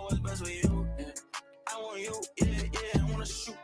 what's best for you. Yeah. I want you, yeah, yeah, I wanna shoot.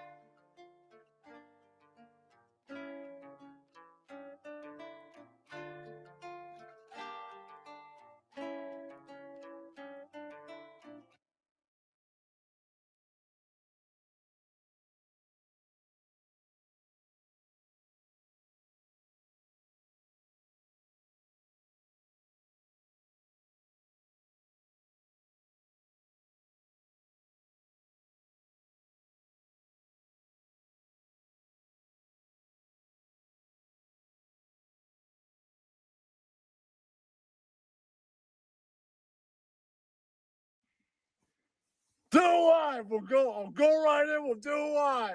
Do live. I'll go right in. We'll do live.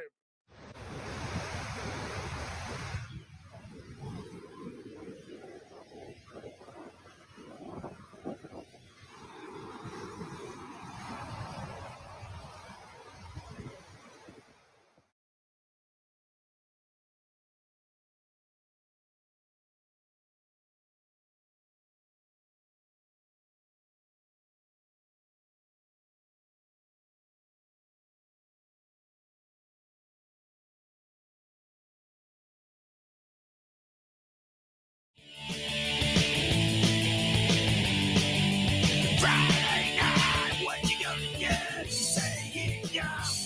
Friday night, what you gonna get? Say it, yo,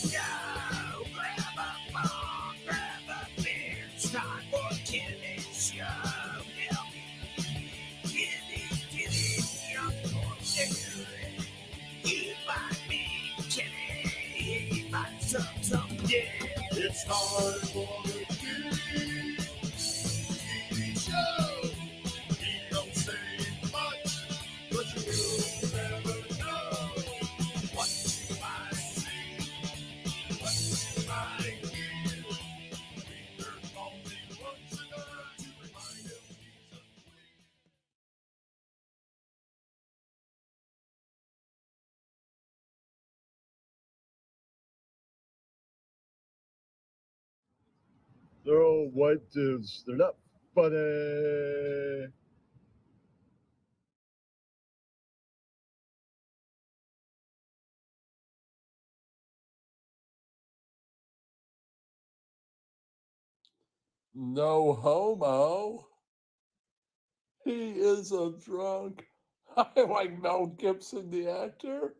yo. Grab a bong, grab a beer. It's time for Kenny's show. Help me, Kenny, I'm gonna do it. You find me, Kenny. He finds some, yeah. It's time for the TV show. He don't say much, but you will never know what you might see, what you might hear. Peter calls him once again to remind him he's a queen. They're all white dudes. They're not funny. No homo. He is a drunk. I like Mel Gibson, the actor.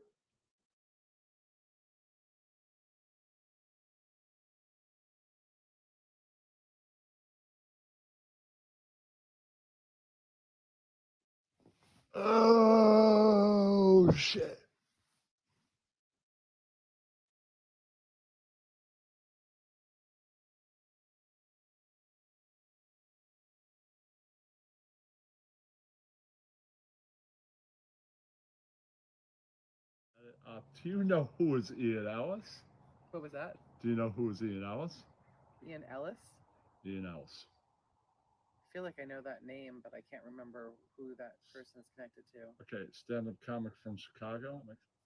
Oh, shit. Do you know who was Ian Ellis? What was that? Do you know who was Ian Ellis? Ian Ellis? Ian Ellis. I feel like I know that name, but I can't remember who that person is connected to. Okay, stand-up comic from Chicago.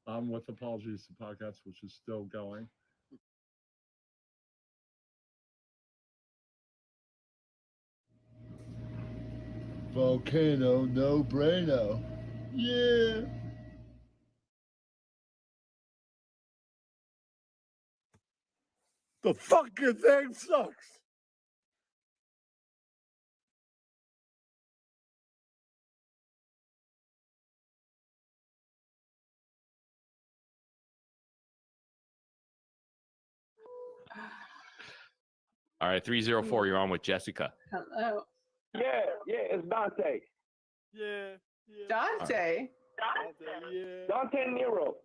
With Apologies to Podcast, which is still going. Volcano no braino. Yeah. The fucking thing sucks. All right, 304, you're on with Jessica. Hello. Yeah, it's Dante. Yeah. Dante. Dante Nero.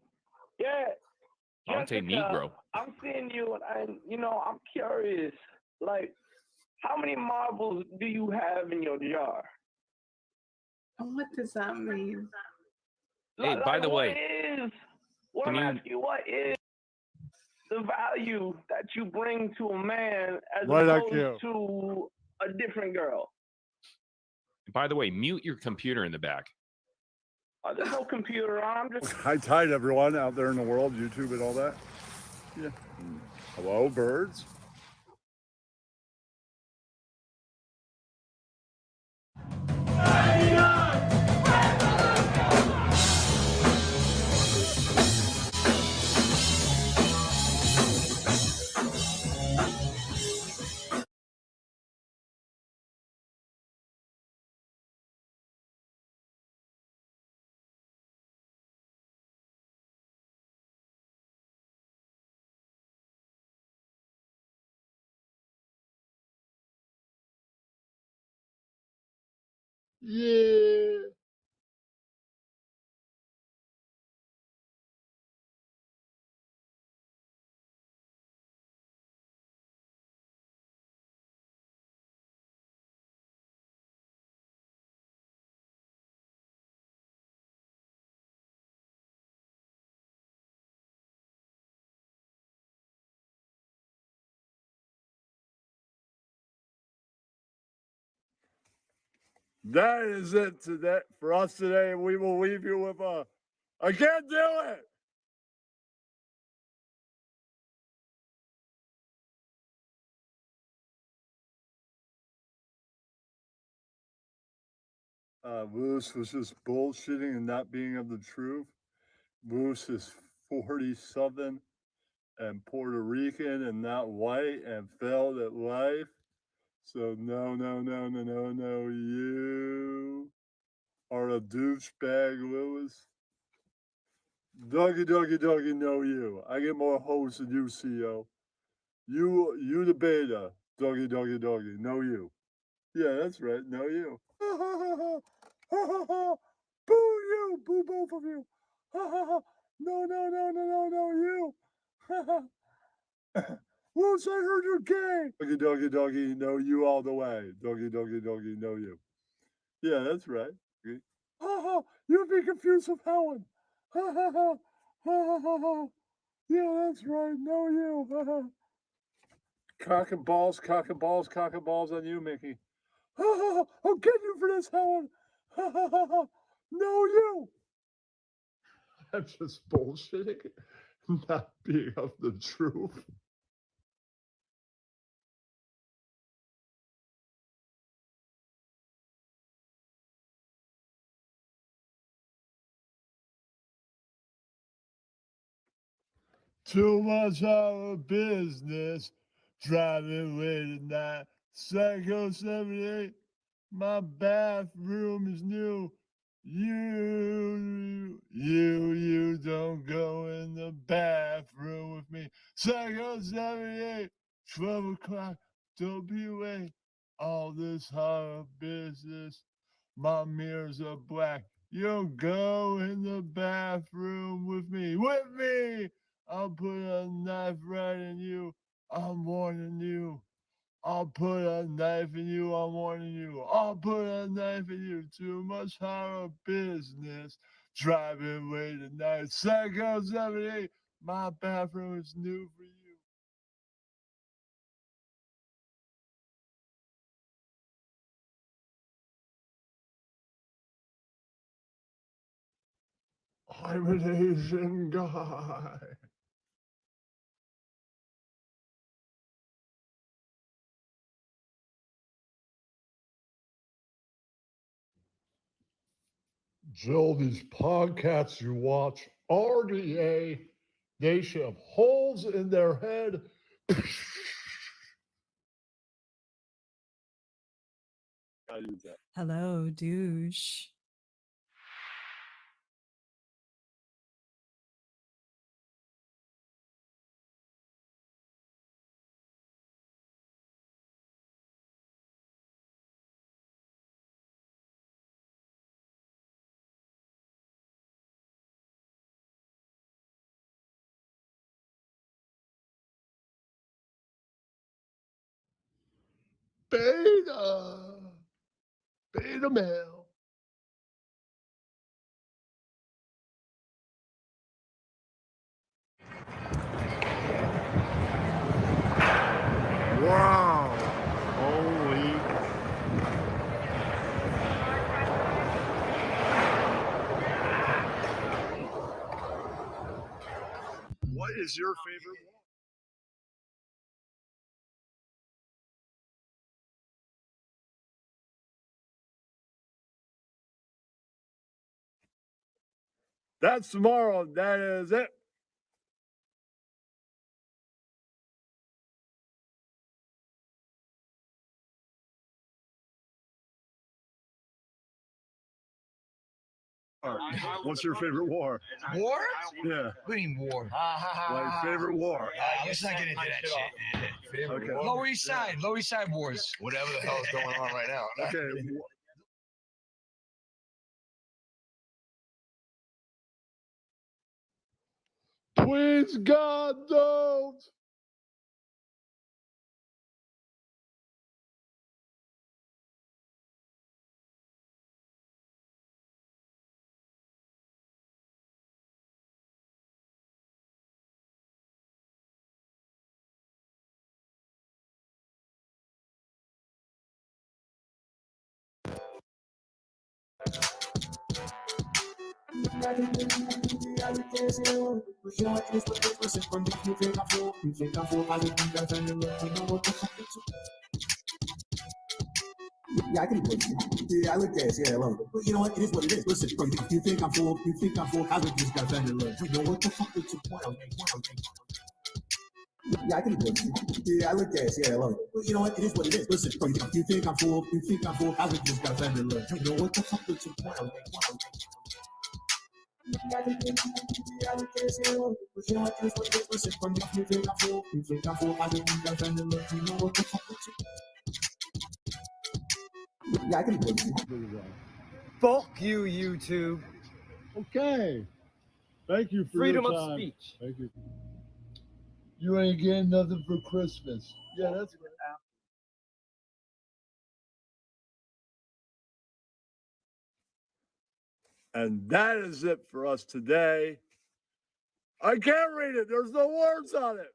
Yeah. Dante Jessica, Negro. I'm seeing you, and I'm curious. Like, how many marbles do you have in your jar? What does that mean? Hey, by the way, I'm asking you, what is the value that you bring to a man as opposed to a different girl? by the way, mute your computer in the back. There's no computer on. I'm just. Hi, tight everyone out there in the world, YouTube and all that. Yeah. Hello, birds. Yeah. That is it today for us today. We will leave you with I can't do it. Lewis was just bullshitting and not being of the truth. Lewis is 47 and Puerto Rican and not white and failed at life. So no. You are a douchebag, Lewis. Doggy, no you. I get more hoes than you, CO. You the beta. Doggy, no you. Yeah, that's right, no you. Boo you, boo both of you. No, you. Lewis, I heard you're gay. Doggy, no you all the way. Doggy, no you. Yeah, that's right. You'd be confused with Helen. Yeah, that's right. No, you. Cock and balls on you, Mickey. I'll get you for this, Helen. No, you. I'm just bullshitting, not being of the truth. Too much out of business. Driving late at night. Psycho 78. My bathroom is new. You don't go in the bathroom with me. Psycho 78. 12 o'clock. Don't be late. All this horror business. My mirrors are black. You don't go in the bathroom with me. With me! I'll put a knife right in you. I'm warning you. I'll put a knife in you. I'm warning you. I'll put a knife in you. Too much horror business. Driving late at night. Psycho 78. My bathroom is new for you. I'm an Asian guy. Jill, these podcasts you watch, RDA, they should have holes in their head. Hello, douche. Beta male. Wow. Holy. What is your favorite one? That's tomorrow. That is it. What's your favorite war? War? Yeah. What do you mean war? Like favorite war. Let's not get into that shit. Okay. Lower East Side wars. Whatever the hell is going on right now. Okay. Please, God, don't. Yeah, I can put it. Yeah, I look at it. Yeah, I love it. But you know what? It is what it is. Listen, from you think I'm full, you think I'm full. I would just got offended. Look, you know what the fuck is your point? Yeah, I can put it. Yeah, I look at it. Yeah, I love it. But you know what? It is what it is. Listen, from you think I'm full, you think I'm full. I would just got offended. Look, you know what the fuck is your point? Yeah, I look at it. Yeah, I look at it. Yeah, I love it. But you know what? It is what it is. Listen, from you think I'm full, you think I'm full. I would just got offended. Look, you know what the fuck is your Yeah, I can put it. Fuck you, YouTube. Okay. Thank you for Freedom your of time. speech. Thank you. You ain't getting nothing for Christmas. Yeah, that's right. And that is it for us today. I can't read it. There's no words on it.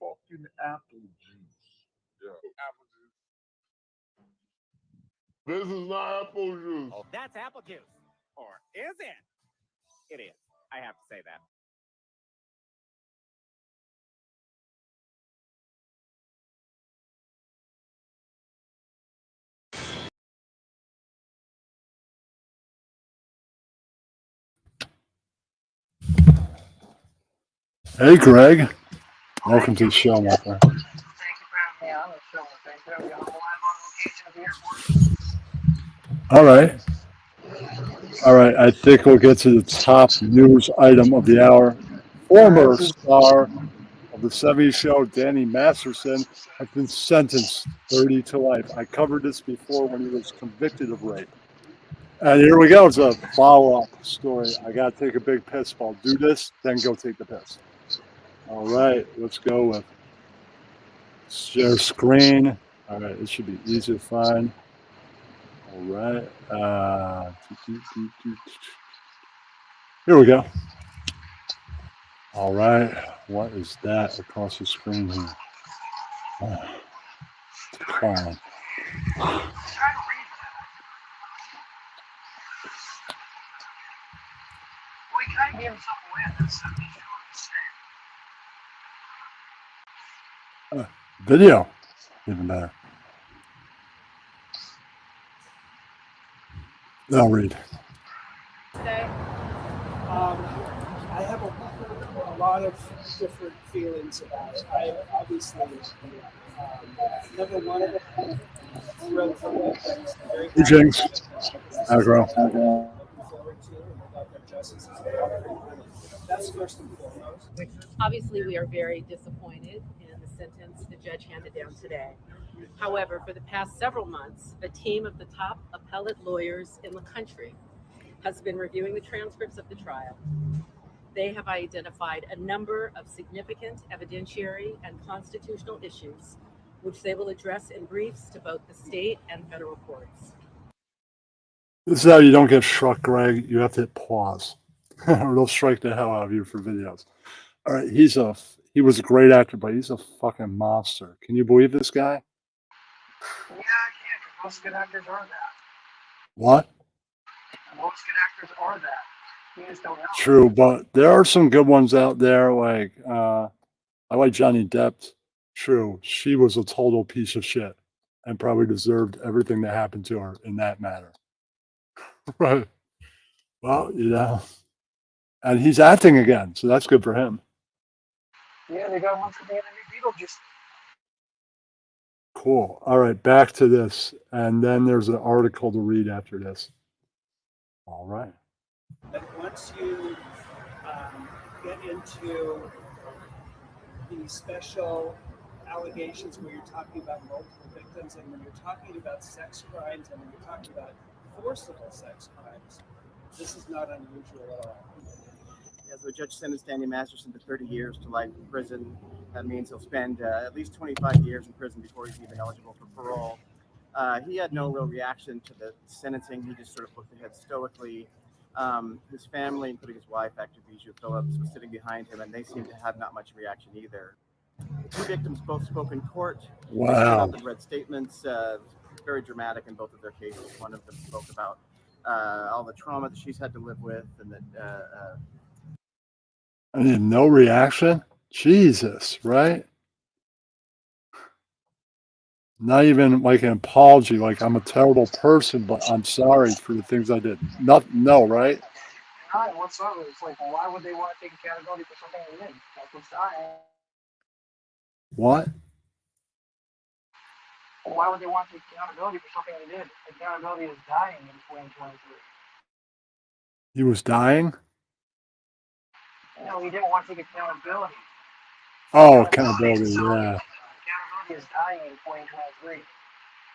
Fucking apple juice. Yeah. Apple juice. This is not apple juice. That's apple juice. Or is it? It is. I have to say that. Hey, Greg. Welcome to the show, my friend. Thank you for having me on the show. Thank you. I'm live on location at the airport. All right. All right. I think we'll get to the top news item of the hour. Former star of the 70s show, Danny Masterson, has been sentenced 30 to life. I covered this before when he was convicted of rape. And here we go. It's a follow-up story. I got to take a big piss. I'll do this, then go take the piss. All right. Let's go with share screen. All right. It should be easy to find. All right. Here we go. All right. What is that across the screen here? Decline. We can't give himself away at this. Video. Even better. I'll read. I have a lot of different feelings about it. I obviously never wanted to thrill for it. Hey, James. Agro. Looking forward to it and about their justice. That's first and foremost. Obviously, we are very disappointed in the sentence the judge handed down today. However, for the past several months, a team of the top appellate lawyers in the country has been reviewing the transcripts of the trial. They have identified a number of significant evidentiary and constitutional issues, which they will address in briefs to both the state and federal courts. This is how you don't get struck, Greg. You have to hit pause, or they'll strike the hell out of you for videos. All right, he was a great actor, but he's a fucking monster. Can you believe this guy? Yeah, I can. Most good actors are that. What? Most good actors are that. You just don't know. True, but there are some good ones out there. Like I like Johnny Depp. True, she was a total piece of shit and probably deserved everything that happened to her in that matter. Right. Well, and he's acting again, so that's good for him. Yeah, they got one for the enemy Beetlejuice. Cool. All right, back to this, and then there's an article to read after this. All right. But once you get into the special allegations where you're talking about multiple victims, and when you're talking about sex crimes, and when you're talking about forcible sex crimes, this is not unusual at all. Yeah, so the judge sentenced Danny Masterson to 30 years to life in prison. That means he'll spend at least 25 years in prison before he's even eligible for parole. He had no real reaction to the sentencing. He just sort of looked ahead stoically. His family, including his wife, actor Bijou Phillips, was sitting behind him, and they seemed to have not much reaction either. The two victims both spoke in court. They stood Wow. up and read statements, very dramatic in both of their cases. One of them spoke about all the trauma that she's had to live with, and that I mean, no reaction? Jesus, right? Not even like an apology, like I'm a terrible person, but I'm sorry for the things I did. No, right? Not whatsoever. It's like, well, why would they want to take accountability for something they did? That's what's dying. What? Well, why would they want to take accountability for something they did? Accountability is dying in 2023. He was dying? No, he didn't want to take accountability. Oh, accountability, yeah. Accountability is dying in 2023.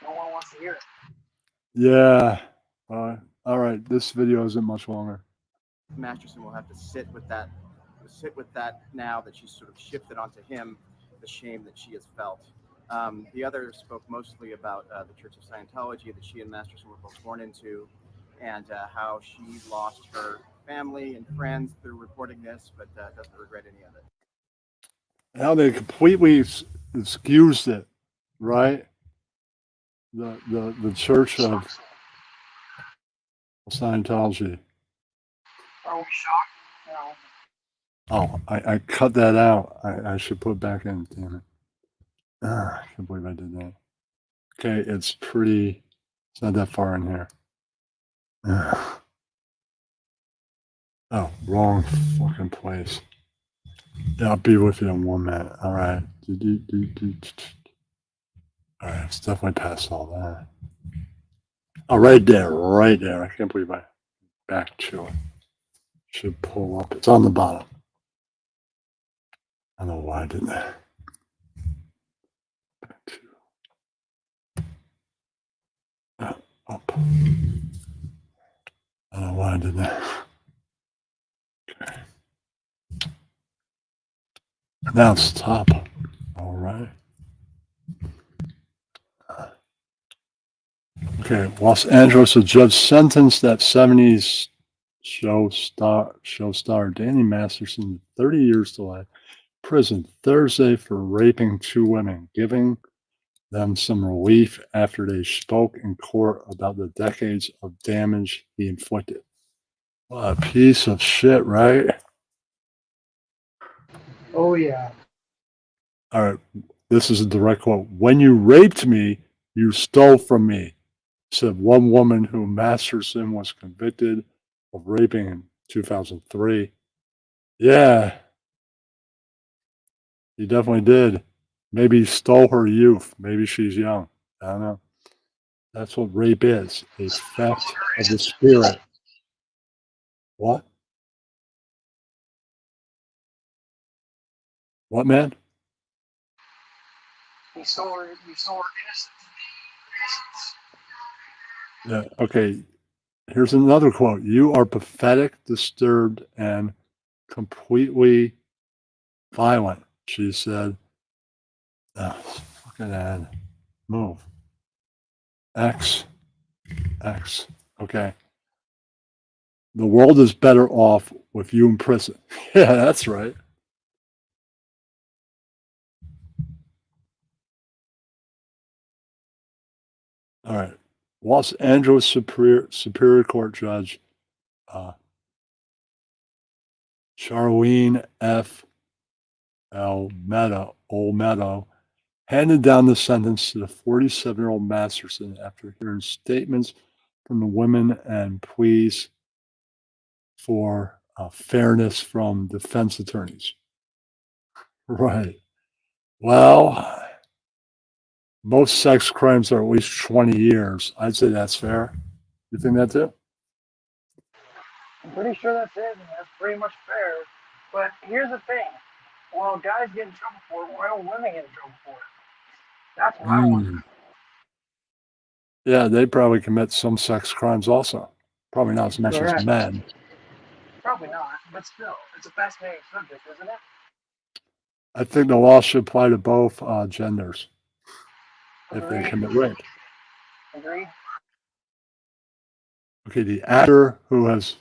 No one wants to hear it. Yeah. All right, this video isn't much longer. Masterson will have to sit with that now that she's sort of shifted onto him, the shame that she has felt. The other spoke mostly about the Church of Scientology that she and Masterson were both born into, and how she lost her family and friends through reporting this, but doesn't regret any of it. Now they completely excused it, right? The Church of Scientology. Are we shocked? No. Oh, I cut that out. I should put it back in, damn it. I can't believe I did that. Okay, it's not that far in here. Oh, wrong fucking place. Yeah, I'll be with you in 1 minute. All right. All right, it's definitely past all that. Oh, right there. I can't believe I back to it. Should pull up. It's on the bottom. I don't know why I did that. Back to up. I don't know why I did that. Okay. Now it's top. All right. Okay, Los Angeles, a judge sentenced that 70s show star Danny Masterson to 30 years to life prison Thursday for raping 2 women, giving them some relief after they spoke in court about the decades of damage he inflicted. What a piece of shit, right? Oh, yeah. All right, this is a direct quote. When you raped me, you stole from me, said one woman who Masterson was convicted of raping in 2003. Yeah, he definitely did. Maybe he stole her youth. Maybe she's young. I don't know. That's what rape is, a theft of the spirit. What? What, man? You stole her innocence. Yeah, okay. Here's another quote. You are pathetic, disturbed, and completely violent, she said. Oh, look at that. Move. X. Okay. The world is better off with you in prison. Yeah, that's right. All right. Los Angeles Superior Court Judge Charlene F. Olmedo handed down the sentence to the 47-year-old Masterson after hearing statements from the women and pleas for fairness from defense attorneys. Right. Well, most sex crimes are at least 20 years. I'd say that's fair. You think that too? I'm pretty sure that's it, and that's pretty much fair. But here's the thing. Well, guys get in trouble for it, why don't women get in trouble for it? That's what I wonder. Yeah, they probably commit some sex crimes also. Probably not as much as Correct. men. Probably not, but still, it's a fascinating subject, isn't it? I think the law should apply to both genders if they Agreed. commit rape. Agreed. Okay, the actor who has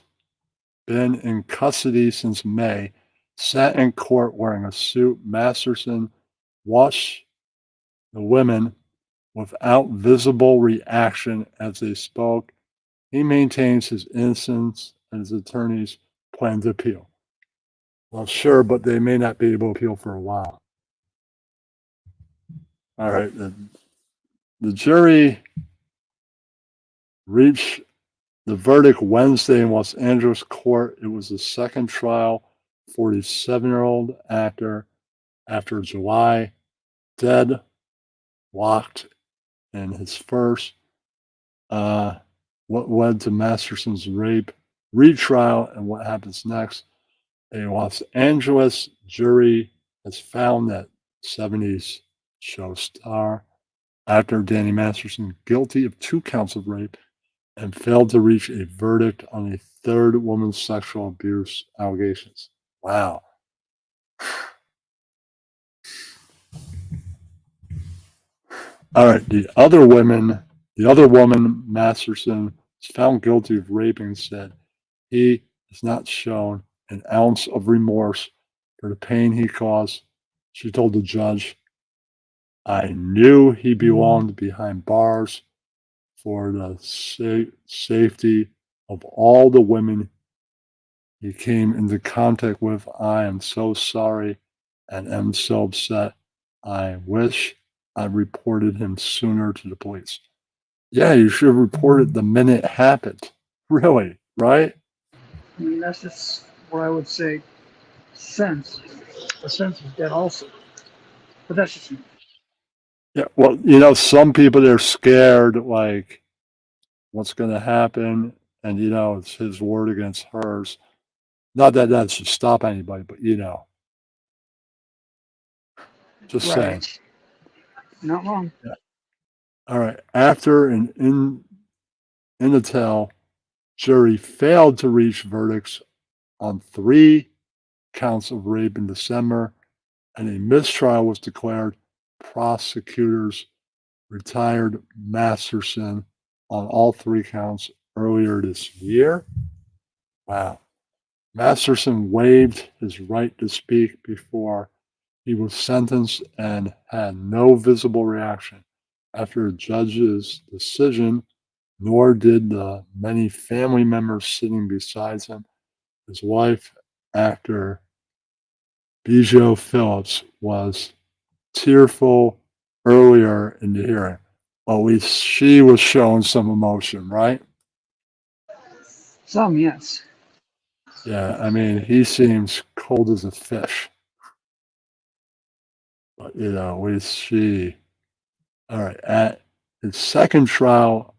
been in custody since May sat in court wearing a suit. Masterson watched the women without visible reaction as they spoke. He maintains his innocence and his attorneys plan to appeal. Well, sure, but they may not be able to appeal for a while. All right. The jury reached the verdict Wednesday in Los Angeles court. It was the second trial for the 47-year-old actor after July deadlocked in his first. What led to Masterson's rape retrial and what happens next. A Los Angeles jury has found that 70s show star actor Danny Masterson guilty of 2 counts of rape and failed to reach a verdict on a third woman's sexual abuse allegations. Wow. All right, the other woman, Masterson, was found guilty of raping, said he has not shown an ounce of remorse for the pain he caused. She told the judge, I knew he belonged behind bars for the safety of all the women he came into contact with. I am so sorry and am so upset. I wish I reported him sooner to the police. Yeah, you should have reported the minute it happened. Really, right? I mean, that's just what I would say. Sense. The sense is dead also. But that's just me. Yeah, well, some people, they're scared, like, what's going to happen? And, it's his word against hers. Not that that should stop anybody, but, just saying. Not wrong. Yeah. All right. After an Intel jury failed to reach verdicts on 3 counts of rape in December, and a mistrial was declared, prosecutors retired Masterson on all 3 counts earlier this year. Wow. Masterson waived his right to speak before he was sentenced and had no visible reaction after a judge's decision, nor did the many family members sitting beside him. His wife, actor Bijou Phillips, was tearful earlier in the hearing. At least she was showing some emotion, right? Some, yes. Yeah, I mean, he seems cold as a fish. But, at least she. All right. At his second trial,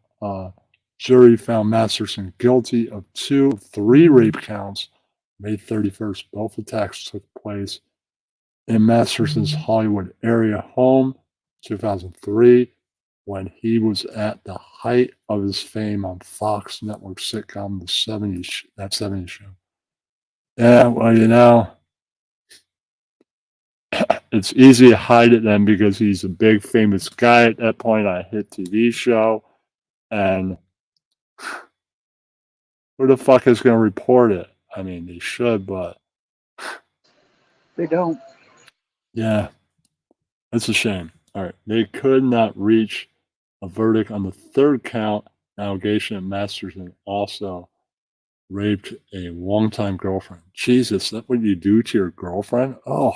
jury found Masterson guilty of 2 of 3 rape counts. May 31st, both attacks took place in Masterson's Hollywood area home, 2003, when he was at the height of his fame on Fox Network sitcom The 70s, that 70s show. Yeah, well, it's easy to hide it then because he's a big famous guy at that point on a hit TV show. And who the fuck is going to report it? I mean, they should, but They don't. yeah, that's a shame. All right. They could not reach a verdict on the third count allegation that Masterson also raped a longtime girlfriend. Jesus, that's what you do to your girlfriend? Oh.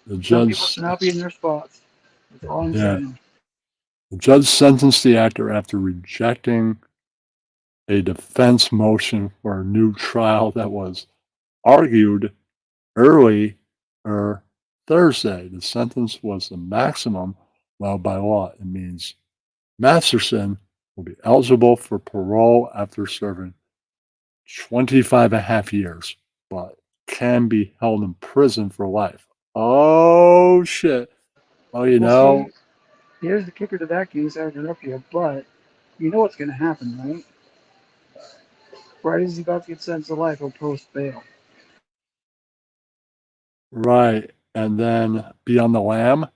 The Some people judge, should not be in their spots. That's all I'm yeah, saying. the judge sentenced the actor after rejecting a defense motion for a new trial that was argued early or Thursday. The sentence was the maximum allowed by law. It means Masterson will be eligible for parole after serving 25 and a half years, but can be held in prison for life. Oh, shit. Well, you Well, know, see, here's the kicker to that case. I interrupt you, but you know what's going to happen, right? Right as he's about to get sentenced to life, he'll post bail. right. And then be on the lam.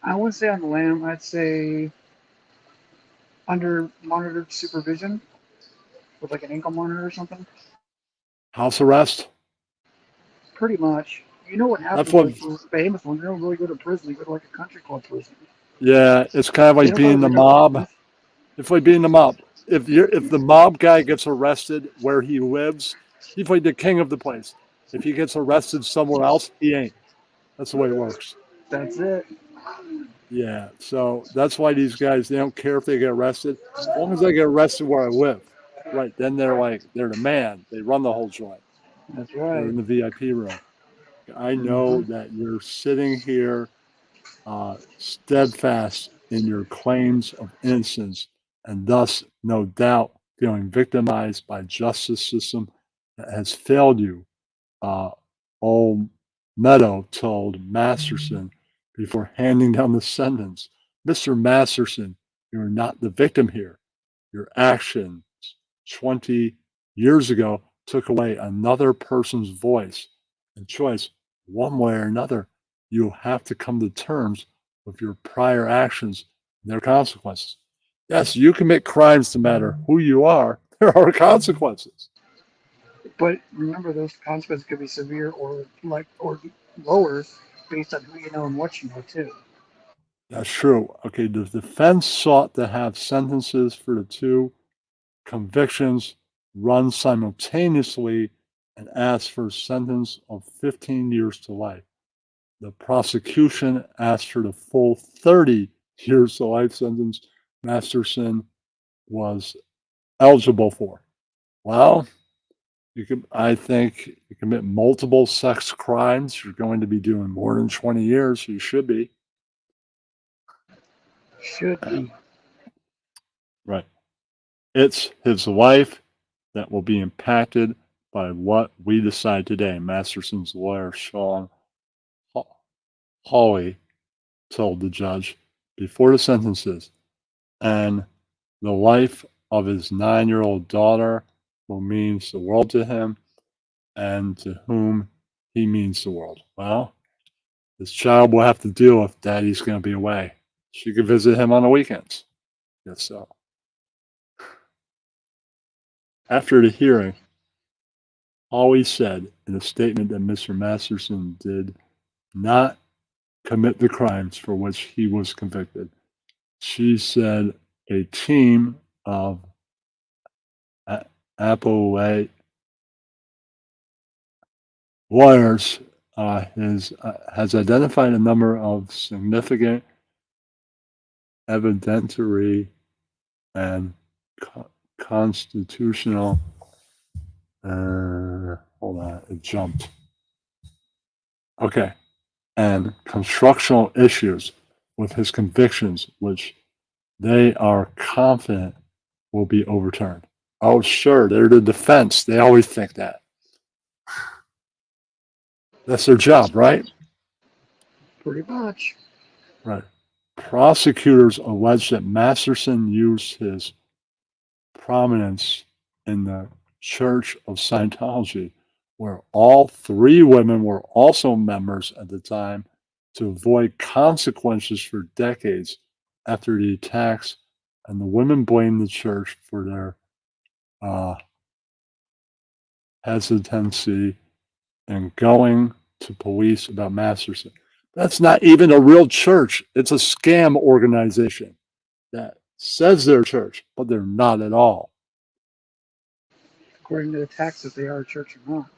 I wouldn't say on the lam. I'd say under monitored supervision with like an ankle monitor or something. House arrest. Pretty much. You know what That's happens what, like for famous ones. They don't really go to prison. They go to like a country club prison. yeah, it's kind of They like don't go to being the regular mob. prisons. It's like being the mob. If the mob guy gets arrested where he lives, he's like the king of the place. If he gets arrested somewhere else, he ain't. That's the way it works. That's it. Yeah. So that's why these guys, they don't care if they get arrested. As long as they get arrested where I live. Right. Then they're the man. They run the whole joint. That's They're right. in the VIP room. I know Mhm. that you're sitting here steadfast in your claims of innocence, and thus, no doubt, feeling victimized by justice system that has failed you. Old Meadow told Masterson before handing down the sentence, Mr. Masterson, you're not the victim here. Your actions 20 years ago took away another person's voice and choice. One way or another, you'll have to come to terms with your prior actions and their consequences. Yes, you commit crimes no matter who you are. There are consequences. But remember, those consequences could be severe or lower based on who you know and what you know too. That's true. Okay, the defense sought to have sentences for the two convictions run simultaneously and asked for a sentence of 15 years to life. The prosecution asked for the full 30 years to life sentence Masterson was eligible for. Well, I think you commit multiple sex crimes, you're going to be doing more than 20 years. You should be. Should be. Right. It's his life that will be impacted by what we decide today. Masterson's lawyer, Sean Hawley, told the judge before the sentences, and the life of his 9-year-old daughter will mean the world to him and to whom he means the world. Well, this child will have to deal with daddy's going to be away. She could visit him on the weekends. Yes, so. After the hearing, Hawley said in a statement that Mr. Masterson did not commit the crimes for which he was convicted. She said a team of appellate lawyers has identified a number of significant evidentiary and constitutional. Hold on, it jumped. Okay, and constructional issues with his convictions, which they are confident will be overturned. Oh, sure, they're the defense. They always think that. That's their job, right? Pretty much. Right. Prosecutors allege that Masterson used his prominence in the Church of Scientology, where all three women were also members at the time, to avoid consequences for decades after the attacks, and the women blamed the church for their hesitancy in going to police about Masterson. That's not even a real church. It's a scam organization that says they're a church, but they're not at all. According to the taxes, they are a church or not.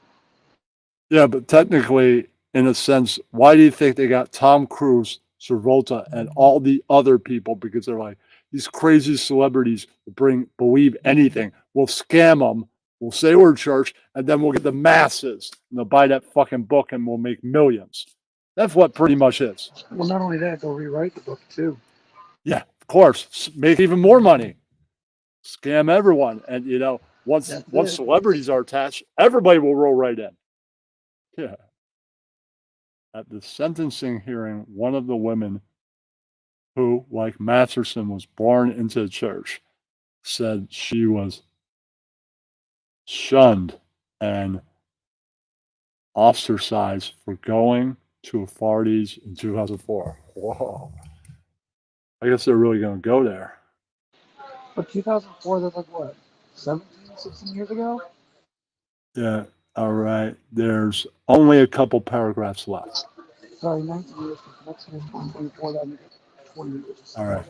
Yeah, but technically, in a sense, why do you think they got Tom Cruise, Travolta, and all the other people? Because they're like, these crazy celebrities believe anything. We'll scam them. We'll say we're a church, and then we'll get the masses, and they'll buy that fucking book, and we'll make millions. That's what pretty much is. Well, not only that, they'll rewrite the book too. Yeah, of course, make even more money. Scam everyone, and once That's once it. celebrities are attached, everybody will roll right in. Yeah. At the sentencing hearing, one of the women who, like Masterson, was born into the church, said she was shunned and ostracized for going to authorities in 2004. Whoa. I guess they're really going to go there. But 2004, that's like what, 17, 16 years ago? Yeah. All right. There's only a couple paragraphs left. Sorry, 19 years. Next year, 2024, that makes 20 years. All right.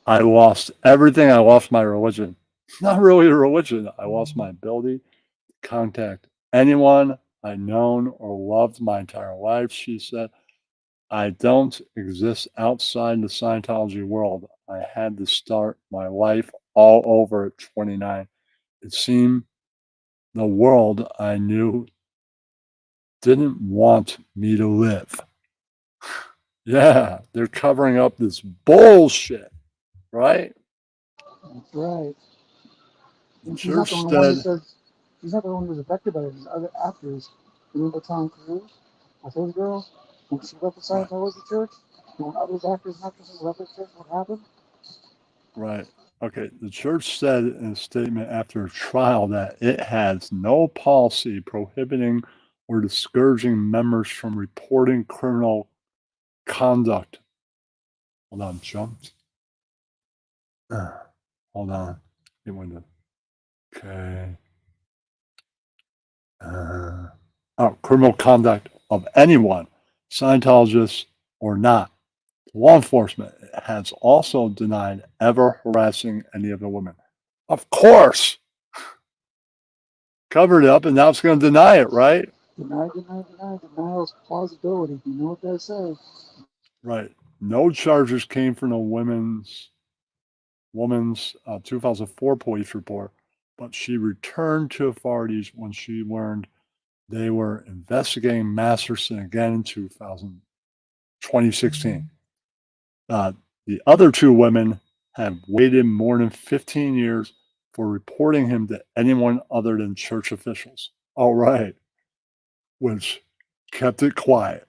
I lost everything. I lost my religion. Not really a religion. I lost my ability to contact anyone I'd known or loved my entire life, she said. I don't exist outside the Scientology world. I had to start my life all over at 29. It seemed the world I knew didn't want me to live. Yeah, they're covering up this bullshit, right? That's right. The And she's not the church only one who said, says, she's not the one who's affected by it. There's other actors. Remember Tom Cruise with his girls? When she left the right, Scientology church? And when others actors and actresses left the church, what happened? right. Okay, the church said in a statement after a trial that it has no policy prohibiting or discouraging members from reporting criminal conduct. Hold on, jumped. Hold on. It went to, okay. Criminal conduct of anyone, Scientologists or not. Law enforcement has also denied ever harassing any of the women. Of course, covered it up, and now it's going to deny it, right? Deny, deny, deny. Denial is plausibility. You know what that says. Right. No charges came from the woman's 2004 police report, but she returned to authorities when she learned they were investigating Masterson again in 2016. The other two women have waited more than 15 years for reporting him to anyone other than church officials. All right, which kept it quiet.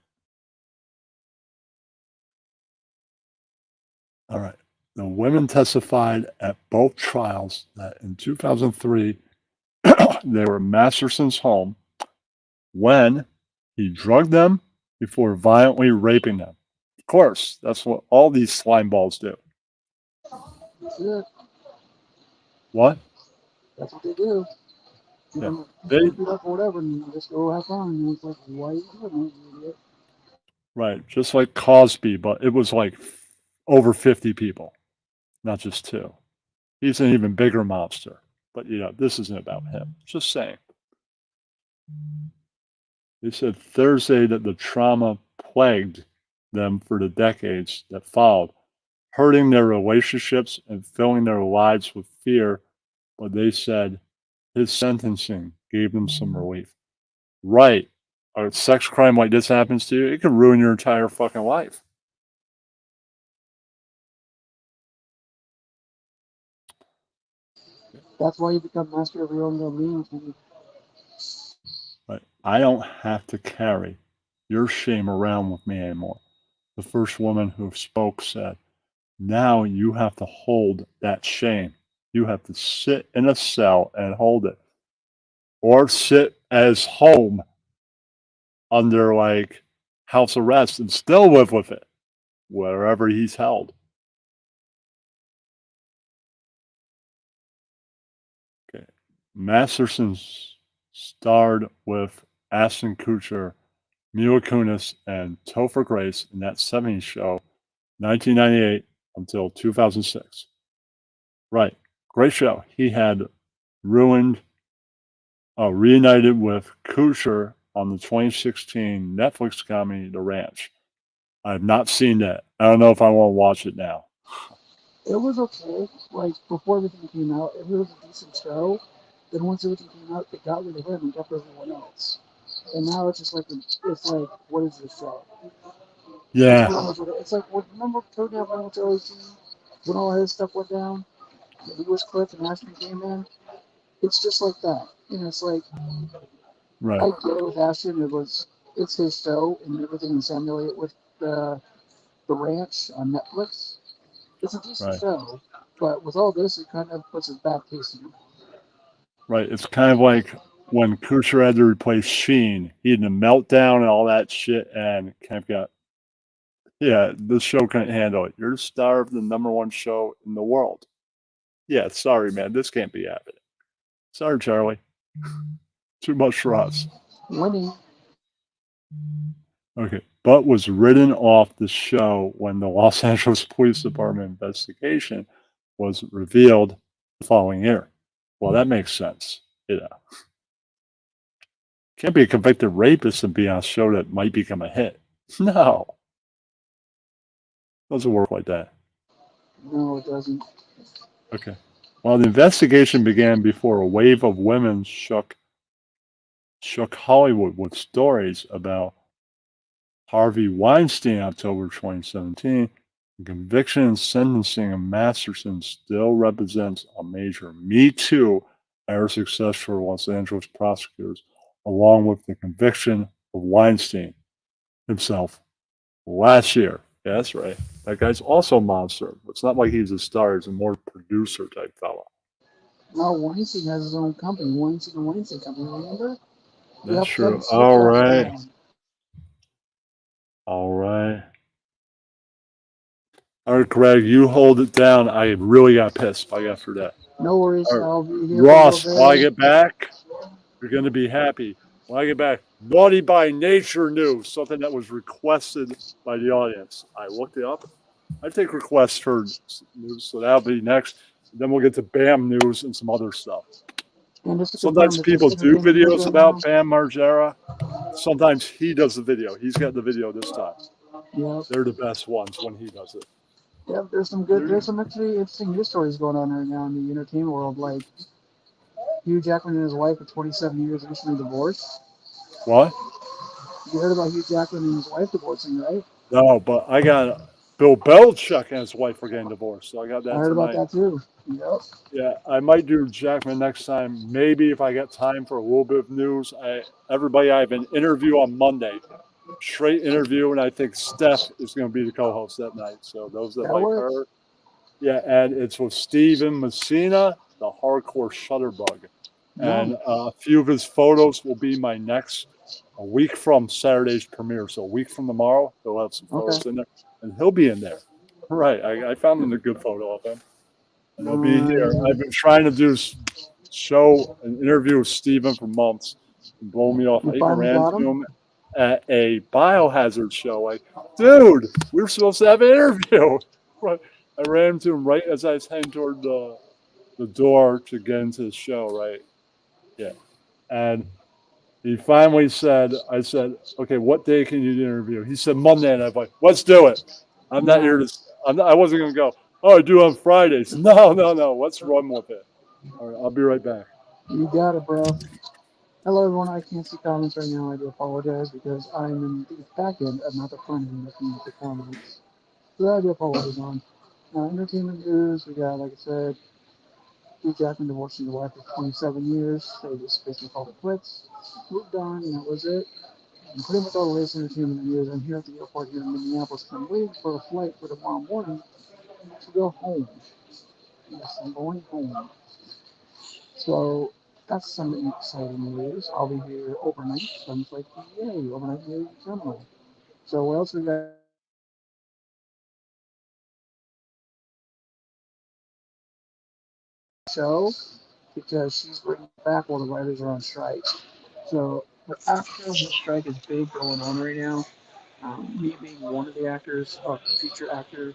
All right. The women testified at both trials that in 2003, they were at Masterson's home when he drugged them before violently raping them. Of course, that's what all these slime balls do. That's it. What? That's what they do. You Yeah. know, They, pick it up or whatever, and you just go have fun. And it's like, why are you doing that, you idiot? right. Just like Cosby, but it was like over 50 people, not just two. He's an even bigger monster. But, this isn't about him. Just saying. They said Thursday that the trauma plagued them for the decades that followed, hurting their relationships and filling their lives with fear. But they said his sentencing gave them some relief. Right. A sex crime like this happens to you, it can ruin your entire fucking life. That's why you become master of your own domain. Right. I don't have to carry your shame around with me anymore. The first woman who spoke said, now you have to hold that shame. You have to sit in a cell and hold it, or sit as home under like house arrest and still live with it wherever he's held. Okay. Masterson starred with Ashton Kutcher, Mila Kunis, and Topher Grace in that 70s show, 1998 until 2006. Right. Great show. He had reunited with Kuchar on the 2016 Netflix comedy The Ranch. I have not seen that. I don't know if I want to watch it now. It was okay. Like before everything came out, it was a decent show. Then once everything came out, they got rid of him and kept everyone else. And now it's just like what is this show? Yeah. It's like remember Program went to OC when all his stuff went down? He was Cliff and Ashton came in. It's just like that. It's like Right. I get it with Ashton. It's his show and everything, and Sam Elliott with the Ranch on Netflix. It's a decent Right. show, but with all this, it kind of puts a bad taste in your mouth. Right. It's kind of like when Kuchar had to replace Sheen. He had a meltdown and all that shit, and kind of got, the show couldn't handle it. You're the star of the #1 show in the world. Yeah, sorry, man. This can't be happening. Sorry, Charlie. Too much for us. Winning. Okay. But was written off the show when the Los Angeles Police Department investigation was revealed the following year. Well, that makes sense. Can't be a convicted rapist and be on a show that might become a hit. No. Doesn't work like that. No, it doesn't. Okay. Well, the investigation began before a wave of women shook Hollywood with stories about Harvey Weinstein in October 2017. The conviction and sentencing of Masterson still represents a major Me Too era success for Los Angeles prosecutors, along with the conviction of Weinstein himself last year. Yeah, that's right. That guy's also a monster. It's not like he's a star. He's a more producer type fella. No, Weinstein has his own company, Weinstein and Weinstein Company, remember? That's true. Kevin Smith All got right. one. All right. All right, Greg, you hold it down. I really got pissed. I got through that. No worries. All right. I'll be here Ross, for a when I little bit. get back, you're going to be happy. When I get back, Naughty by Nature news, something that was requested by the audience. I looked it up. I take requests for news, so that'll be next. Then we'll get to BAM news and some other stuff. And just to Sometimes confirm, people it's do entertainment news videos right about now. Bam Margera. Sometimes he does the video. He's got the video this time. Yep. They're the best ones when he does it. Yep, there's some actually interesting news stories going on right now in the entertainment world. Like Hugh Jackman and his wife of 27 years recently divorced. What? You heard about Hugh Jackman and his wife divorcing, right? No, but I got Bill Belichick and his wife are getting divorced, so I got that I heard tonight. about that too. Yep. Yeah, I might do Jackman next time. Maybe if I get time for a little bit of news. Everybody, I have an interview on Monday, straight interview, and I think Steph is going to be the co-host that night. So those that like her, yeah, and it's with Steven Messina, the hardcore shutterbug, and a few of his photos will be my next. A week from Saturday's premiere, so a week from tomorrow, he'll have some photos in there, and he'll be in there. Right, I found a good photo of him. He'll be here. I've been trying to do an interview with Steven for months. And blow me off. I even ran into him at a biohazard show. Like, dude, we were supposed to have an interview. I ran into him right as I was heading toward the door to get into the show, right? Yeah. And he finally said, I said, okay, what day can you do the interview? He said Monday, and I'm like, let's do it. I'm not here to, I wasn't going to go, I do on Fridays. No, let's run with it. All right, I'll be right back. You got it, bro. Hello, everyone. I can't see comments right now. I do apologize because I'm in the back end and not the front end looking at the comments. So I do apologize on. Entertainment news, we got, like I said, Hugh Jackman divorcing his wife for 27 years. They just basically called it quits. Moved on, and that was it. And pretty much all the latest entertainment news. I'm here at the airport here in Minneapolis. I'm waiting for a flight for tomorrow morning to go home. Yes, I'm going home. So that's some exciting news. I'll be here overnight. So I'm like, yay, overnight here in the terminal. So what else we got? Show because she's bringing back while the writers are on strike. So The actors strike is big going on right now. Me being one of the actors, or future actor,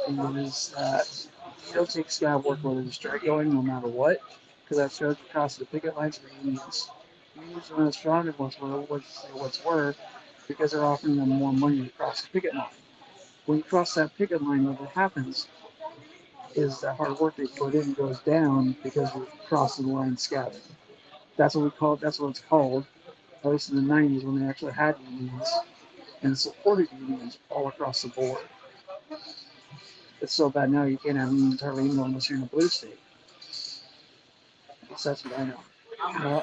is that you don't take scab work whether the strike going no matter what, because that shows across the picket lines for unions. Unions are not strong as what's worth because they're offering them more money to cross the picket line. When you cross that picket line, what happens is the hard work they put in goes down because you're crossing the line scabbing. That's what we call. That's what it's called. At least in the '90s when they actually had unions and supported unions all across the board. It's so bad now you can't have unions hardly anymore unless you're in a blue state. At least that's what I know.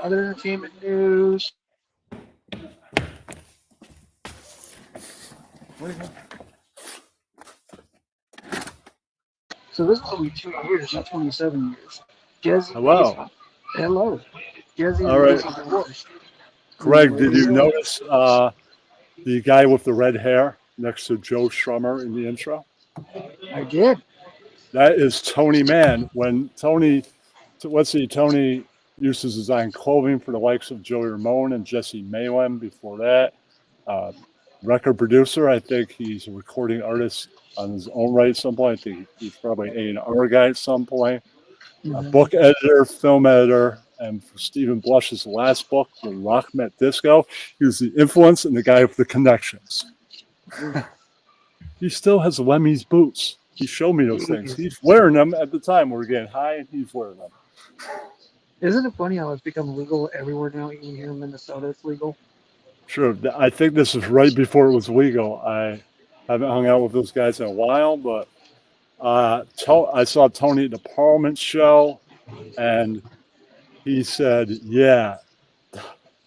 Other entertainment news. So this will be 2 years, not 27 years. Jesse and Hello. Mason. Hello. Jesse All and right. Mason divorced. Craig, did you notice the guy with the red hair next to Joe Strummer in the intro? I did. That is Tony Mann. When Tony used to design clothing for the likes of Joey Ramone and Jesse Malin before that. Record producer, I think he's a recording artist on his own right at some point. I think he's probably an A&R guy at some point. Book editor, film editor, and for Stephen Blush's last book, When Rock Met Disco, he was the influence and the guy with the connections. He still has Lemmy's boots. He showed me those things. He's wearing them at the time we were getting high, and he's wearing them. Isn't it funny how it's become legal everywhere now? Even here in Minnesota, it's legal. Sure. I think this is right before it was legal. I haven't hung out with those guys in a while, but I saw Tony at the Parliament show, and he said, yeah,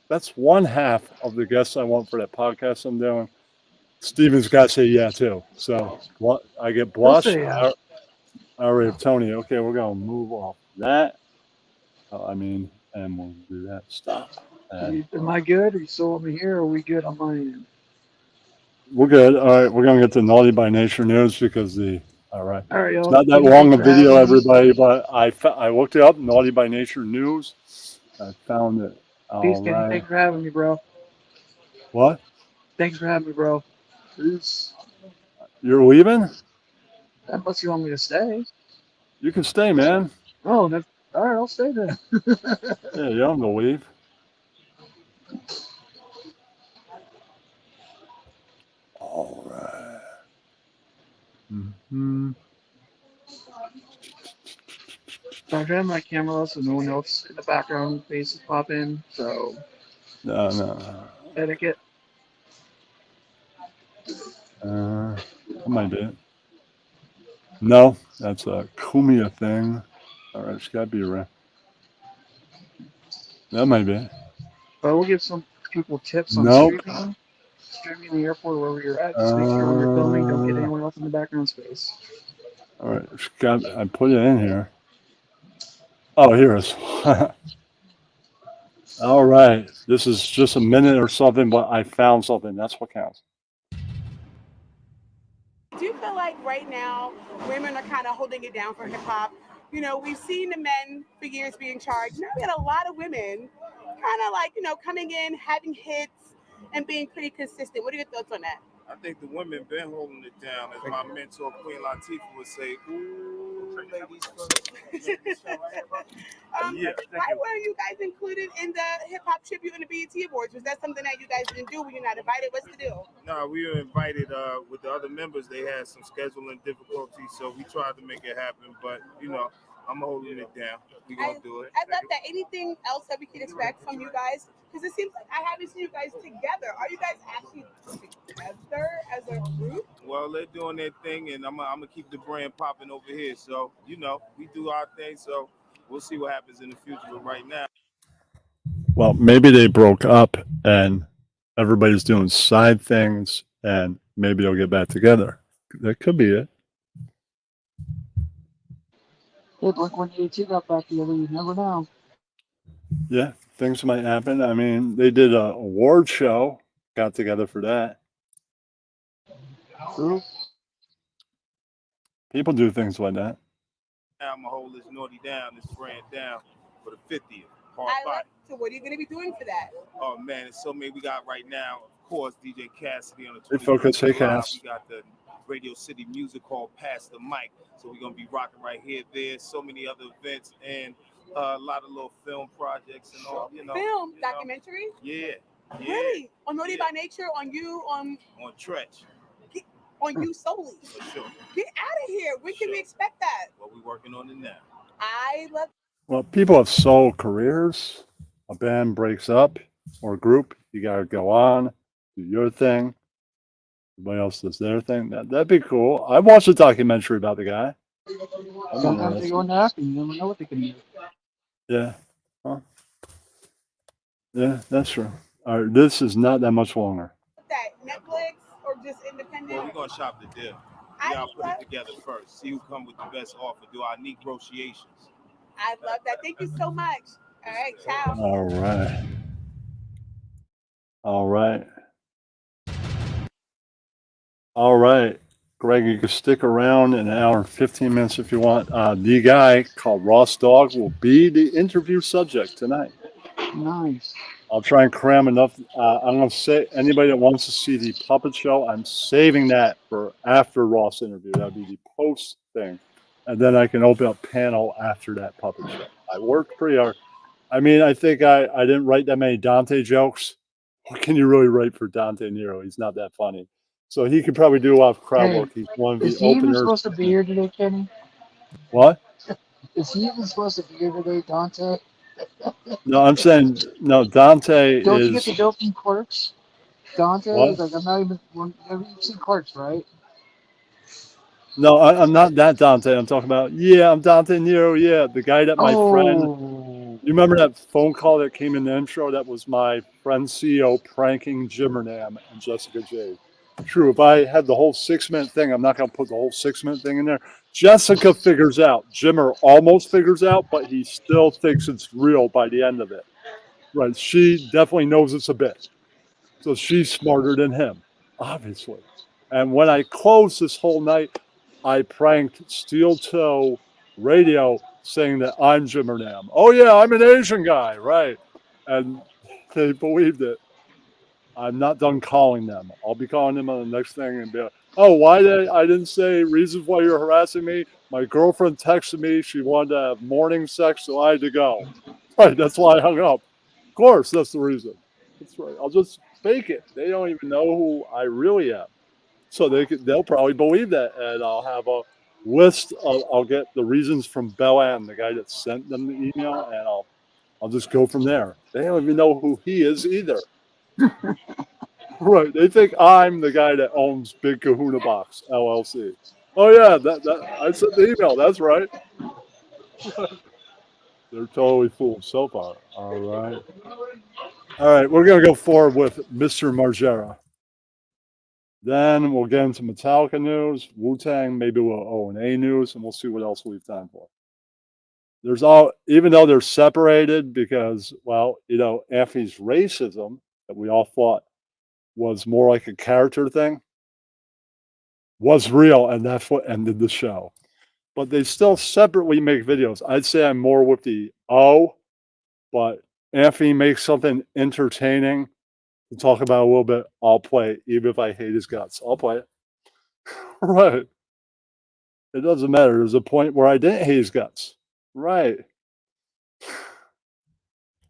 that's one half of the guests I want for that podcast I'm doing. Steven's got to say yeah, too. So I get Blush. I already have Tony. Okay, we're going to move off that. And we'll do that. Stop. Am I good? Are you still over here? Or are we good on my end? We're good. All right, we're going to get to Naughty by Nature news because all right. Y'all. It's not that long a video, everybody, but I looked it up, Naughty by Nature news. I found it. Peace, Kenny. Thanks for having me, bro. What? Thanks for having me, bro. Peace. You're leaving? Unless you want me to stay. You can stay, man. Oh, that's all right. I'll stay then. Yeah, you don't have to leave. All right. Mm-hmm. So I'm turning my camera off so no one else in the background faces pop in. So. No. Etiquette. I might do it. No, that's a Kumia thing. All right, it's got to be around. That might be it. But we'll give some people tips on streaming in the airport, wherever you're at. Just make sure when you're filming, don't get anyone else in the background space. All right, I put it in here. Oh, here it is. All right, this is just a minute or something, but I found something. That's what counts. Do you feel like right now women are kind of holding it down for hip hop? You know, we've seen the men for years being charged. Now we got a lot of women kind of like, coming in, having hits, and being pretty consistent. What are your thoughts on that? I think the women been holding it down. As my mentor, Queen Latifah, would say, ooh, ladies first. Why were you guys included in the Hip Hop Tribute and the BET Awards? Was that something that you guys didn't do? Were you not invited? What's the deal? No, we were invited with the other members. They had some scheduling difficulties, so we tried to make it happen. But, I'm holding it down. We're going to do it. I love that. Anything else that we can expect from you guys? Because it seems like I haven't seen you guys together. Are you guys actually together as a group? Well, they're doing their thing, and I'm going to keep the brand popping over here. So, we do our thing. So we'll see what happens in the future. But right now. Well, maybe they broke up and everybody's doing side things, and maybe they'll get back together. That could be it. Hey, Blink-182 got back together. You never know. Yeah, things might happen. I mean, they did a award show, got together for that. True. People do things like that. I'm going to hold this Naughty down, this brand down for the 50th. Hard I love. body. So what are you going to be doing for that? Oh man, it's so many we got right now. Of course, DJ Cassidy on the Hey, 25th Focus. Hey, of July. Cass. We got the Radio City Music Hall Pass the Mic. So we're gonna be rocking right here. There's so many other events and a lot of little film projects and all. Film documentary. Yeah. Really? On Naughty by Nature? On you? On Tretch. On you solely? For sure. Get out of here. When can we expect that? Well, we're working on it now. I love. Well, people have sole careers. A band breaks up or a group, you got to go on, do your thing. Everybody else does their thing. That'd be cool. I watched a documentary about the guy. Sometimes they go into acting. You never know what they can do. Yeah. Huh? Yeah, that's true. All right, this is not that much longer. That Netflix or just independent? Well, we're gonna shop the deal. We gotta put it together first. See who come with the best offer. Do our negotiations. I love that. Thank you so much. All right, ciao. All right. All right. All right. Greg, you can stick around an hour and 15 minutes if you want. The guy called Ross Dawg will be the interview subject tonight. Nice. I'll try and cram enough. I'm going to say anybody that wants to see the puppet show, I'm saving that for after Ross interview. That'll be the post thing. And then I can open up panel after that puppet show. I worked pretty hard. I mean, I think I didn't write that many Dante jokes. What can you really write for Dante Nero? He's not that funny. So he could probably do a lot of crowd Hey, work. He's one of is the he even openers. supposed to be here today, Kenny? What? Is he even supposed to be here today, Dante? No, I'm saying, no, Dante Don't you get is. the dope from Clerks? Dante, What? like, I'm not even. You've seen Clerks, right? No, I'm not that Dante. I'm talking about, I'm Dante Nero. Yeah, the guy that my friend. You remember that phone call that came in the intro? That was my friend CEO pranking Jimmernam and Jessica Jade. True, if I had the whole 6-minute thing, I'm not going to put the whole 6-minute thing in there. Jessica figures out. Jimmer almost figures out, but he still thinks it's real by the end of it. Right. She definitely knows it's a bit. So she's smarter than him, obviously. And when I closed this whole night, I pranked Steel Toe Radio saying that I'm Jimmernam. Oh, yeah, I'm an Asian guy. Right. And they believed it. I'm not done calling them. I'll be calling them on the next thing and be like, oh, why did I didn't say reasons why you're harassing me? My girlfriend texted me. She wanted to have morning sex, so I had to go. Right. That's why I hung up. Of course, that's the reason. That's right. I'll just fake it. They don't even know who I really am. So they'll probably believe that. And I'll have a list. I'll get the reasons from Bellan, the guy that sent them the email, and I'll just go from there. They don't even know who he is either. Right. They think I'm the guy that owns Big Kahuna Box, LLC. Oh, yeah, that I sent the email. That's right. They're totally fooled so far. All right. All right. We're going to go forward with Mr. Margera. Then we'll get into Metallica news, Wu-Tang, maybe we'll O&A news, and we'll see what else we have time for. Even though they're separated because, well, Effie's racism that we all thought was more like a character thing was real, and that's what ended the show. But they still separately make videos. I'd say I'm more with the but Effie makes something entertaining to talk about a little bit, I'll play it, even if I hate his guts. I'll play it. Right. It doesn't matter. There's a point where I didn't hate his guts. Right.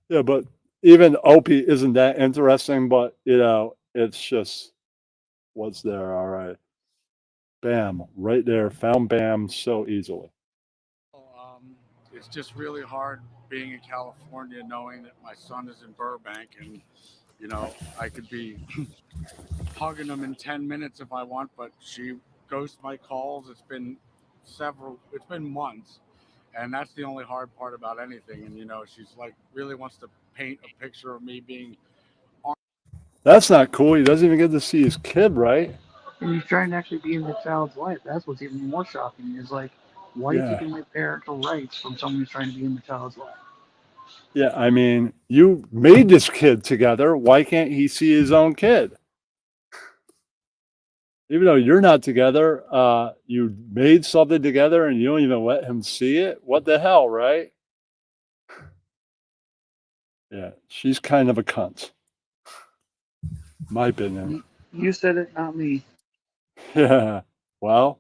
Yeah, but even Opie isn't that interesting, but it's just what's there. All right. Bam. Right there. Found Bam so easily. It's just really hard being in California knowing that my son is in Burbank and I could be hugging him in 10 minutes if I want, but she ghosts my calls. It's been months, and that's the only hard part about anything. And she's like really wants to paint a picture of me being. That's not cool. He doesn't even get to see his kid, right? And he's trying to actually be in the child's life. That's what's even more shocking. Is like, why are you taking my parental rights from someone who's trying to be in the child's life? Yeah, I mean, you made this kid together. Why can't he see his own kid? Even though you're not together, you made something together and you don't even let him see it? What the hell, right? Yeah, she's kind of a cunt. My opinion. You said it, not me. Yeah. Well,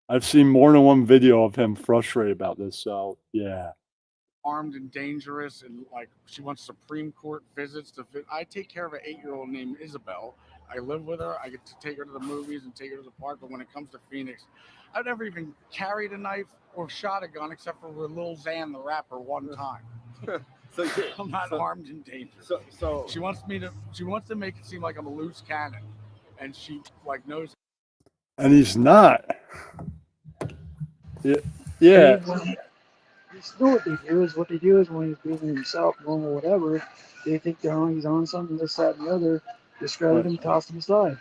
I've seen more than one video of him frustrated about this. So yeah. Armed and dangerous, and like she wants Supreme Court visits to fit. I take care of an 8-year-old named Isabel. I live with her. I get to take her to the movies and take her to the park. But when it comes to Phoenix, I've never even carried a knife or shot a gun except for with Lil Xan the rapper one time. So I'm not armed and dangerous. So She wants to make it seem like I'm a loose cannon, and she like knows. And he's not. Yeah. See, Yeah. it's know what they do is when he's being himself, normal, whatever, they think he's on something, this, that, and the other, discredit Right. him, toss him aside.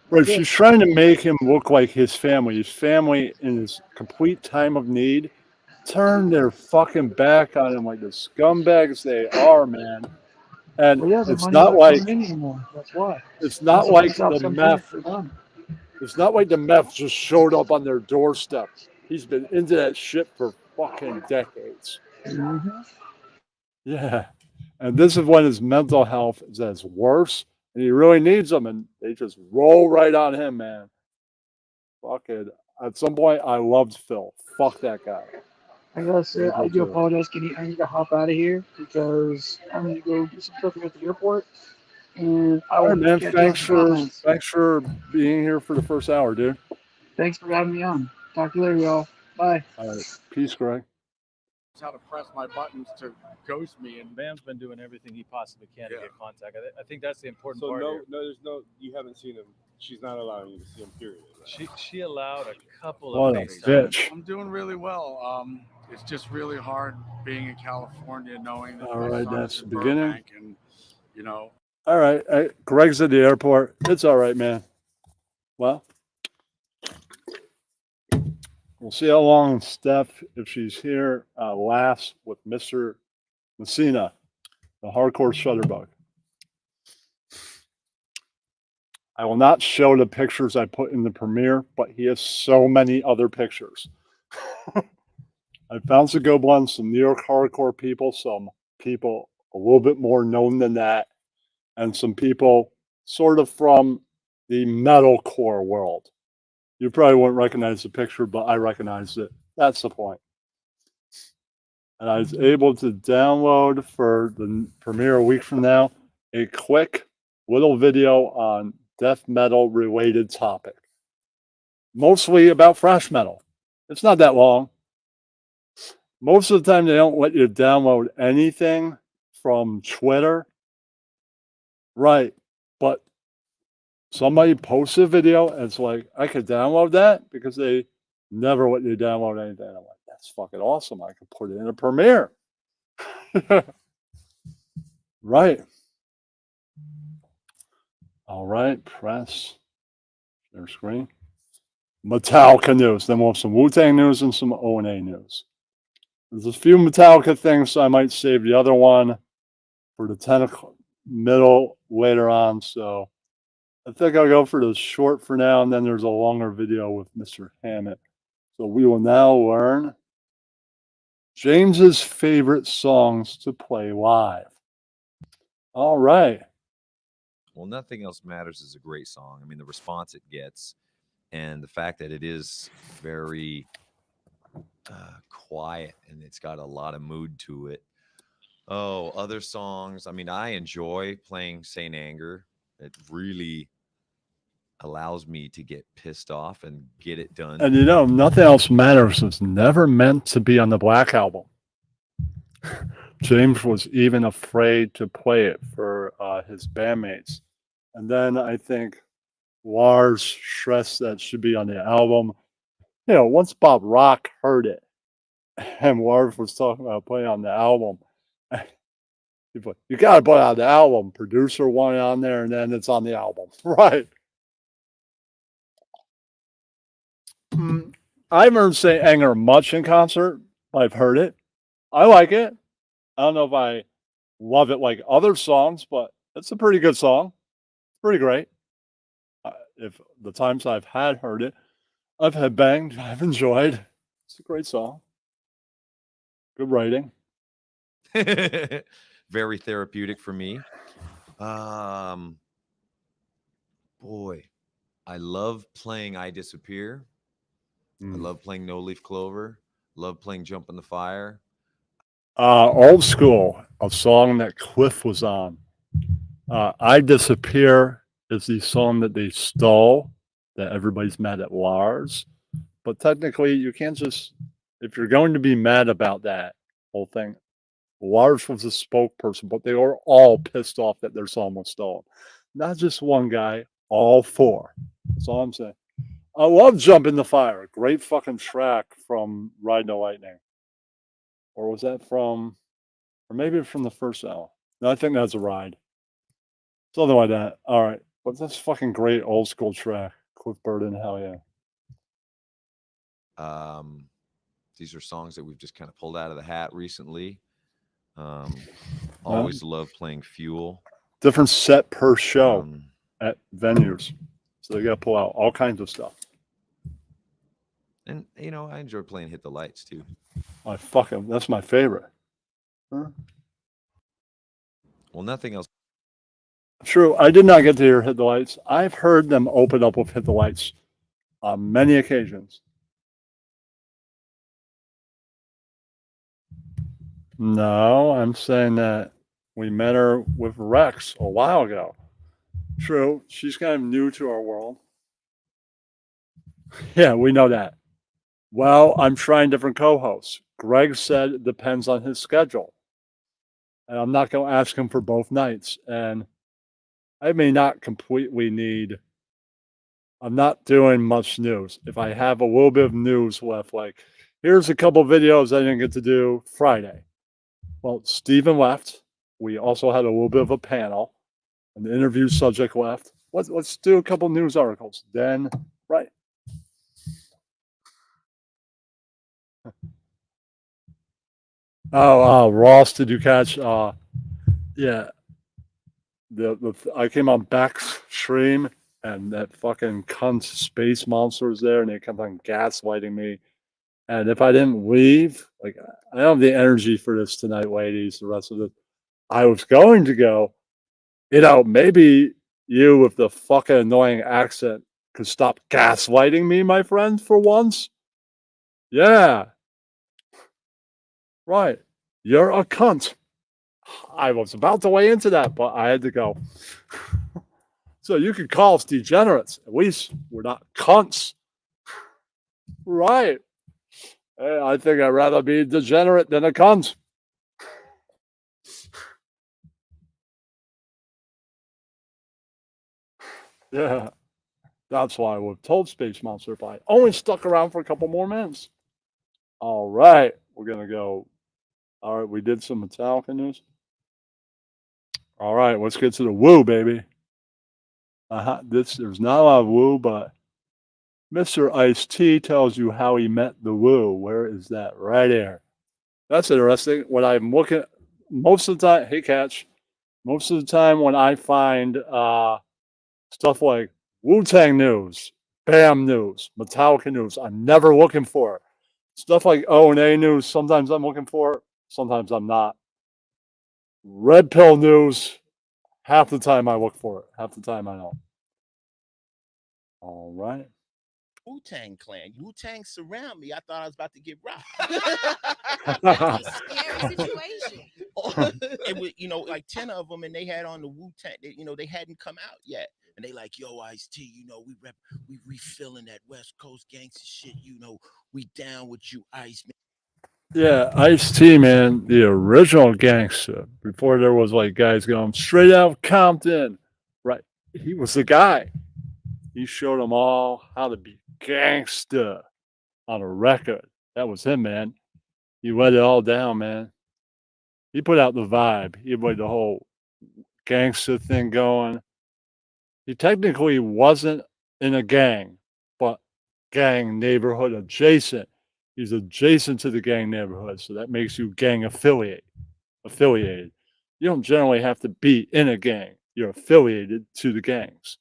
Right. That's it. She's trying to make him look like his family. His family, in his complete time of need, turned their fucking back on him like the scumbags they are, man. And Well, yeah, the it's money's not not like coming in anymore. That's why. it's Once not he like takes off the some meth. they're done. It's not like the meth just showed up on their doorstep. He's been into that shit for fucking decades. Mm-hmm. Yeah. And this is when his mental health is at its worst, and he really needs them, and they just roll right on him, man. Fuck it. At some point, I loved Phil. Fuck that guy. I gotta say, Me I do too. apologize. I need to hop out of here because I need to go do some stuff at the airport, and I All will right, man. catch you on some comments. Thanks for being here for the first hour, dude. Thanks for having me on. Talk to you later, y'all. Bye. All right. Peace, Greg. How to press my buttons to ghost me, and Bam's been doing everything he possibly can to get contact. I think that's the important so part no, here. there's no. You haven't seen him. She's not allowing you to see him. Period. Right? She allowed a couple What of a FaceTime. bitch. I'm doing really well. It's just really hard being in California, knowing that All my right, son that's is the in beginning. Burbank, and you know. All right. Greg's at the airport. It's all right, man. Well, we'll see how long Steph, if she's here, lasts with Mr. Messina, the hardcore shutterbug. I will not show the pictures I put in the premiere, but he has so many other pictures. I found some good ones, some New York hardcore people, some people a little bit more known than that, and some people sort of from the metalcore world. You probably wouldn't recognize the picture, but I recognized it. That's the point. And I was able to download for the premiere a week from now a quick little video on death metal related topic, mostly about thrash metal. It's not that long. Most of the time, they don't let you download anything from Twitter. Right. But somebody posts a video and it's like, I could download that because they never let you download anything. I'm like, that's fucking awesome. I could put it in a premiere. Right. All right. Press. Share screen. Metallica news. Then we'll have some Wu-Tang news and some O&A news. There's a few Metallica things, so I might save the other one for the 10 o'clock middle later on. So I think I'll go for the short for now, and then there's a longer video with Mr. Hammett. So we will now learn James's favorite songs to play live. All right. Well, Nothing Else Matters is a great song. I mean, the response it gets and the fact that it is very quiet and it's got a lot of mood to it. Oh, other songs. I mean, I enjoy playing Saint Anger. It really allows me to get pissed off and get it done. And Nothing Else Matters was never meant to be on the Black Album. James was even afraid to play it for his bandmates. And then I think Lars stressed that it should be on the album. Once Bob Rock heard it and Lars was talking about putting on the album, he's like, you got to put it on the album. Producer wanted on there, and then it's on the album. Right. I haven't heard Saint Anger much in concert, but I've heard it. I like it. I don't know if I love it like other songs, but it's a pretty good song. Pretty great. If the times I've heard it, I've headbanged. I've enjoyed. It's a great song. Good writing. very therapeutic for me. Boy, I love playing I Disappear. I love playing No Leaf Clover. Love playing Jump in the Fire. Old school, a song that Cliff was on. I Disappear is the song that they stole, that everybody's mad at Lars. But technically, you can't just, if you're going to be mad about that whole thing, Lars was a spokesperson, but they were all pissed off that their song was stolen. Not just one guy, all four. That's all I'm saying. I love Jump in the Fire. Great fucking track from Ride the Lightning. Or was that from, or maybe from the first album? No, I think that's a Ride. Something like that. All right. But that's fucking great old school track. Cliff Burton, hell yeah. These are songs that we've just kind of pulled out of the hat recently. Always love playing Fuel. Different set per show at venues. So they got to pull out all kinds of stuff. And, you know, I enjoy playing Hit the Lights too. I fucking, that's my favorite. Huh? Well, nothing else. True. I did not get to hear Hit the Lights. I've heard them open up with Hit the Lights on many occasions. No, I'm saying that we met her with Rex a while ago. True. She's kind of new to our world. Yeah, we know that. Well, I'm trying different co-hosts. Greg said it depends on his schedule. And I'm not going to ask him for both nights. And I may not completely need, I'm not doing much news. If I have a little bit of news left, like, here's a couple videos I didn't get to do Friday. Well, Steven left. We also had a little bit of a panel. An interview subject left. Let's do a couple news articles. Then, right. Oh, Ross, did you catch? Yeah, I came on Beck's stream, and that fucking cunt space monster was there, and they kept on gaslighting me. And if I didn't leave, like, I don't have the energy for this tonight, ladies. The rest of it, I was going to go. You know, maybe you with the fucking annoying accent could stop gaslighting me, my friend, for once. Yeah. Right. You're a cunt. I was about to weigh into that, but I had to go. So you could call us degenerates. At least we're not cunts. Right. Hey, I think I'd rather be degenerate than a cunt. Yeah. That's why I would have told Space Monster if I only stuck around for a couple more minutes. All right. We're going to go. All right. We did some Metallica news. All right. Let's get to the woo, baby. There's not a lot of woo, but Mr. Ice-T tells you how he met the woo. Where is that? Right here. That's interesting. When I'm looking, most of the time, hey, Catch, most of the time when I find stuff like Wu-Tang news, BAM news, Metallica news, I'm never looking for it. Stuff like O&A news, sometimes I'm looking for it, sometimes I'm not. Red Pill news, half the time I look for it, half the time I don't. All right. Wu-Tang Clan. Wu-Tang surround me. I thought I was about to get robbed. That's a scary situation. And with, like 10 of them, and they had on the Wu-Tang. They hadn't come out yet, and they like, yo, Ice-T, we refilling that West Coast gangster shit. We down with you, Ice Man. Yeah, Ice-T, man, the original gangster. Before there was like guys going straight out of Compton. Right. He was the guy. He showed them all how to be gangster on a record. That was him, man. He let it all down, man. He put out the vibe. He put the whole gangster thing going. He technically wasn't in a gang, but gang neighborhood adjacent. He's adjacent to the gang neighborhood, so that makes you gang affiliated. You don't generally have to be in a gang. You're affiliated to the gangs.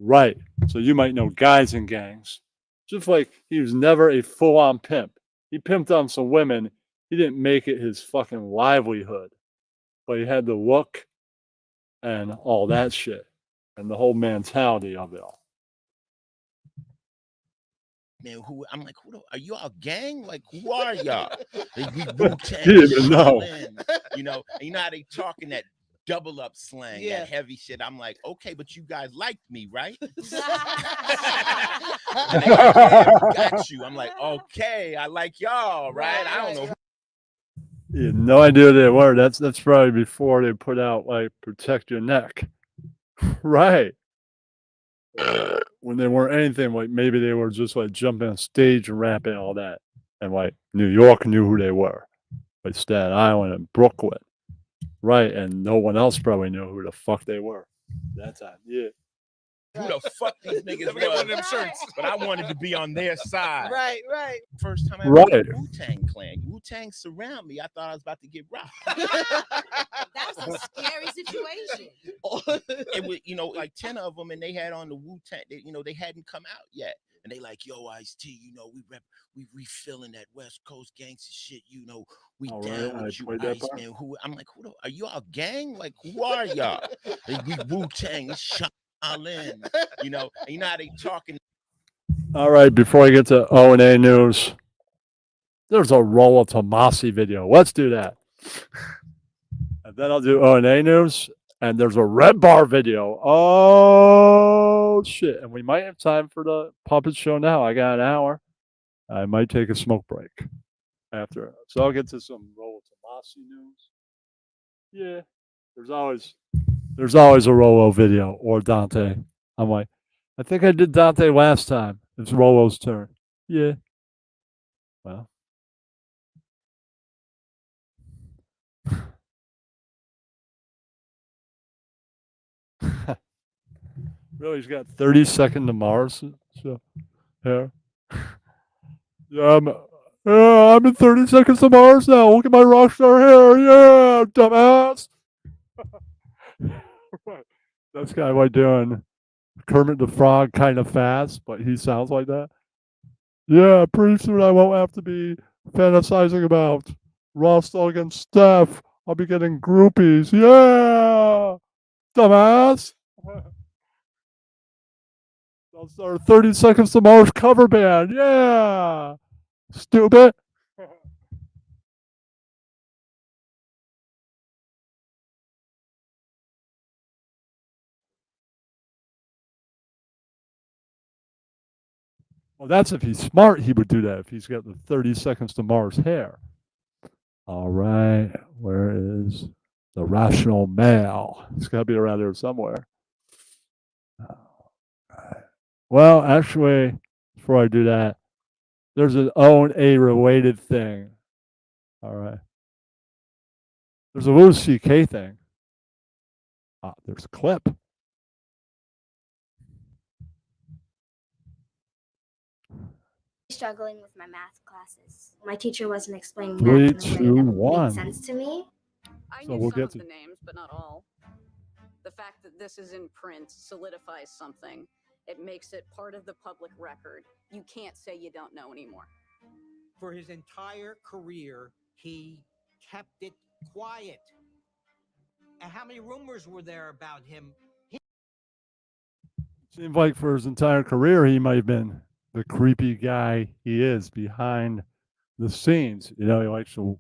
Right. So you might know guys in gangs. Just like he was never a full-on pimp. He pimped on some women. He didn't make it his fucking livelihood. but he had the look and all that shit and the whole mentality of it all. Man, who I'm like, are you all gang? Like, who are y'all? Like, we Wu-Tang, You didn't even know. Shaolin, you know, and you know how they talking that double up slang, that heavy shit. I'm like, okay, but you guys liked me, right? And they like, yeah, we got you. I'm like, okay, I like y'all, right? I don't know. You had no idea who they were. That's probably before they put out like Protect Your Neck. Right. When they weren't anything, like maybe they were just like jumping on stage and rapping all that. And like New York knew who they were. Like Staten Island and Brooklyn. Right. And no one else probably knew who the fuck they were. That time. Yeah. Who the fuck these niggas Let me get one of them was? shirts. But I wanted to be on their side. Right. First time I ever met Right. Wu-Tang Clan. Wu-Tang surround me. I thought I was about to get robbed. That was a scary situation. It was, you know, like 10 of them, and they had on the Wu-Tang. You know, they hadn't come out yet, and they like, yo, Ice-T, you know, we feeling that West Coast gangster shit. You know, we All down right, with I you, played that Ice part. Man. Who? I'm like, are you all gang? Like, who are y'all? Like, we Wu-Tang. It's Shaolin. You know, and you know how they talking. All right, before I get to O&A news, there's a Rollo Tomasi video. Let's do that. And then I'll do O&A news, and there's a Red Bar video. Oh, shit. And we might have time for the puppet show now. I got an hour. I might take a smoke break after. So I'll get to some Rollo Tomasi news. Yeah, there's always a Rollo video or Dante. I'm like, I think I did Dante last time. It's Rollo's turn. Yeah. Well. Really, he's got 30 seconds to Mars. So, yeah. Yeah, I'm in 30 seconds to Mars now. Look at my rock star hair. Yeah, dumbass. Right. That's kind of like doing Kermit the Frog kind of fast, but he sounds like that. Yeah, pretty soon I won't have to be fantasizing about Ross Dawg and Steph. I'll be getting groupies. Yeah, dumbass. I'll start 30 Seconds to Mars cover band. Yeah, stupid. Well, that's if he's smart, he would do that if he's got the 30 Seconds to Mars hair. All right, where is the rational male? It's got to be around here somewhere. Well, actually, before I do that, there's an O&A related thing. All right. There's a Louis C.K. thing. There's a clip. Struggling with my math classes. My teacher wasn't explaining math 3, in a way 2, that 1. made sense to me. I So knew we'll some get of to- the names, but not all. The fact that this is in print solidifies something. It makes it part of the public record. You can't say you don't know anymore. For his entire career, he kept it quiet. And how many rumors were there about him? Seems like for his entire career, he might have been the creepy guy he is behind the scenes. You know, he likes to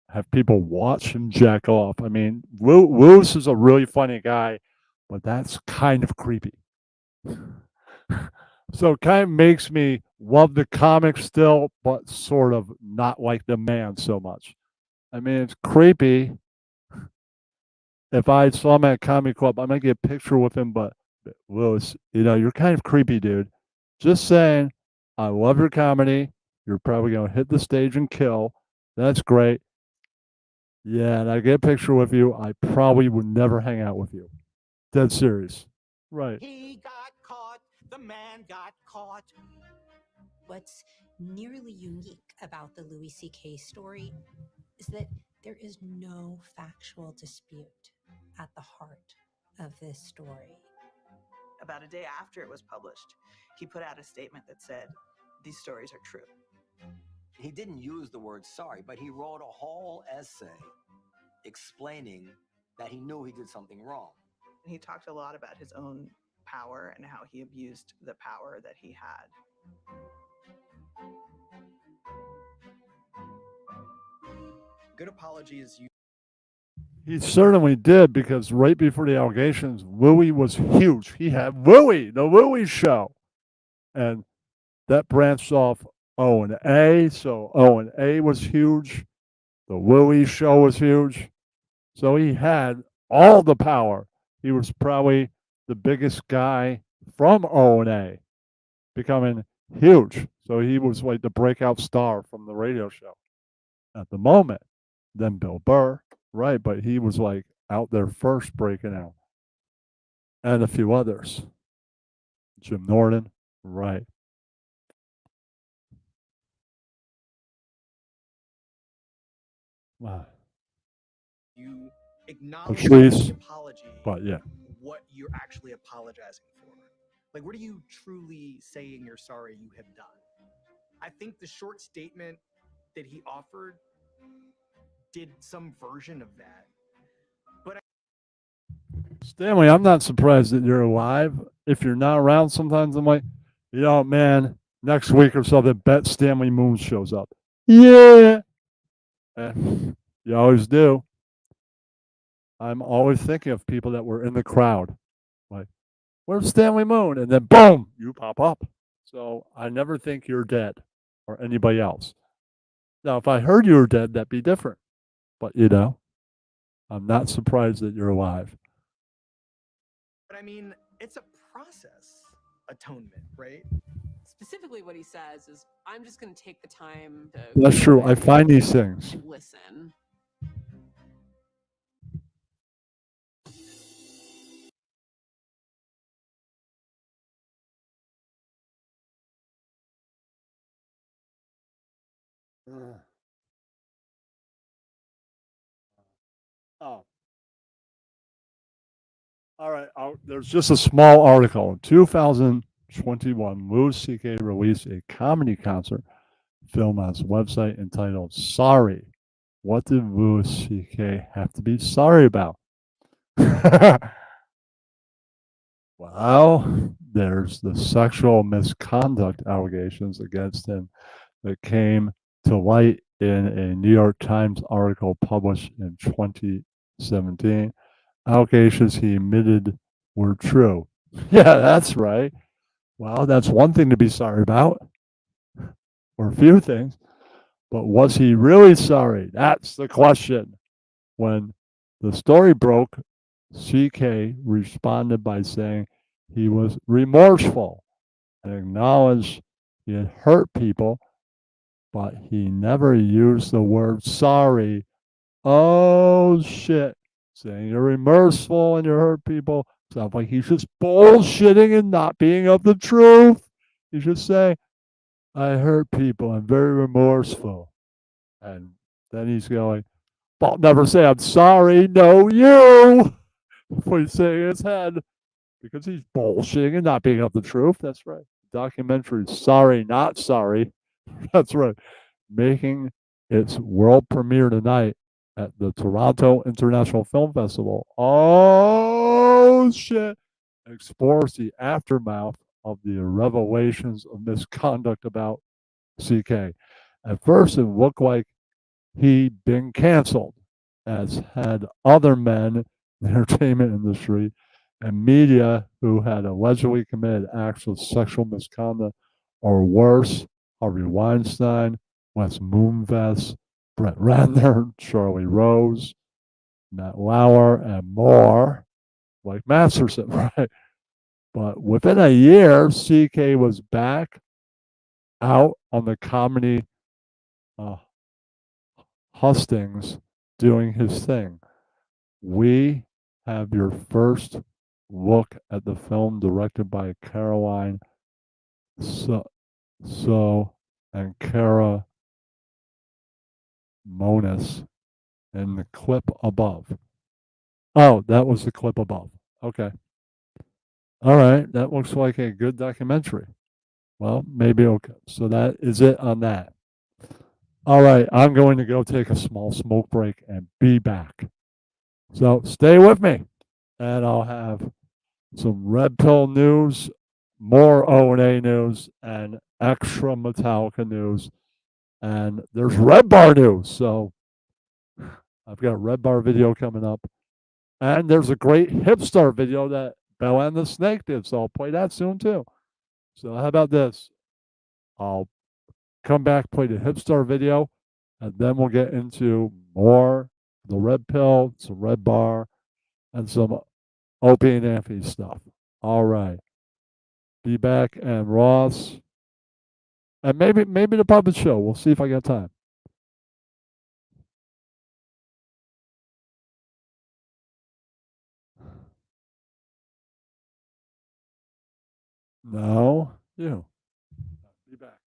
have people watch him jack off. I mean, Lewis is a really funny guy, but that's kind of creepy. So it kind of makes me love the comic still, but sort of not like the man so much. I mean, it's creepy. If I saw him at a comedy club, I might get a picture with him, but Lewis, you know, you're kind of creepy, dude. Just saying, I love your comedy. You're probably going to hit the stage and kill. That's great. Yeah, and I get a picture with you. I probably would never hang out with you. Dead serious. Right. He got caught. The man got caught. What's nearly unique about the Louis C.K. story is that there is no factual dispute at the heart of this story. About a day after it was published, he put out a statement that said, "These stories are true." He didn't use the word sorry, but he wrote a whole essay explaining that he knew he did something wrong. He talked a lot about his own power and how he abused the power that he had. Good apology is you. He certainly did, because right before the allegations, Louis was huge. He had Louis, the Louis show. And that branched off O and A. So O and A was huge. The Louis show was huge. So he had all the power. He was probably the biggest guy from O and A, becoming huge. So he was like the breakout star from the radio show at the moment. Then Bill Burr, right? But he was like out there first, breaking out. And a few others. Jim Norton, right. Wow. You acknowledge Patrice, the apology, but yeah. what you're actually apologizing for. Like, what are you truly saying you're sorry you have done? I think the short statement that he offered did some version of that. But Stanley, I'm not surprised that you're alive. If you're not around sometimes, I'm like, man, next week or so, bet Stanley Moon shows up. Yeah. You always do. I'm always thinking of people that were in the crowd. Like, where's Stanley Moon? And then boom, you pop up. So I never think you're dead or anybody else. Now, if I heard you were dead, that'd be different. But, I'm not surprised that you're alive. I mean, it's a process, atonement, right? Specifically, what he says is, I'm just going to take the time to. That's true. I find these things. Listen. Oh. All right. There's just a small article. In 2021, Louis C.K. released a comedy concert film on his website entitled Sorry. What did Louis C.K. have to be sorry about? Well, there's the sexual misconduct allegations against him that came to light in a New York Times article published in 2017. Allegations he admitted were true. Yeah, that's right. Well, that's one thing to be sorry about, or a few things. But was he really sorry? That's the question. When the story broke, CK responded by saying he was remorseful and acknowledged he had hurt people, but he never used the word sorry. Oh, shit. Saying you're remorseful and you hurt people sounds like he's just bullshitting and not being of the truth. He should say, I hurt people. I'm very remorseful. And then he's going, but I'll never say I'm sorry. No, you. Before he's saying his head, because he's bullshitting and not being of the truth. That's right. Documentary Sorry, Not Sorry. That's right. Making its world premiere tonight at the Toronto International Film Festival. Oh, shit. Explores the aftermath of the revelations of misconduct about CK. At first, it looked like he'd been canceled, as had other men in the entertainment industry and media who had allegedly committed acts of sexual misconduct or worse. Harvey Weinstein, Wes Moonves, Brett Ratner, Charlie Rose, Matt Lauer, and more, like Masterson, right? But within a year, CK was back out on the comedy hustings doing his thing. We have your first look at the film directed by Caroline and Kara Monis in the clip above. Oh, that was the clip above. Okay. All right. That looks like a good documentary. Well, maybe okay. So that is it on that. All right. I'm going to go take a small smoke break and be back. So stay with me, and I'll have some Red Pill news, more O&A news, and extra Metallica news. And there's Red Bar news. So I've got a Red Bar video coming up. And there's a great Hipstar video that Bella and the Snake did. So I'll play that soon too. So how about this? I'll come back, play the Hipstar video, and then we'll get into more the Red Pill, some Red Bar, and some Opie and Anthony stuff. All right. Be back and Ross. And maybe the puppet show. We'll see if I got time. No, you. Be back.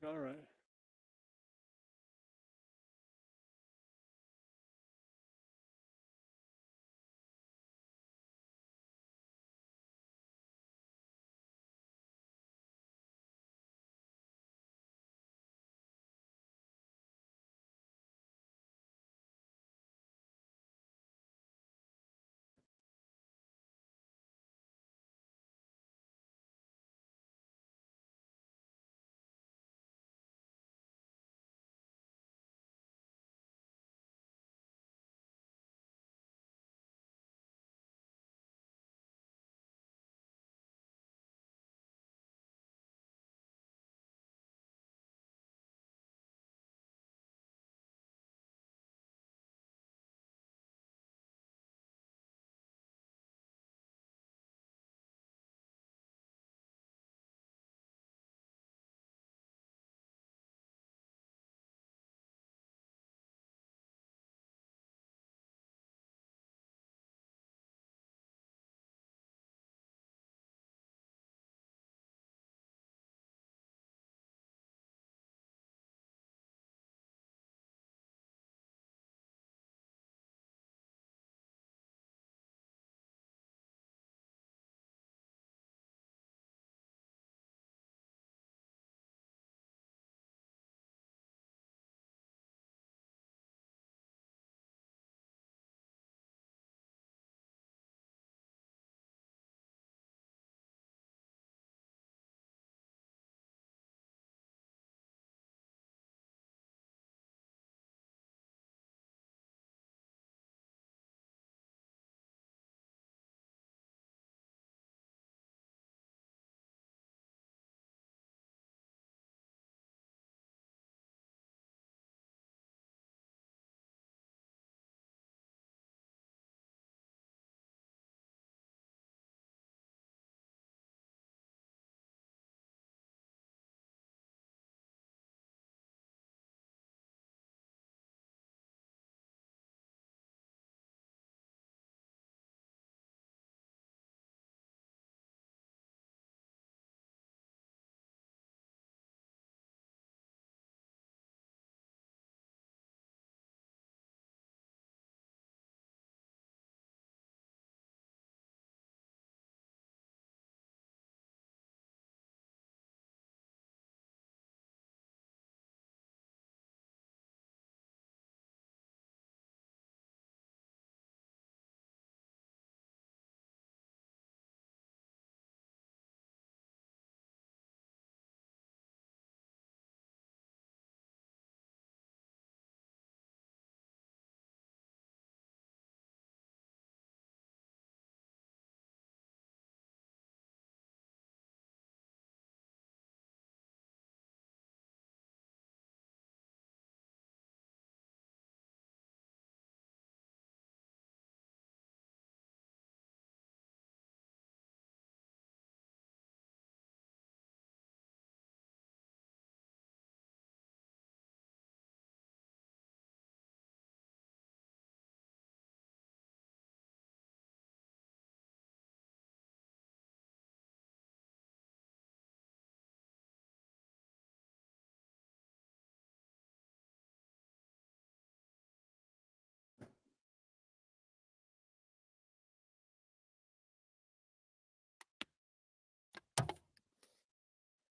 All right.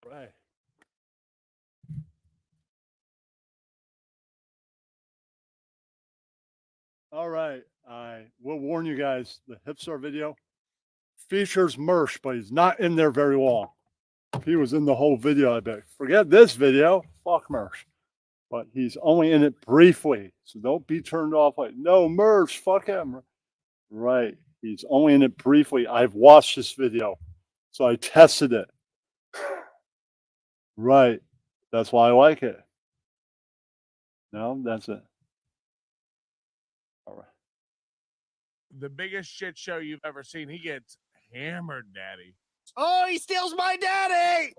Right. All right. I will warn you guys, the Hipstar video features Mersh, but he's not in there very long. If he was in the whole video, I bet. Forget this video. Fuck Mersh. But he's only in it briefly. So don't be turned off like, no, Mersh, fuck him. Right. He's only in it briefly. I've watched this video. So I tested it. Right. That's why I like it. No, that's it. All right. The biggest shit show you've ever seen. He gets hammered, Daddy. Oh, he steals my daddy!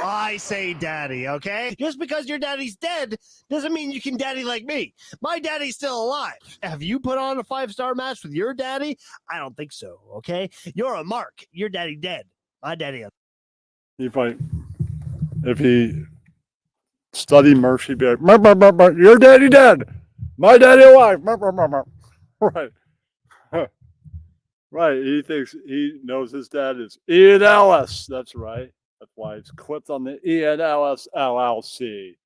I say daddy, okay? Just because your daddy's dead doesn't mean you can daddy like me. My daddy's still alive. Have you put on a 5-star match with your daddy? I don't think so, okay? You're a mark. Your daddy dead. My daddy. If he studied Mersh, he'd be like, "Mur, mur, mur, mur, your daddy dead. My daddy alive. Mur, mur, mur, mur." Right. Right. He knows his dad is Ian Ellis. That's right. That's why it's clipped on the Ian Ellis LLC.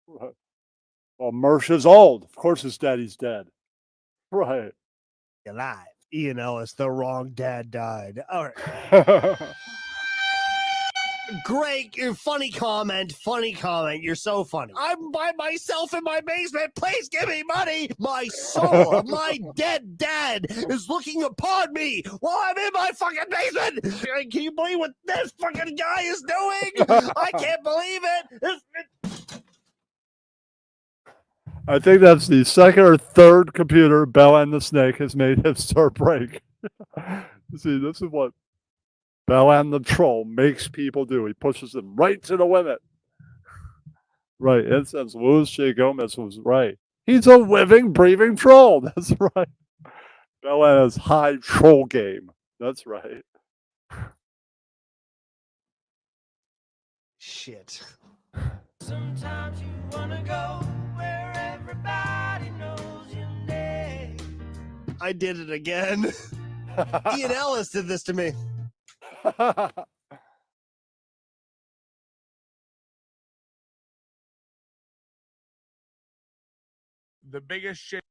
Right. Well, Mersh is old. Of course his daddy's dead. Right. Alive. Ian Ellis, the wrong dad died. All right. Great, funny comment. You're so funny. I'm by myself in my basement. Please give me money. My soul of my dead dad is looking upon me while I'm in my fucking basement. Can you believe what this fucking guy is doing? I can't believe it. I think that's the second or third computer Bella and the Snake has made Hipstar break. See, this is what Bella and the Troll makes people do. He pushes them right to the limit. Right. And since Luis J. Gomez was right. He's a living, breathing troll. That's right. Bella has high troll game. That's right. Shit. Sometimes you wanna go where everybody knows your name. I did it again. Ian Ellis did this to me. The biggest shit.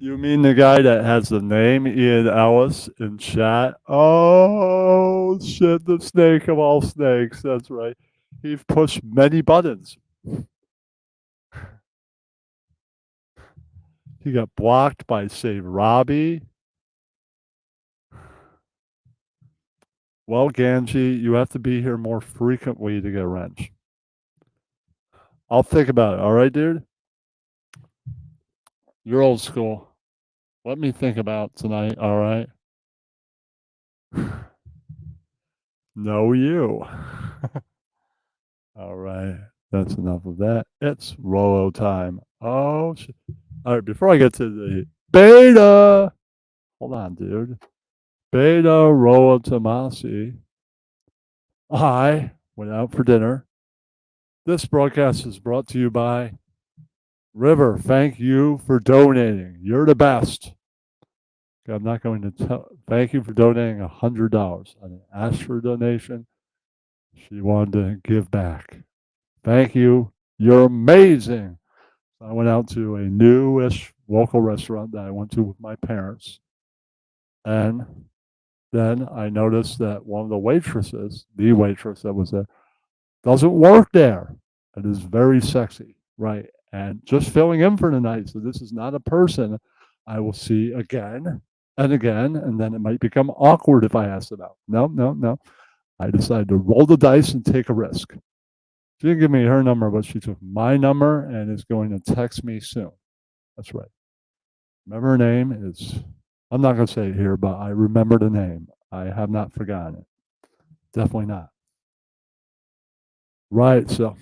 You mean the guy that has the name Ian Ellis in chat? Oh, shit, the snake of all snakes. That's right. He's pushed many buttons. He got blocked by Save Robbie. Well, Ganji, you have to be here more frequently to get a wrench. I'll think about it. All right, dude? You're old school. Let me think about tonight. All right? No, you. All right. That's enough of that. It's Rolo time. Oh, shit. All right. Before I get to the beta, hold on, dude. Beta Rolo Tomasi. I went out for dinner. This broadcast is brought to you by River. Thank you for donating. You're the best. I'm not going to tell. Thank you for donating $100. I didn't ask for a donation. She wanted to give back. Thank you. You're amazing. I went out to a newish local restaurant that I went to with my parents. And then I noticed that one of the waitresses, the waitress that was there, doesn't work there. It is very sexy, right? And just filling in for the night. So this is not a person I will see again and again, and then it might become awkward if I ask it out. No, no, no. I decided to roll the dice and take a risk. She didn't give me her number, but she took my number and is going to text me soon. That's right. Remember her name is, I'm not going to say it here, but I remember the name. I have not forgotten it. Definitely not. Right. So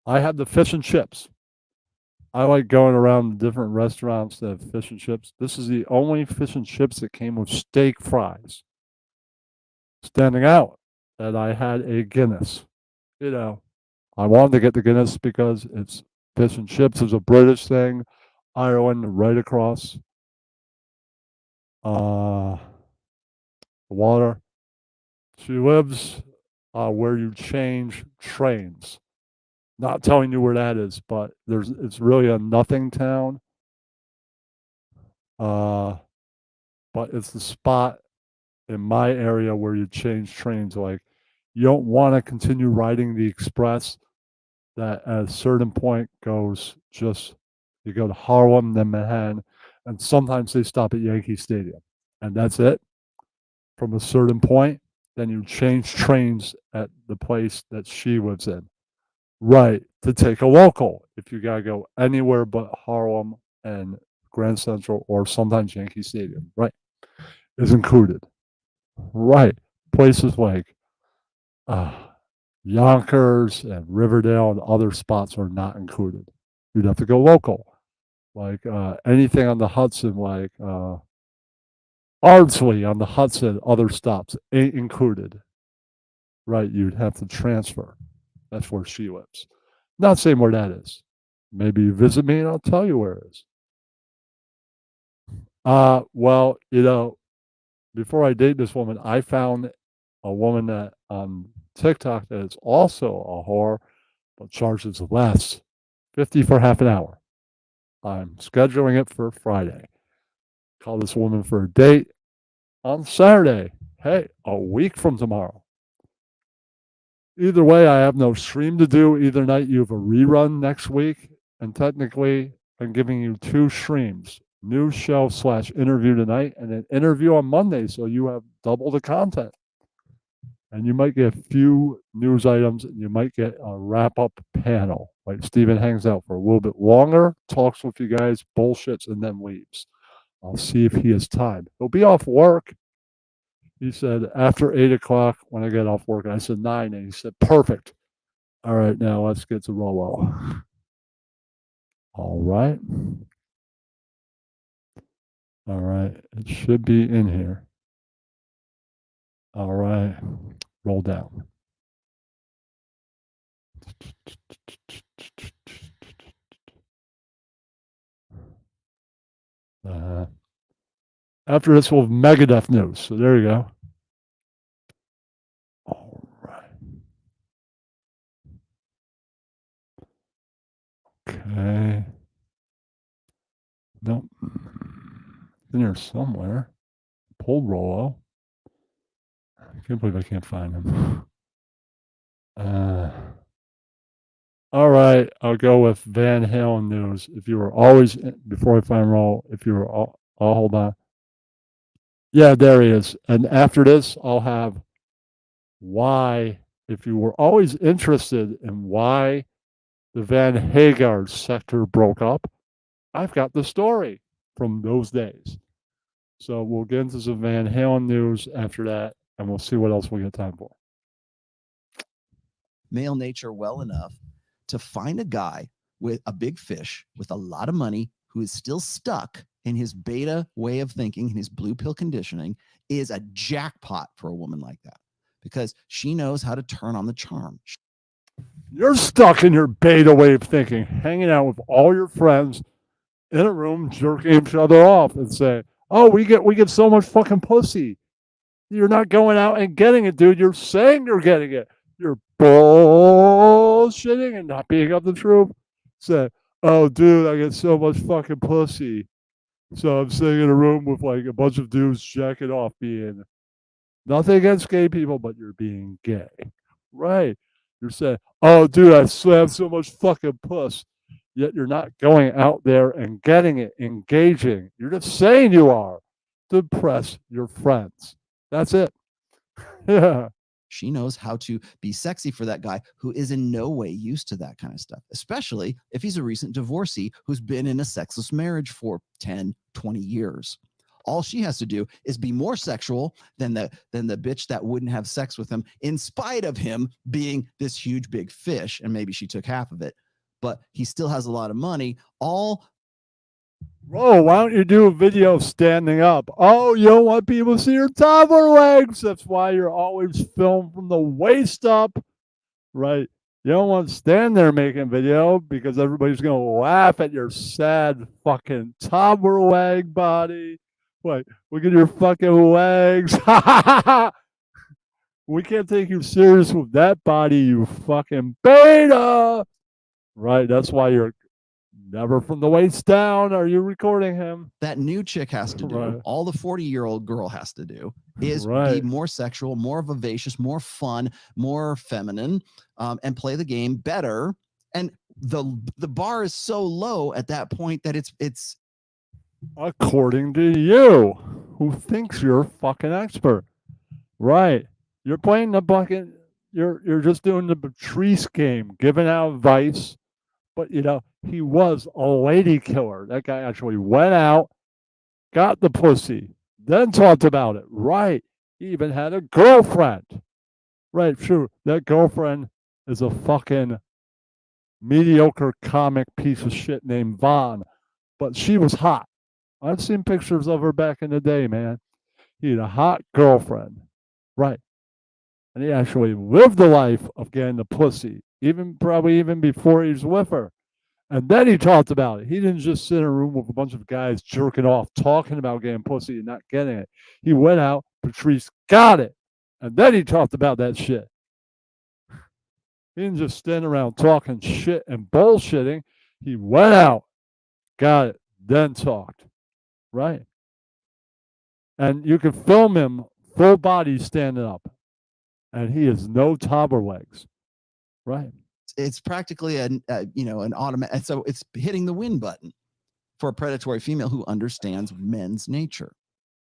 I had the fish and chips. I like going around different restaurants that have fish and chips. This is the only fish and chips that came with steak fries. Standing out that I had a Guinness. You know, I wanted to get the Guinness because it's fish and chips is a British thing. Ireland right across. The water. She lives where you change trains. Not telling you where that is, but it's really a nothing town. But it's the spot in my area where you change trains. Like, you don't want to continue riding the express that at a certain point goes just, you go to Harlem, then Manhattan, and sometimes they stop at Yankee Stadium. And that's it. From a certain point, then you change trains at the place that she lives in. Right, to take a local if you got to go anywhere but Harlem and Grand Central or sometimes Yankee Stadium. Right, is included. Right, places like uh, Yonkers and Riverdale and other spots are not included. You'd have to go local. Like anything on the Hudson, like Ardsley on the Hudson, other stops ain't included. Right, you'd have to transfer. That's where she lives. Not saying where that is. Maybe you visit me and I'll tell you where it is. Well, before I date this woman, I found a woman that on TikTok that is also a whore, but charges less, 50 for half an hour. I'm scheduling it for Friday. Call this woman for a date on Saturday. Hey, a week from tomorrow. Either way, I have no stream to do. Either night, you have a rerun next week. And technically, I'm giving you 2 streams. New show / interview tonight and an interview on Monday. So you have double the content. And you might get a few news items and you might get a wrap up panel. Like Steven hangs out for a little bit longer, talks with you guys, bullshits, and then leaves. I'll see if he has time. He'll be off work. He said after 8 o'clock when I get off work. And I said 9. And he said, perfect. All right, now let's get to Rolo. All right. All right. It should be in here. All right. Roll down. After this, we'll have Megadeth news. So there you go. All right. Okay. Nope. In here somewhere. Pulled Rolo. I can't believe I can't find him. All right, I'll go with Van Halen news. If you were always before I find Rolo, if you were all, I'll hold on. Yeah, there he is. And after this, I'll have why. If you were always interested in why the Van Hagar sector broke up, I've got the story from those days. So we'll get into some Van Halen news after that, and we'll see what else we get time for. Male nature well enough to find a guy with a big fish with a lot of money who is still stuck in his beta way of thinking, in his blue pill conditioning, is a jackpot for a woman like that because she knows how to turn on the charm. You're stuck in your beta way of thinking, hanging out with all your friends in a room, jerking each other off, and say, "Oh, we get so much fucking pussy." You're not going out and getting it, dude. You're saying you're getting it. You're bullshitting and not being up the truth. Say, "Oh, dude, I get so much fucking pussy." So I'm sitting in a room with like a bunch of dudes jacking off, being nothing against gay people, but you're being gay, right? You're saying, "Oh, dude, I slammed so much fucking puss," yet you're not going out there and getting it, engaging. You're just saying you are to impress your friends. That's it. Yeah. She knows how to be sexy for that guy who is in no way used to that kind of stuff, especially if he's a recent divorcee who's been in a sexless marriage for 10, 20 years. All she has to do is be more sexual than the bitch that wouldn't have sex with him in spite of him being this huge big fish, and maybe she took half of it, but he still has a lot of money. Bro, why don't you do a video standing up? Oh, you don't want people to see your toddler legs. That's why you're always filmed from the waist up, right? You don't want to stand there making video because everybody's going to laugh at your sad fucking toddler leg body. What? Look at your fucking legs. We can't take you serious with that body, you fucking beta. Right. That's why you're never from the waist down. Are you recording him? That new chick has to do, Right. all the 40-year-old girl has to do, is be Right. more sexual, more vivacious, more fun, more feminine, and play the game better. And the bar is so low at that point that it's According to you, who thinks you're a fucking expert. Right. You're playing the bucket. You're just doing the Patrice game, giving out advice. But you know, he was a lady killer. That guy actually went out, got the pussy, then talked about it. Right. He even had a girlfriend. Right, true. That girlfriend is a fucking mediocre comic piece of shit named Vaughn. But she was hot. I've seen pictures of her back in the day, man. He had a hot girlfriend. Right. And he actually lived the life of getting the pussy, probably even before he was with her. And then he talked about it. He didn't just sit in a room with a bunch of guys jerking off, talking about getting pussy and not getting it. He went out, Patrice got it. And then he talked about that shit. He didn't just stand around talking shit and bullshitting. He went out, got it, then talked. Right. And you can film him full body standing up. And he has no toddler legs. Right. it's practically an automatic. So it's hitting the win button for a predatory female who understands men's nature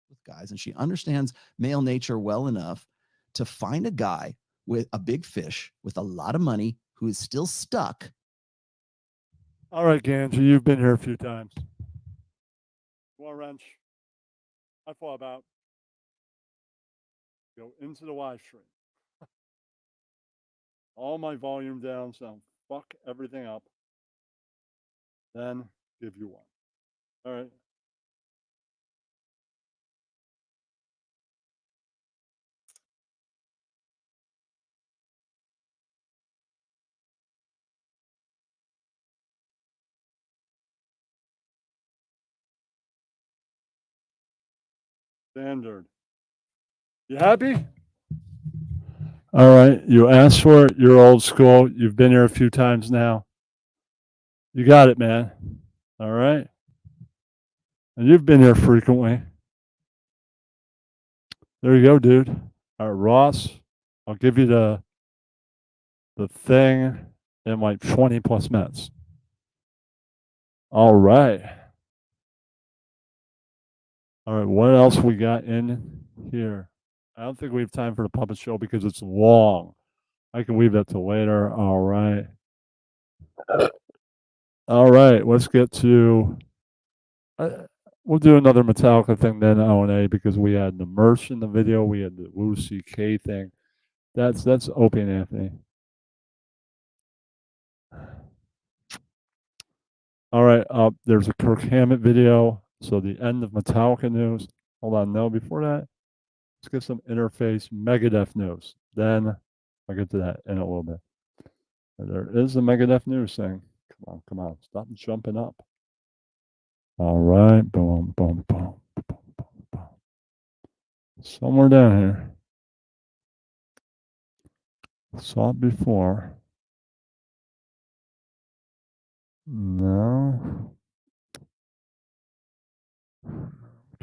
with guys, and she understands male nature well enough to find a guy with a big fish with a lot of money who is still stuck. All right, Ganji, you've been here a few times. You want a wrench? I thought about go into the live stream. All my volume down, so fuck everything up. Then give you one. All right. Standard. You happy? All right. You asked for it. You're old school. You've been here a few times now. You got it, man. All right. And you've been here frequently. There you go, dude. All right, Ross. I'll give you the thing in like 20 plus minutes. All right. All right. What else we got in here? I don't think we have time for the puppet show because it's long. I can leave that till later. All right. All right. Let's get to. We'll do another Metallica thing then O&A because we had the merch in the video. We had the Wu CK thing. That's Opie and Anthony. All right. There's a Kirk Hammett video. So the end of Metallica news. Hold on. No, before that, let's get some interface Megadeth news. Then I'll get to that in a little bit. And there is a Megadeth news thing. Come on. Stop jumping up. All right. Boom, boom, boom, boom, boom, boom. Somewhere down here. Saw it before. No.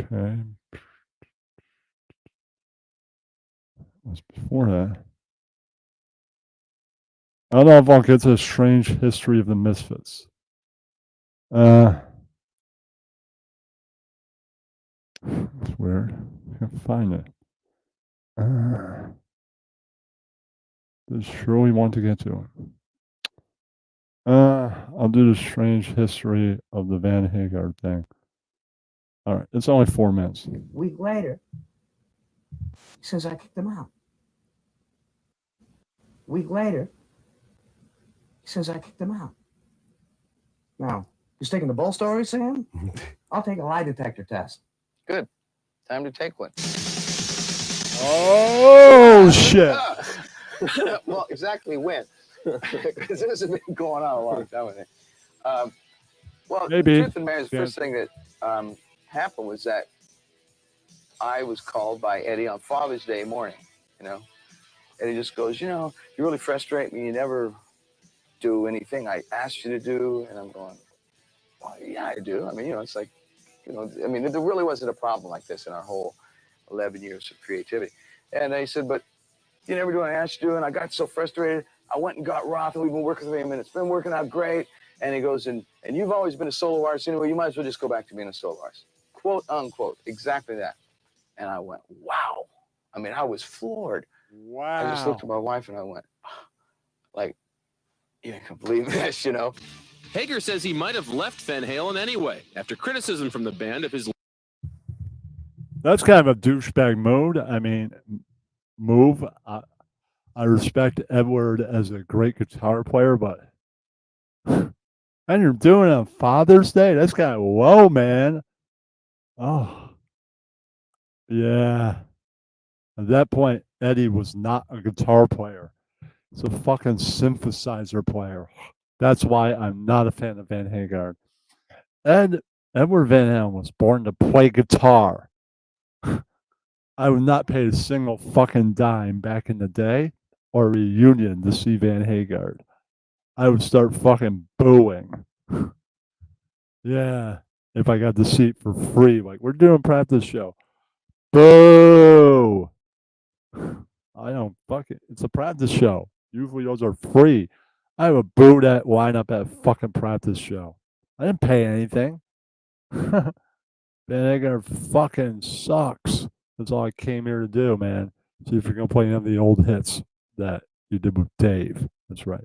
Okay. What's before that? I don't know if I'll get to the strange history of the Misfits. It's weird. I can't find it. Does Shirley want to get to it? I'll do the strange history of the Van Hagar thing. All right, it's only 4 minutes. Week later, he says I kicked him out. Week later, he says I kicked him out. Now, you sticking to both stories, Sam? I'll take a lie detector test. Good. Time to take one. Oh, shit. Well, exactly when? Because this has been going on a long time, I think. Well, Maybe. The truth of the matter is, the first thing that happened was that I was called by Eddie on Father's Day morning, Eddie just goes, you really frustrate me. You never do anything I asked you to do? And I'm going, well, yeah, I do. I mean, you know, it's like, you know, I mean, there really wasn't a problem like this in our whole 11 years of creativity. And they said, but you never do what I asked you to do. And I got so frustrated. I went and got Roth, and we've been working with him, and it's been working out great. And he goes, and you've always been a solo artist anyway. You might as well just go back to being a solo artist. Quote, unquote. Exactly that. And I went, wow. I mean, I was floored. Wow. I just looked at my wife, and I went, like, you can believe this, you know? Hager says he might have left Van Halen anyway after criticism from the band of his. That's kind of a douchebag move. I respect Edward as a great guitar player, but and you're doing it on Father's Day? That's kind of low, man. Oh, yeah. At that point, Eddie was not a guitar player. He's a fucking synthesizer player. That's why I'm not a fan of Van Hagar. Edward Van Halen was born to play guitar. I would not pay a single fucking dime back in the day or a reunion to see Van Hagar. I would start fucking booing. Yeah, if I got the seat for free, like we're doing practice show. Boo! I don't fuck it. It's a practice show. Usually those are free. I would boo that lineup at a fucking practice show. I didn't pay anything. Van Hagar fucking sucks. That's all I came here to do, man. See if you're gonna play any of the old hits that you did with Dave. That's right.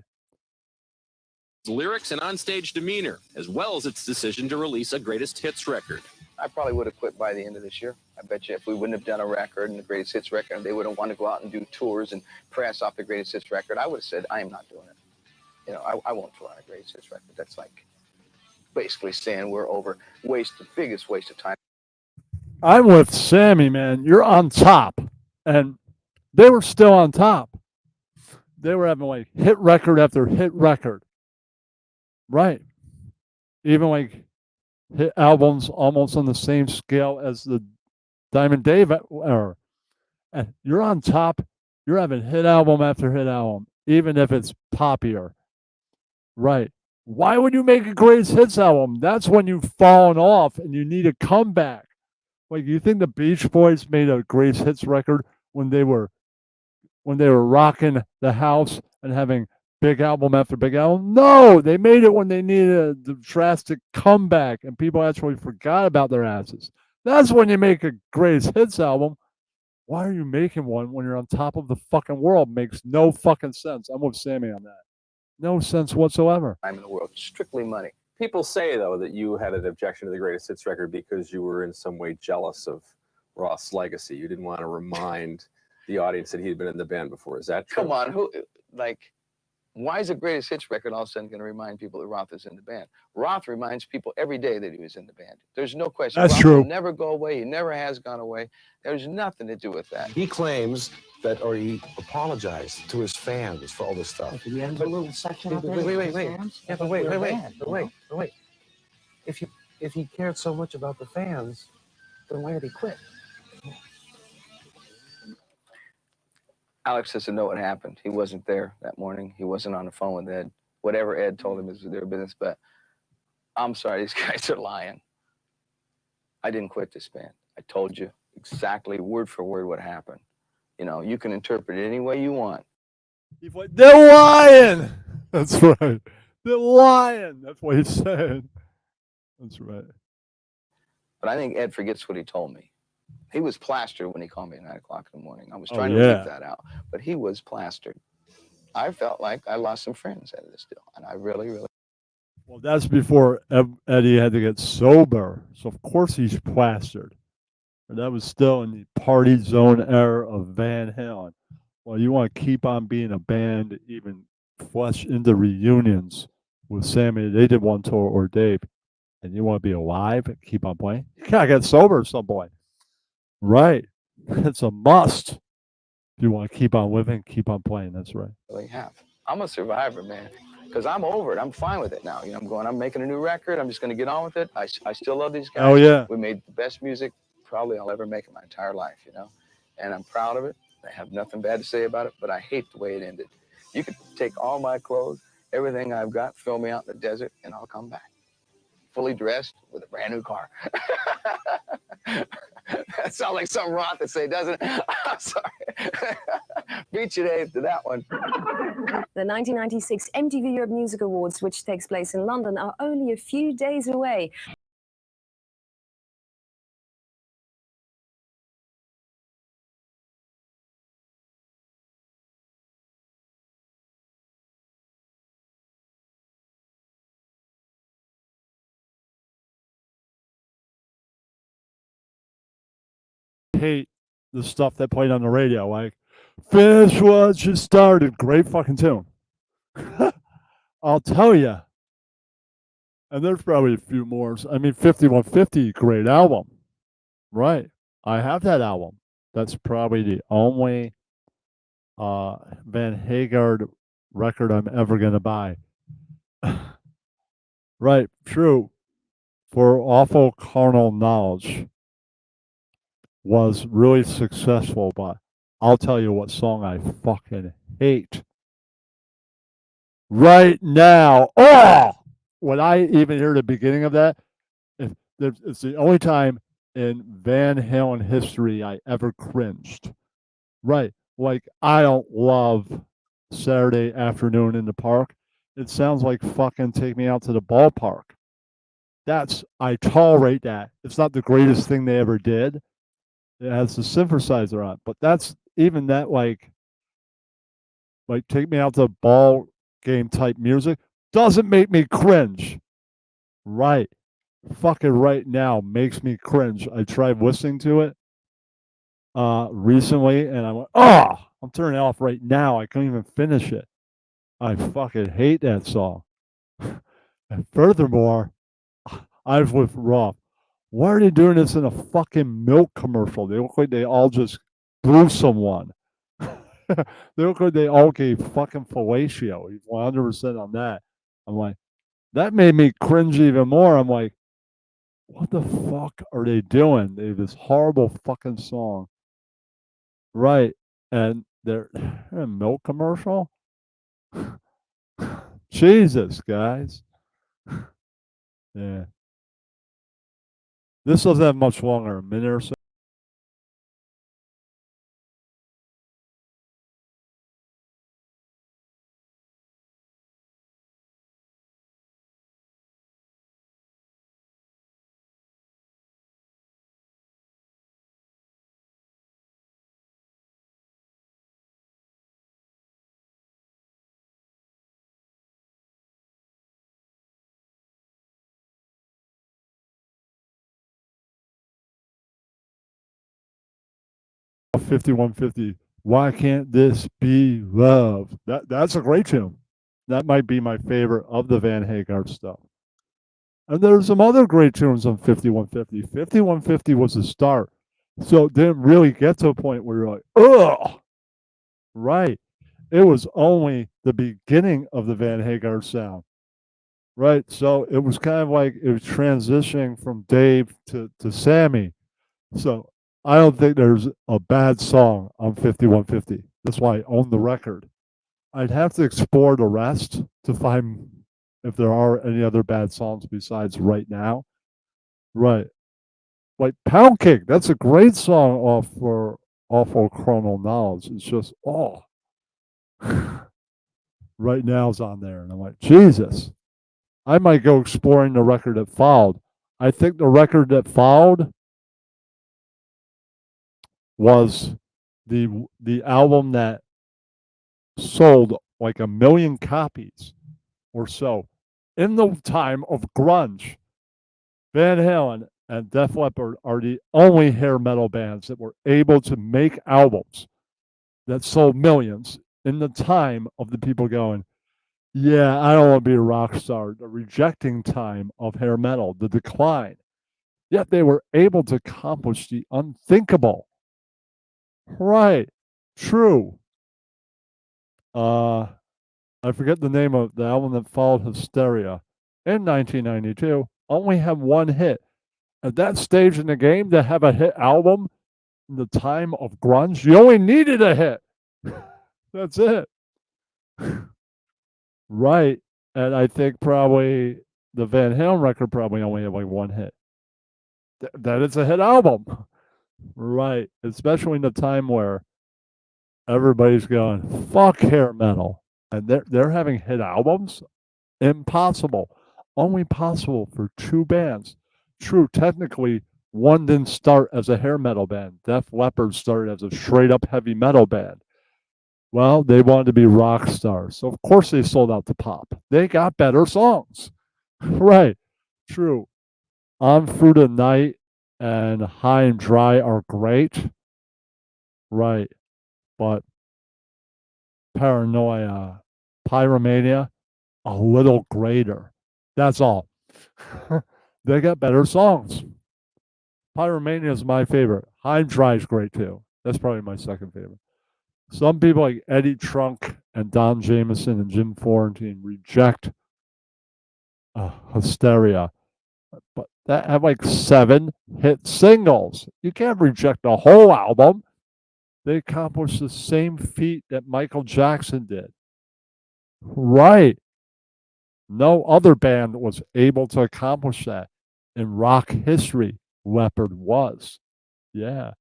Lyrics and onstage demeanor, as well as its decision to release a greatest hits record. I probably would have quit by the end of this year. I bet you if we wouldn't have done a record and the greatest hits record, and they wouldn't want to go out and do tours and press off the greatest hits record, I would have said, I am not doing it. You know, I won't tour on a greatest hits record. That's like basically saying we're over. The biggest waste of time. I'm with Sammy, man. You're on top. And they were still on top. They were having like hit record after hit record. Right. Even like hit albums almost on the same scale as the Diamond Dave era. And you're on top. You're having hit album after hit album, even if it's poppier. Right. Why would you make a greatest hits album? That's when you've fallen off and you need a comeback. Like, you think the Beach Boys made a greatest hits record when they were rocking the house and having big album after big album? No, they made it when they needed a drastic comeback and people actually forgot about their asses. That's when you make a greatest hits album. Why are you making one when you're on top of the fucking world? Makes no fucking sense. I'm with Sammy on that. No sense whatsoever. I'm in the world, strictly money. People say, though, that you had an objection to the greatest hits record because you were in some way jealous of Roth's legacy. You didn't want to remind the audience that he had been in the band before. Is that true? Come on, why is the greatest hits record all of a sudden going to remind people that Roth is in the band? Roth reminds people every day that he was in the band. There's no question. That's Roth true. will never go away. He never has gone away. There's nothing to do with that. He claims that, or he apologized to his fans for all this stuff. Did he have a little section out there? Wait. Yeah, but wait. If he cared so much about the fans, then why did he quit? Alex doesn't know what happened. He wasn't there that morning. He wasn't on the phone with Ed. Whatever Ed told him is their business, but I'm sorry, these guys are lying. I didn't quit this band. I told you exactly word for word what happened. You know, you can interpret it any way you want. They're lying. That's right. They're lying. That's what he said. That's right. But I think Ed forgets what he told me. He was plastered when he called me at 9 o'clock in the morning. I was trying to leave that out, but he was plastered. I felt like I lost some friends out of this deal, and I really, really. Well, that's before Eddie had to get sober, so of course he's plastered. And that was still in the party zone era of Van Halen. Well, you want to keep on being a band, even flesh into reunions with Sammy. They did one tour, or Dave, and you want to be alive and keep on playing. You gotta get sober at some point. Right. It's a must. If you want to keep on living, keep on playing. That's right. Really have. I'm a survivor, man, because I'm over it. I'm fine with it now. You know, I'm making a new record. I'm just going to get on with it. I still love these guys. Oh, yeah. We made the best music probably I'll ever make in my entire life, you know, and I'm proud of it. I have nothing bad to say about it, but I hate the way it ended. You could take all my clothes, everything I've got, throw me out in the desert, and I'll come back. Fully dressed with a brand new car. That sounds like something Roth would say, doesn't it? I'm sorry. Beat you to that one. The 1996 MTV Europe Music Awards, which takes place in London, are only a few days away. Hate the stuff that played on the radio, like "Finish What You Started." Great fucking tune. I'll tell you. And there's probably a few more. I mean, 5150, great album. Right. I have that album. That's probably the only Van Hagar record I'm ever going to buy. Right. True. For Awful Carnal Knowledge was really successful, but I'll tell you what song I fucking hate. Right now. Oh! When I even hear the beginning of that, it's the only time in Van Halen history I ever cringed. Right. Like, I don't love Saturday Afternoon in the Park. It sounds like fucking Take Me Out to the Ballpark. I tolerate that. It's not the greatest thing they ever did. It has the synthesizer on, but that's even that, like Take Me Out to the Ball Game type music doesn't make me cringe. Right. Fucking right now makes me cringe. I tried listening to it recently, and I went, oh, I'm turning it off right now. I couldn't even finish it. I fucking hate that song. And furthermore, I was with Rob. Why are they doing this in a fucking milk commercial? They look like they all just blew someone. They look like they all gave fucking fellatio. He's 100% on that. I'm like, that made me cringe even more. I'm like, what the fuck are they doing? They have this horrible fucking song. Right. And they're in a milk commercial? Jesus, guys. Yeah. This doesn't have much longer, a minute or so. A 5150. Why can't this be love? That's a great tune. That might be my favorite of the Van Hagar stuff. And there's some other great tunes on 5150. 5150 was a start. So it didn't really get to a point where you're like, ugh. Right. It was only the beginning of the Van Hagar sound. Right. So it was kind of like it was transitioning from Dave to Sammy. So I don't think there's a bad song on 5150. That's why I own the record. I'd have to explore the rest to find if there are any other bad songs besides Right Now. Right. Like Pound Cake, that's a great song off for Awful Chrono Knowledge. It's just, oh. Right Now's on there. And I'm like, Jesus. I might go exploring the record that followed. I think the record that followed was the album that sold like 1 million copies or so in the time of grunge. Van Halen and Def Leppard are the only hair metal bands that were able to make albums that sold millions in the time of the people going, yeah, I don't want to be a rock star, the rejecting time of hair metal, the decline. Yet they were able to accomplish the unthinkable. Right. True. I forget the name of the album that followed Hysteria in 1992. Only had one hit. At that stage in the game, to have a hit album in the time of grunge, you only needed a hit. That's it. Right. And I think probably the Van Halen record probably only had like one hit. That it's a hit album. Right. Especially in the time where everybody's going, fuck hair metal. And they're having hit albums? Impossible. Only possible for two bands. True, technically, one didn't start as a hair metal band. Def Leppard started as a straight up heavy metal band. Well, they wanted to be rock stars. So, of course, they sold out to pop. They got better songs. Right. True. On Through the Night and High and Dry are great. Right. But Paranoia, Pyromania, a little greater. That's all. They got better songs. Pyromania is my favorite. High and Dry is great too. That's probably my second favorite. Some people like Eddie Trunk and Don Jameson and Jim Florentine reject Hysteria, but that had like 7 hit singles. You can't reject the whole album. They accomplished the same feat that Michael Jackson did. Right. No other band was able to accomplish that in rock history. Leopard was. Yeah.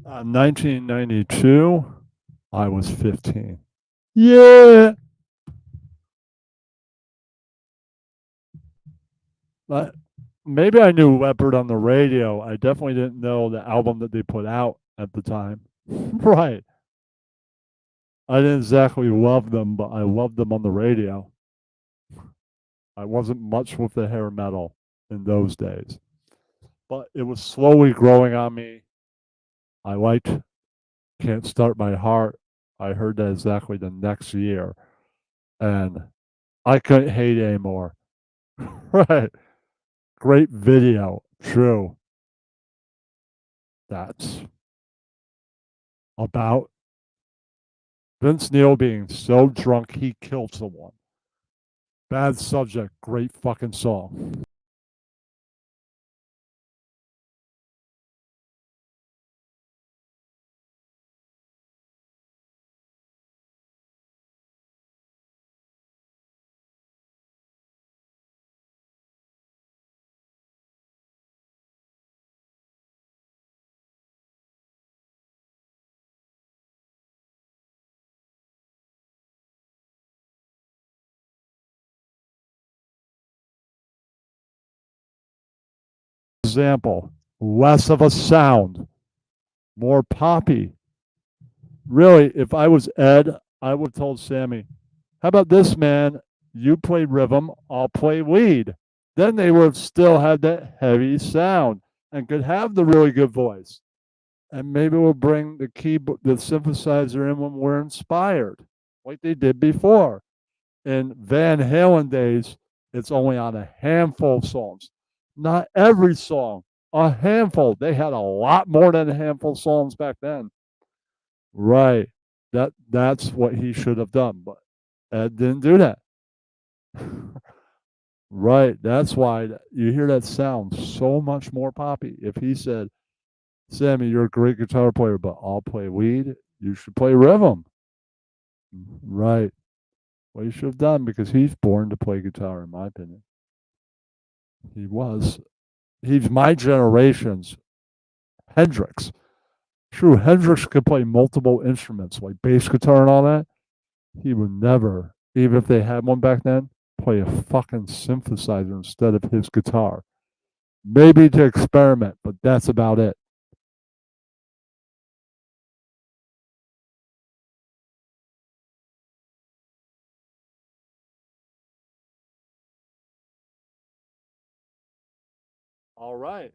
Uh, 1992, I was 15. Yeah. Maybe I knew Leopard on the radio. I definitely didn't know the album that they put out at the time. Right. I didn't exactly love them, but I loved them on the radio. I wasn't much with the hair metal in those days, but it was slowly growing on me. I liked Can't Start My Heart. I heard that exactly the next year, and I couldn't hate anymore. Right. Great video. True. That's about Vince Neil being so drunk he killed someone. Bad Subject. Great fucking song. Example. Less of a sound. More poppy. Really, if I was Ed, I would have told Sammy, how about this, man? You play rhythm, I'll play lead. Then they would have still had that heavy sound and could have the really good voice. And maybe we'll bring the keyboard, the synthesizer in when we're inspired, like they did before. In Van Halen days, it's only on a handful of songs. Not every song, a handful. They had a lot more than a handful of songs back then. Right. That's what he should have done, but Ed didn't do that. Right. That's why you hear that sound so much more poppy. If he said, Sammy, you're a great guitar player, but I'll play lead, you should play rhythm. Right. What he should have done, because he's born to play guitar, in my opinion. He was. He's my generation's Hendrix. True, Hendrix could play multiple instruments, like bass guitar and all that. He would never, even if they had one back then, play a fucking synthesizer instead of his guitar. Maybe to experiment, but that's about it. All right.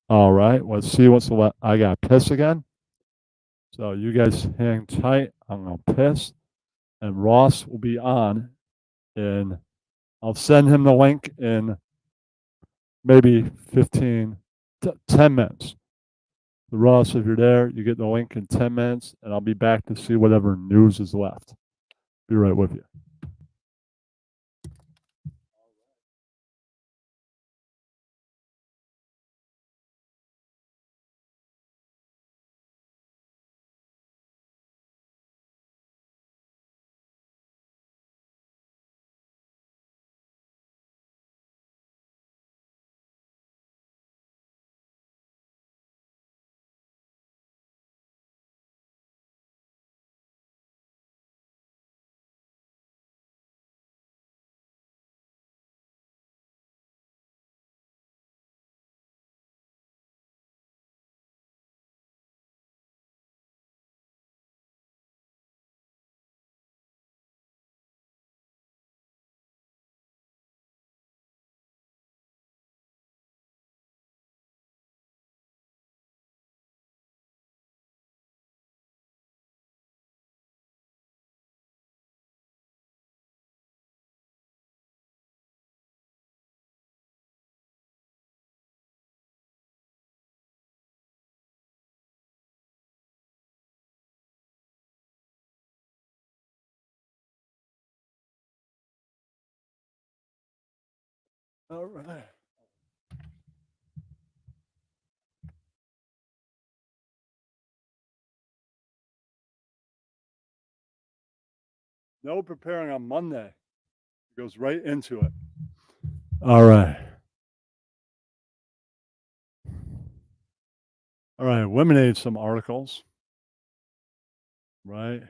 All right. Let's see what's left. I got piss again. So you guys hang tight. I'm going to piss. And Ross will be on. And I'll send him the link in maybe 10 minutes. So Ross, if you're there, you get the link in 10 minutes, and I'll be back to see whatever news is left. Be right with you. All right. No preparing on Monday. It goes right into it. All right. All right. Eliminate some articles. Right.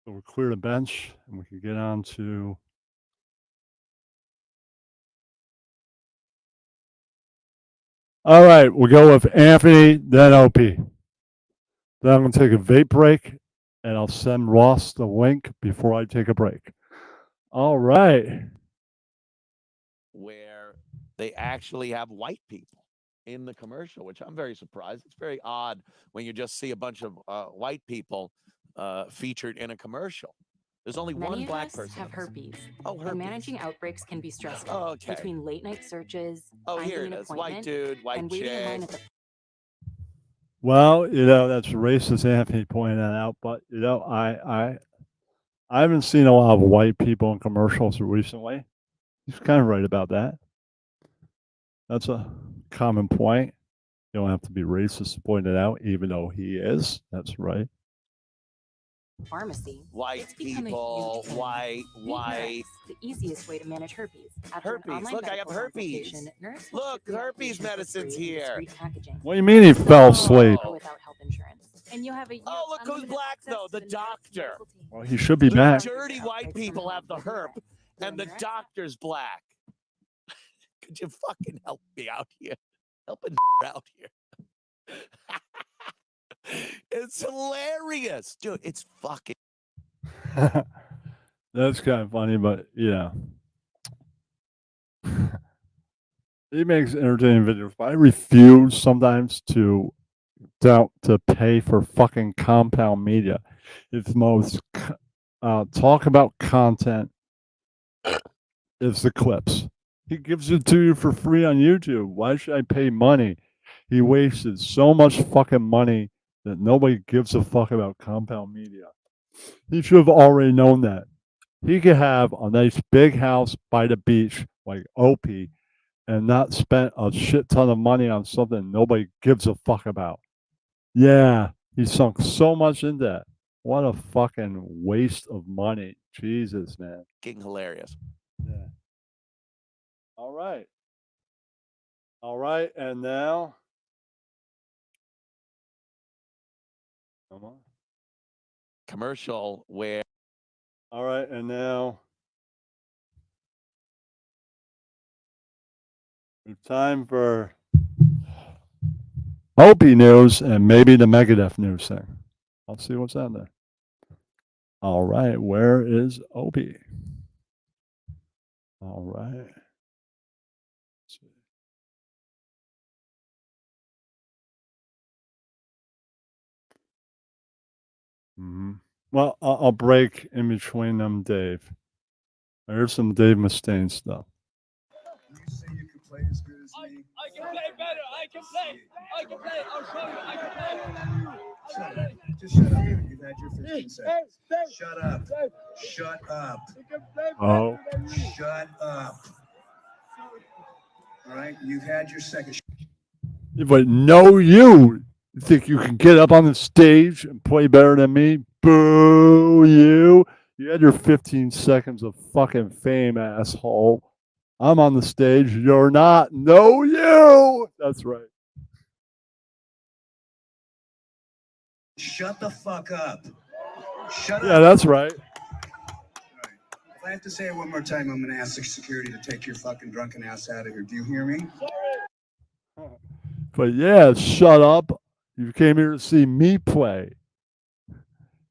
So we'll clear the bench and we can get on to. All right. We'll go with Anthony, then OP. Then I'm going to take a vape break and I'll send Ross the link before I take a break. All right. Where they actually have white people in the commercial, which I'm very surprised. It's very odd when you just see a bunch of white people featured in a commercial. There's only Many one of black us person. have herpes. Oh, And herpes. managing outbreaks can be stressful. Okay. Between late night searches, Oh, finding here an it is. White appointment, dude, white and waiting in line chick. at the Well, that's racist. Anthony pointed that out, but I haven't seen a lot of white people in commercials recently. He's kind of right about that. That's a common point. You don't have to be racist to point it out, even though he is. That's right. pharmacy. White It's become people, a huge trend. white, Meet white. Nurse, the easiest way to manage herpes. After an Herpes. online Look, I have medical herpes. consultation, Nurse will Look, ship the herpes medication for medicine's free in here. discreet packaging. What do you mean he fell asleep? Or without health insurance. And you have a Oh, look who's black though, the doctor. Well, he should be The back. dirty white people have the herp, and the doctor's black. Could you fucking help me out here? Help a out here. It's hilarious, dude. It's fucking. That's kind of funny, but yeah. He makes entertaining videos, but I refuse sometimes to pay for fucking compound media. It's most talk about content. It's the clips. He gives it to you for free on YouTube. Why should I pay money? He wasted so much fucking money that nobody gives a fuck about compound media. He should have already known that. He could have a nice big house by the beach like Opie and not spent a shit ton of money on something nobody gives a fuck about. Yeah, he sunk so much in that. What a fucking waste of money. Jesus, man. Fucking hilarious. Yeah. All right. All right, and now. Come on. Commercial where. All right, and now. It's time for Opie news and maybe the Megadeth news thing. I'll see what's out there. All right, where is Opie? All right. Mm-hmm. Well, I'll break in between them, Dave. There's some Dave Mustaine stuff. You say you can play as good as me. I can play better. I can play. I'll show you. I can play. Shut up. Just shut up. You've had your 15 seconds. Shut up. Shut up. Oh. Shut up. All right, you've had your second. But no, you think you can get up on the stage and play better than me? Boo, you. You had your 15 seconds of fucking fame, asshole. I'm on the stage. You're not. No, you. That's right. Shut the fuck up. Shut Yeah, up. that's right. If I have to say it one more time, I'm going to ask the security to take your fucking drunken ass out of here. Do you hear me? But yeah, shut up. You came here to see me play.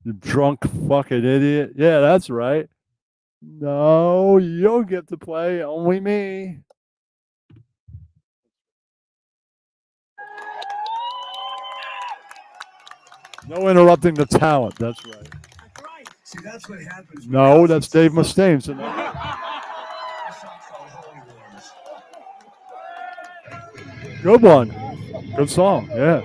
You drunk fucking idiot. Yeah, that's right. No, you don't get to play. Only me. No interrupting the talent. That's right. See, that's what happens. No, that's Dave Mustaine. So good one. Good song. Yeah.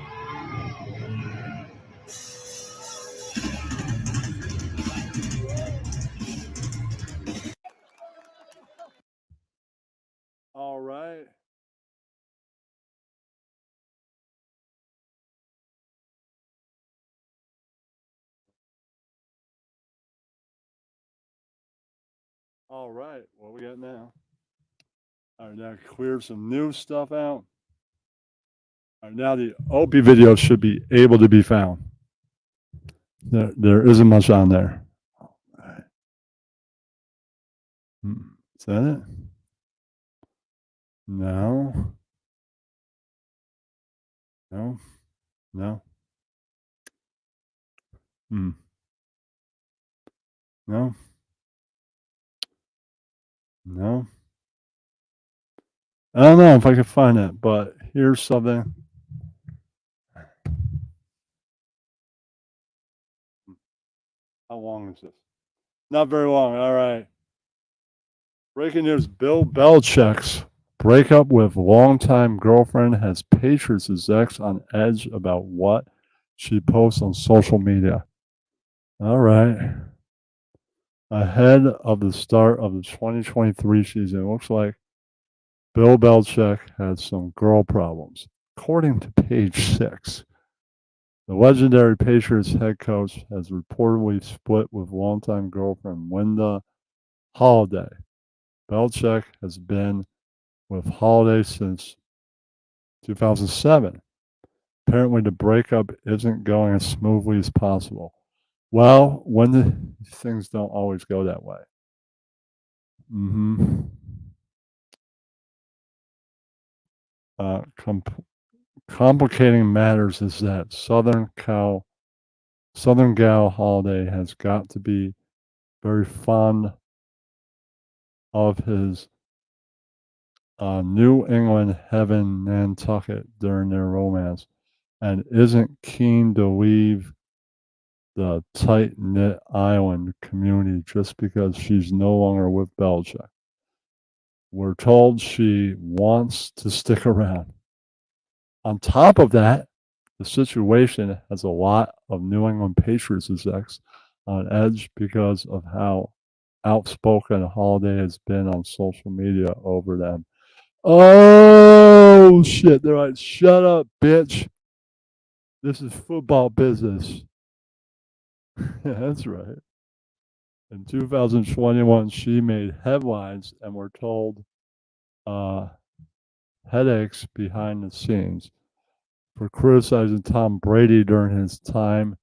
All right. All right. What we got now? All right, now clear some new stuff out. All right, now the Opie video should be able to be found. There isn't much on there. All right. Is that it? No. No. No. No. No. I don't know if I can find it, but here's something. How long is this? Not very long. All right. Breaking news: Bill Belichick's breakup with longtime girlfriend has Patriots' ex on edge about what she posts on social media. All right. Ahead of the start of the 2023 season, it looks like Bill Belichick had some girl problems. According to page 6, the legendary Patriots head coach has reportedly split with longtime girlfriend Linda Holiday. Belichick has been with Holiday since 2007. Apparently, the breakup isn't going as smoothly as possible. Well, when things don't always go that way. Complicating matters is that Southern Gal Holiday has got to be very fond of his New England heaven Nantucket during their romance and isn't keen to leave the tight-knit island community just because she's no longer with Belichick. We're told she wants to stick around. On top of that, the situation has a lot of New England Patriots' ex on edge because of how outspoken Holiday has been on social media over them. Oh, shit. They're like, shut up, bitch. This is football business. Yeah, that's right. In 2021, she made headlines and we're told headaches behind the scenes for criticizing Tom Brady during his time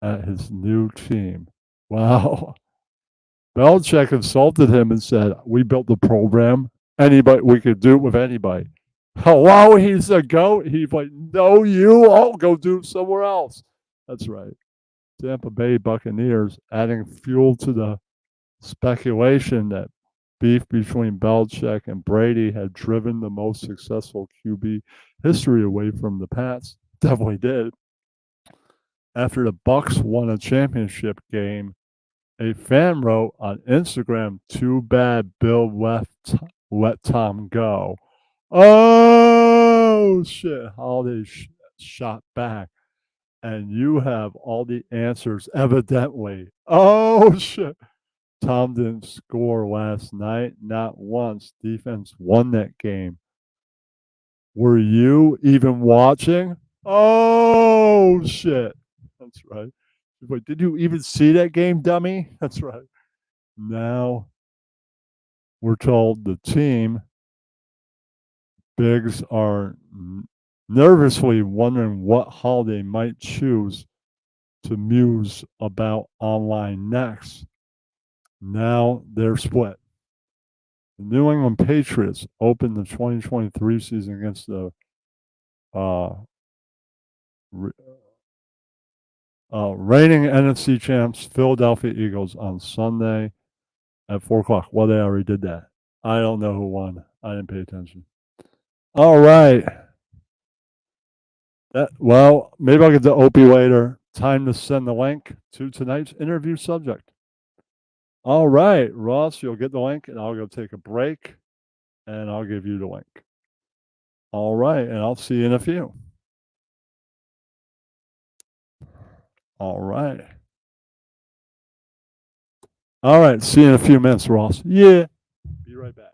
at his new team. Wow. Belichick insulted him and said, "We built the program. Anybody, we could do it with anybody." Hello, he's a goat. He's like, "No, you. I'll go do it somewhere else." That's right. Tampa Bay Buccaneers adding fuel to the speculation that beef between Belichick and Brady had driven the most successful QB history away from the Pats. Definitely did. After the Bucks won a championship game, a fan wrote on Instagram, "Too bad Bill let Tom go." Oh Oh shit! Holiday shot back, and you have all the answers, evidently. Oh shit! Tom didn't score last night, not once. Defense won that game. Were you even watching? Oh shit! That's right. But did you even see that game, dummy? That's right. Now we're told the team bigs are nervously wondering what holiday might choose to muse about online next. Now they're split. The New England Patriots opened the 2023 season against the reigning NFC champs Philadelphia Eagles on Sunday at 4 o'clock. Well, they already did that. I don't know who won. I didn't pay attention. All right. Well, maybe I'll get to Opie later. Time to send the link to tonight's interview subject. All right, Ross, you'll get the link, and I'll go take a break, and I'll give you the link. All right, and I'll see you in a few. All right. All right, see you in a few minutes, Ross. Yeah. Be right back.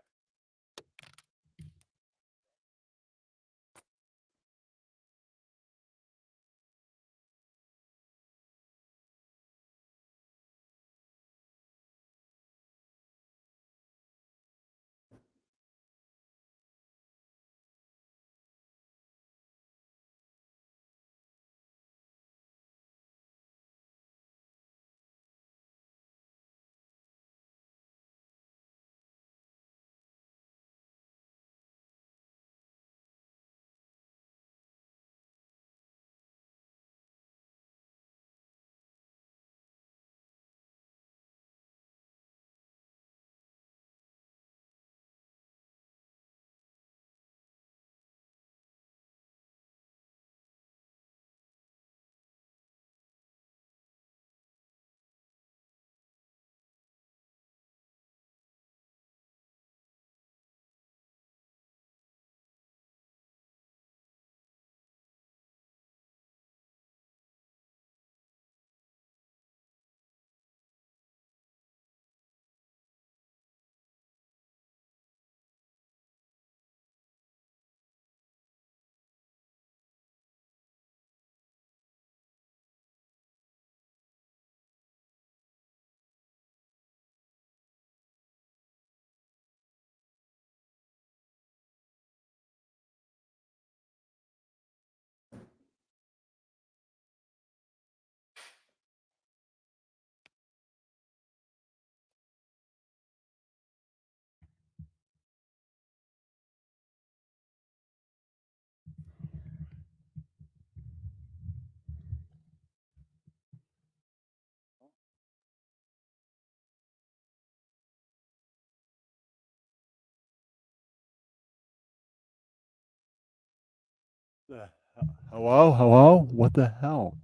Hello? Hello? What the hell?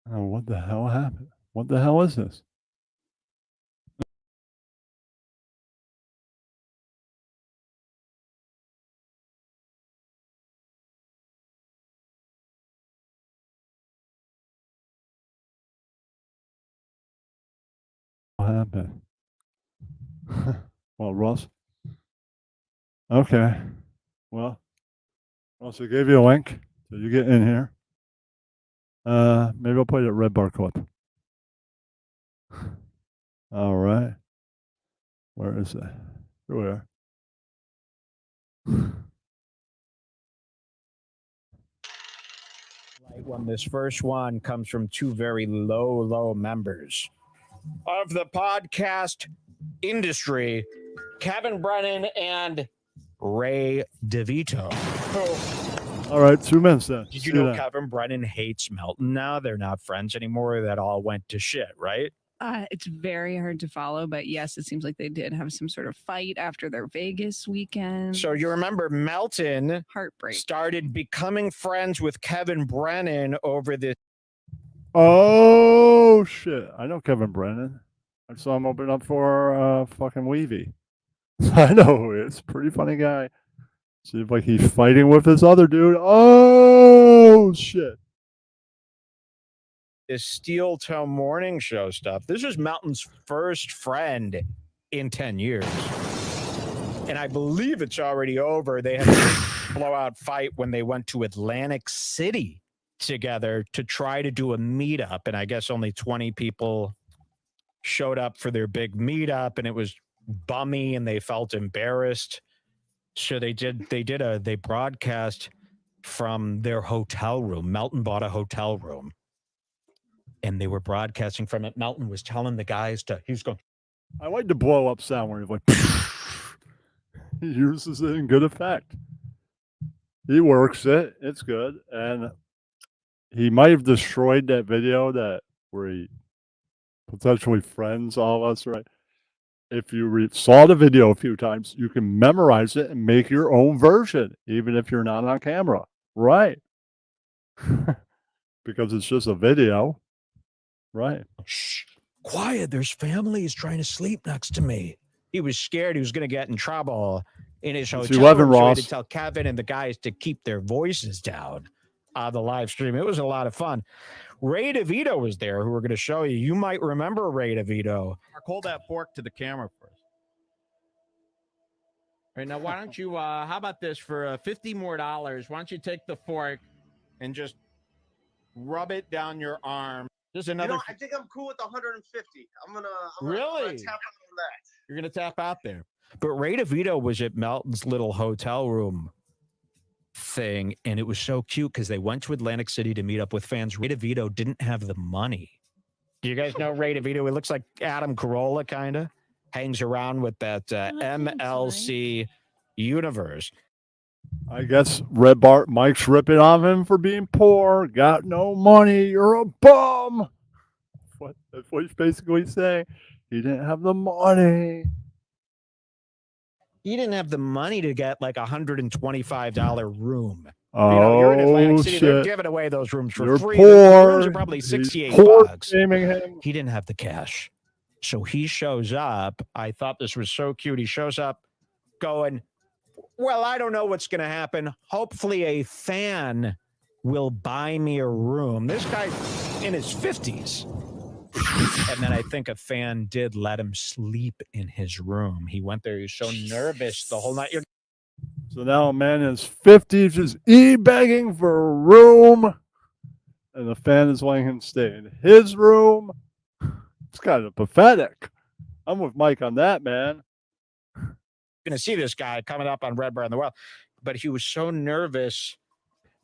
What the hell happened? What the hell is this? What happened? Well, Ross. Okay. Well, Ross, I gave you a link, so you get in here. Maybe I'll play that red bar clip. All right. Where is it? Where? When this first one comes from two very low members of the podcast industry, Kevin Brennan and Ray DeVito. All right, 2 minutes then. Did See you know then. Kevin Brennan hates Melton now? They're not friends anymore. That all went to shit, right? It's very hard to follow, but yes, it seems like they did have some sort of fight after their Vegas weekend. So you remember Melton Heartbreak. started becoming friends with Kevin Brennan over this. Oh shit! I know Kevin Brennan. I saw him open up for fucking Weavy. I know, it's a pretty funny guy. Seems like he's fighting with this other dude. Oh, shit. This Steel Toe morning show stuff. This is Mountain's first friend in 10 years. And I believe it's already over. They had a blowout fight when they went to Atlantic City together to try to do a meetup. And I guess only 20 people showed up for their big meetup, and it was bummy and they felt embarrassed. So they broadcast from their hotel room. Melton bought a hotel room and they were broadcasting from it. Melton was telling the guys he was going, I like the blow up sound where he's like, he uses it in good effect. He works it. It's good. And he might have destroyed that video where he potentially friends all of us, right? If you saw the video a few times, you can memorize it and make your own version, even if you're not on camera. Right. Because it's just a video. Right. shh, quiet. There's families trying to sleep next to me. He was scared he was going to get in trouble in his It's hotel 11, room. So he had Ross. to tell Kevin and the guys to keep their voices down on the live stream. It was a lot of fun. Ray DeVito was there, who we're going to show you. You might remember Ray DeVito. Hold that fork to the camera first. All right, now why don't you, how about this for $50 more? Why don't you take the fork and just rub it down your arm? Just another. I think I'm cool with 150. I'm gonna Really? tap on that. You're going to tap out there. But Ray DeVito was at Melton's little hotel room thing, and it was so cute because they went to Atlantic City to meet up with fans. Ray DeVito didn't have the money. Do you guys know Ray DeVito? He looks like Adam Carolla, kind of. Hangs around with that MLC universe. I guess Red Bart Mike's ripping on him for being poor. Got no money. You're a bum. That's what he's basically saying. He didn't have the money. He didn't have the money to get like $125 room. Oh, you're in Atlantic City. They're shit. giving away those rooms for You're free. poor. The rooms are probably He's 68 poor bucks. shaming him. He didn't have the cash. So he shows up. I thought this was so cute. He shows up going, well, I don't know what's going to happen. Hopefully a fan will buy me a room. This guy's in his 50s. And then I think a fan did let him sleep in his room. He went there. He was so nervous the whole night. So now a man in his 50s is begging for a room, and the fan is letting him stay in his room. It's kind of pathetic. I'm with Mike on that, man. Going to see this guy coming up on Red Bar in the Wild, but he was so nervous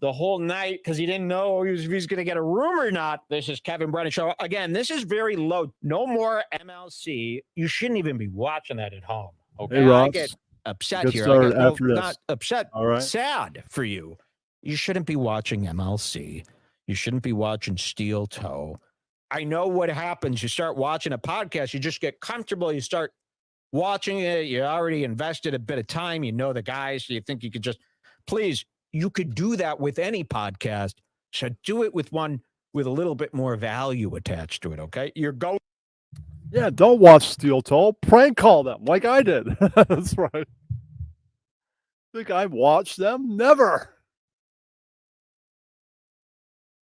the whole night because he didn't know if he's going to get a room or not. This is Kevin Brennan Show. Again, this is very low. No more MLC. You shouldn't even be watching that at home. Okay, Hey, Ross. I get upset Get here. started I get, after this. Not upset. All right. Sad for you. You shouldn't be watching MLC. You shouldn't be watching Steel Toe. I know what happens. You start watching a podcast, you just get comfortable. You start watching it. You already invested a bit of time. You know the guys. So you think you could just, please, you could do that with any podcast. So do it with one with a little bit more value attached to it. Okay. You're going. Yeah, don't watch Steel Toe. Prank call them like I did. That's right. Think I watched them? Never.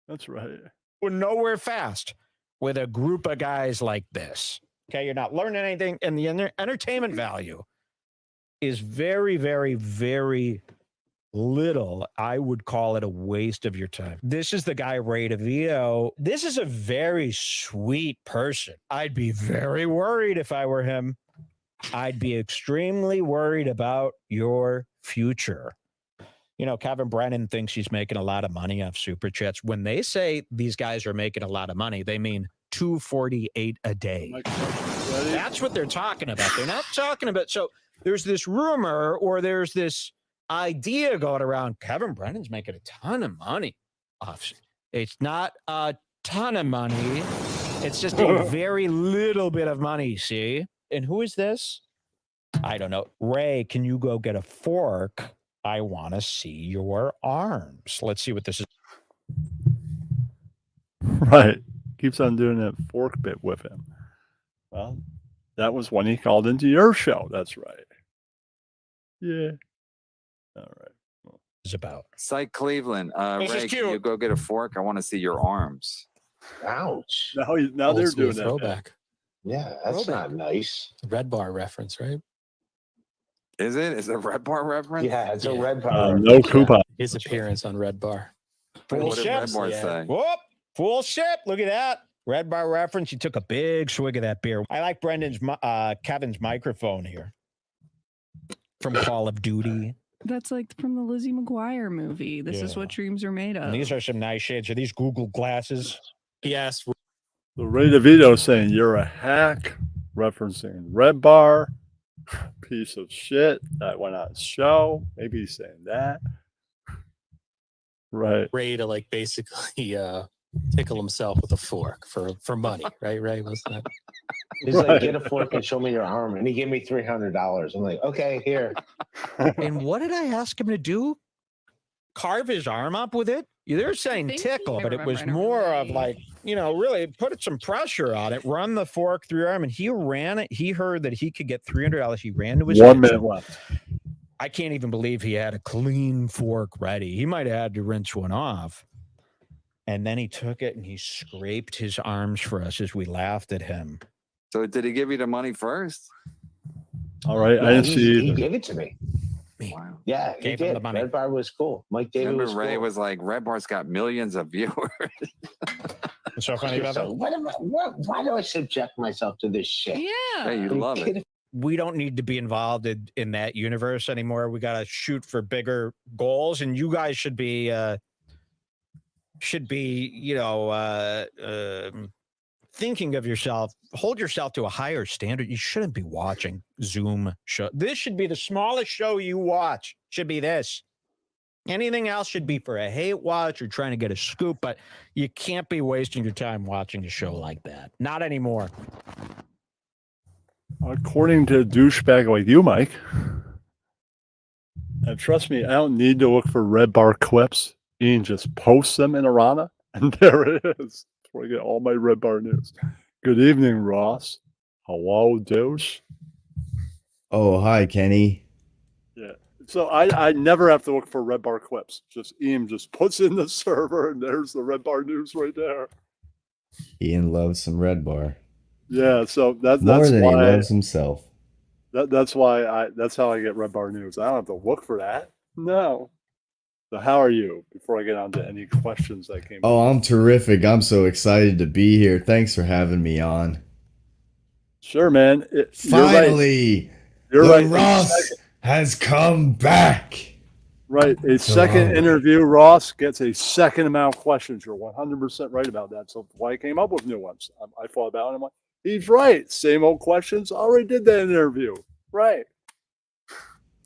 That's right. We're nowhere fast with a group of guys like this. Okay. You're not learning anything. And the entertainment value is very, very, very little. I would call it a waste of your time. This is the guy, Ray DeVito. This is a very sweet person. I'd be very worried if I were him. I'd be extremely worried about your future. You know, Kevin Brennan thinks he's making a lot of money off super chats. When they say these guys are making a lot of money, they mean $248 a day. That's what they're talking about. They're not talking about. So there's this rumor or there's this idea going around. Kevin Brennan's making a ton of money off. It's not a ton of money. It's just a very little bit of money. See? And who is this? I don't know. Ray, can you go get a fork? I want to see your arms. Let's see what this is. Right. Keeps on doing that fork bit with him. Well, that was when he called into your show. That's right. Yeah. All right. Is about. Psych Cleveland. This is Ray, can you cute. go get a fork? I want to see your arms. Ouch. Now Old they're school doing that. throwback. Yeah, that's Throwback. not nice. Red bar reference, right? Is it? Is it a Red Bar reference? Yeah, it's a red bar. No reference, yeah. coupon. His appearance on Red Bar. Full What did ship. Red Bar say? Whoop. Full ship. Look at that. Red bar reference. He took a big swig of that beer. I like Kevin's microphone here from Call of Duty. That's like from the Lizzie McGuire movie. This is Yeah. what dreams are made of. And these are some nice shades. Are these Google glasses? Yes. So Ray DeVito saying you're a hack, referencing Red Bar, piece of shit that went on show. Maybe he's saying that. Right. Ray to like basically tickle himself with a fork for money, right? Ray was that? He's like, get a fork and show me your arm. And he gave me $300. I'm like, okay, here. And what did I ask him to do? Carve his arm up with it? They're saying tickle, but it was more of like, really put some pressure on it, run the fork through your arm. And he ran it. He heard that he could get $300. He ran to his 1 kitchen. minute left. I can't even believe he had a clean fork ready. He might have had to rinse one off. And then he took it and he scraped his arms for us as we laughed at him. So did he give you the money first? All right. I Yeah, didn't see he either. gave it to me. Wow. Yeah, he Gave him did. the money. Red Bar was cool. Mike David Remember was Ray cool. was like, Red Bar's got millions of viewers. What's so funny about So that? why do I subject myself to this shit? Yeah. Hey, you love it. We don't need to be involved in that universe anymore. We got to shoot for bigger goals, and you guys should be thinking of yourself. Hold yourself to a higher standard. You shouldn't be watching Zoom show. This should be the smallest show you watch. Should be this. Anything else should be for a hate watch or trying to get a scoop, but you can't be wasting your time watching a show like that. Not anymore. According to a douchebag like you, Mike, and trust me, I don't need to look for Red Bar clips. Ian just posts them in Arana, and there it is. That's where I get all my Red Bar news. Good evening, Ross. Hello, douche. Oh, hi, Kenny. Yeah. So I never have to look for Red Bar clips. Just Ian just puts in the server, and there's the Red Bar news right there. Ian loves some Red Bar. Yeah, so that's More than why he loves himself. that's how I get Red Bar news. I don't have to look for that. No. So how are you? Before I get on to any questions that came. Oh, I'm terrific. I'm so excited to be here. Thanks for having me on. Sure, man. Finally, you're the right. Ross has come back. Right. A second interview, Ross gets a second amount of questions. You're 100% right about that. So why I came up with new ones. I thought about it. I'm like, he's right. Same old questions. Already did that interview. Right.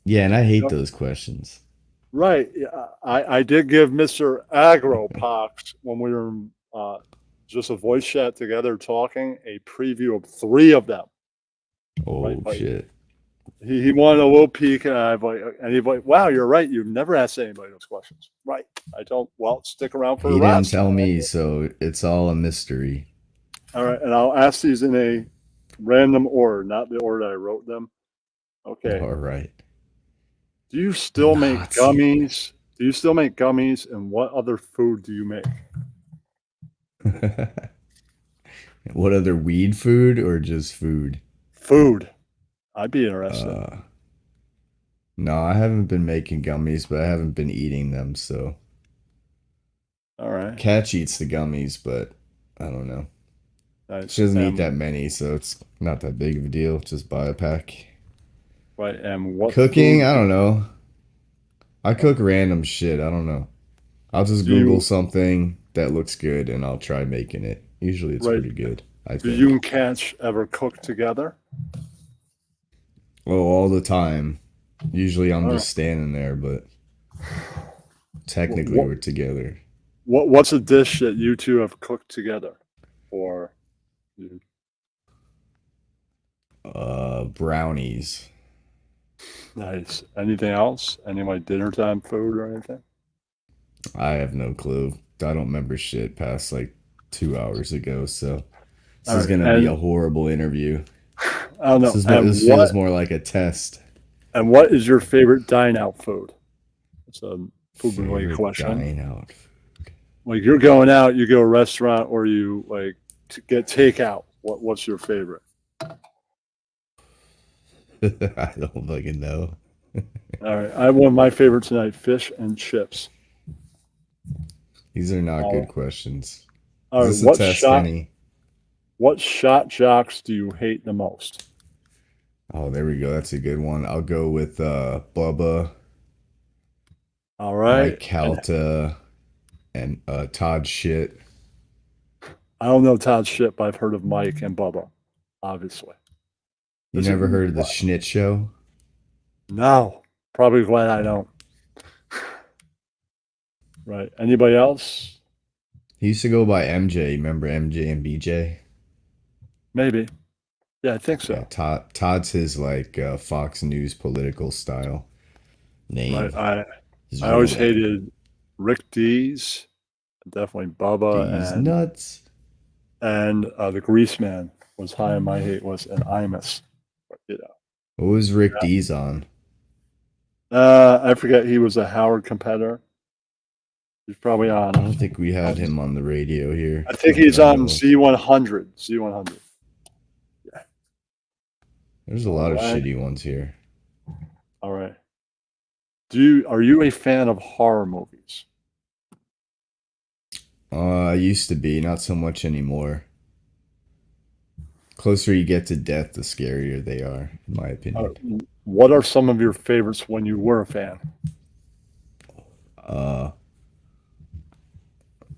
Yeah, and I hate those questions. Right. Yeah, I did give Mr. Agropox when we were just a voice chat together talking a preview of 3 of them. Oh, right, shit. He wanted a little peek, and he's like, wow, you're right. You've never asked anybody those questions. Right. I don't. Well, stick around for He the didn't rest. tell me, so it's all a mystery. All right. And I'll ask these in a random order, not the order that I wrote them. Okay. All right. Do you still make gummies? Do you still make gummies? And what other food do you make? What other weed food or just food? Food. I'd be interested. No, I haven't been making gummies, but I haven't been eating them, so. All right. Catch eats the gummies, but I don't know. Nice. She doesn't eat that many, so it's not that big of a deal. Just buy a pack. Right. And what Cooking? food? I don't know. I cook random shit. I don't know. I'll just Google something that looks good and I'll try making it. Usually it's Right. pretty good. I Do think. you and Catch ever cook together? Oh, all the time. Usually I'm All just standing there, but technically What- we're together. What's a dish that you two have cooked together? Or Brownies. nice. Anything else? Any like dinner time food or anything? I have no clue. I don't remember shit past like 2 hours ago, so this All is right, gonna be and- a horrible interview. I don't know. This And feels what- more like a test. And what is your favorite dine out food? It's a food related Favorite question. dine out. Like you're going out, you go to a restaurant, or you like to get takeout. What's your favorite? I don't fucking know. All right, I have one of my favorites tonight: fish and chips. These are not All good right. questions. All Is right, this a test, Kenny? what shot jocks do you hate the most? Oh, there we go. That's a good one. I'll go with Bubba, All right, Mike Calta, and Todd Shit. I don't know Todd shit, but I've heard of Mike and Bubba, obviously. You Is it- never heard of the Schnitz Show? No, probably glad I don't. Right. Anybody else? He used to go by MJ. Remember MJ and BJ? Maybe. Yeah, I think so. Yeah, Todd's his like Fox News political style name. Right. His I always real name. hated Rick Dees, definitely Bubba, D's and nuts. And the Grease Man was high on my hate list, and Imus. You know. What was Rick D's on? I forget. He was a Howard competitor. He's probably on. I don't think we had him on the radio here. I think Not he's that I on know of. Z100. Z100. Yeah. There's a lot of Alright. shitty ones here. All right. Are you a fan of horror movies? I used to be, not so much anymore. Closer you get to death, the scarier they are, in my opinion. What are some of your favorites when you were a fan?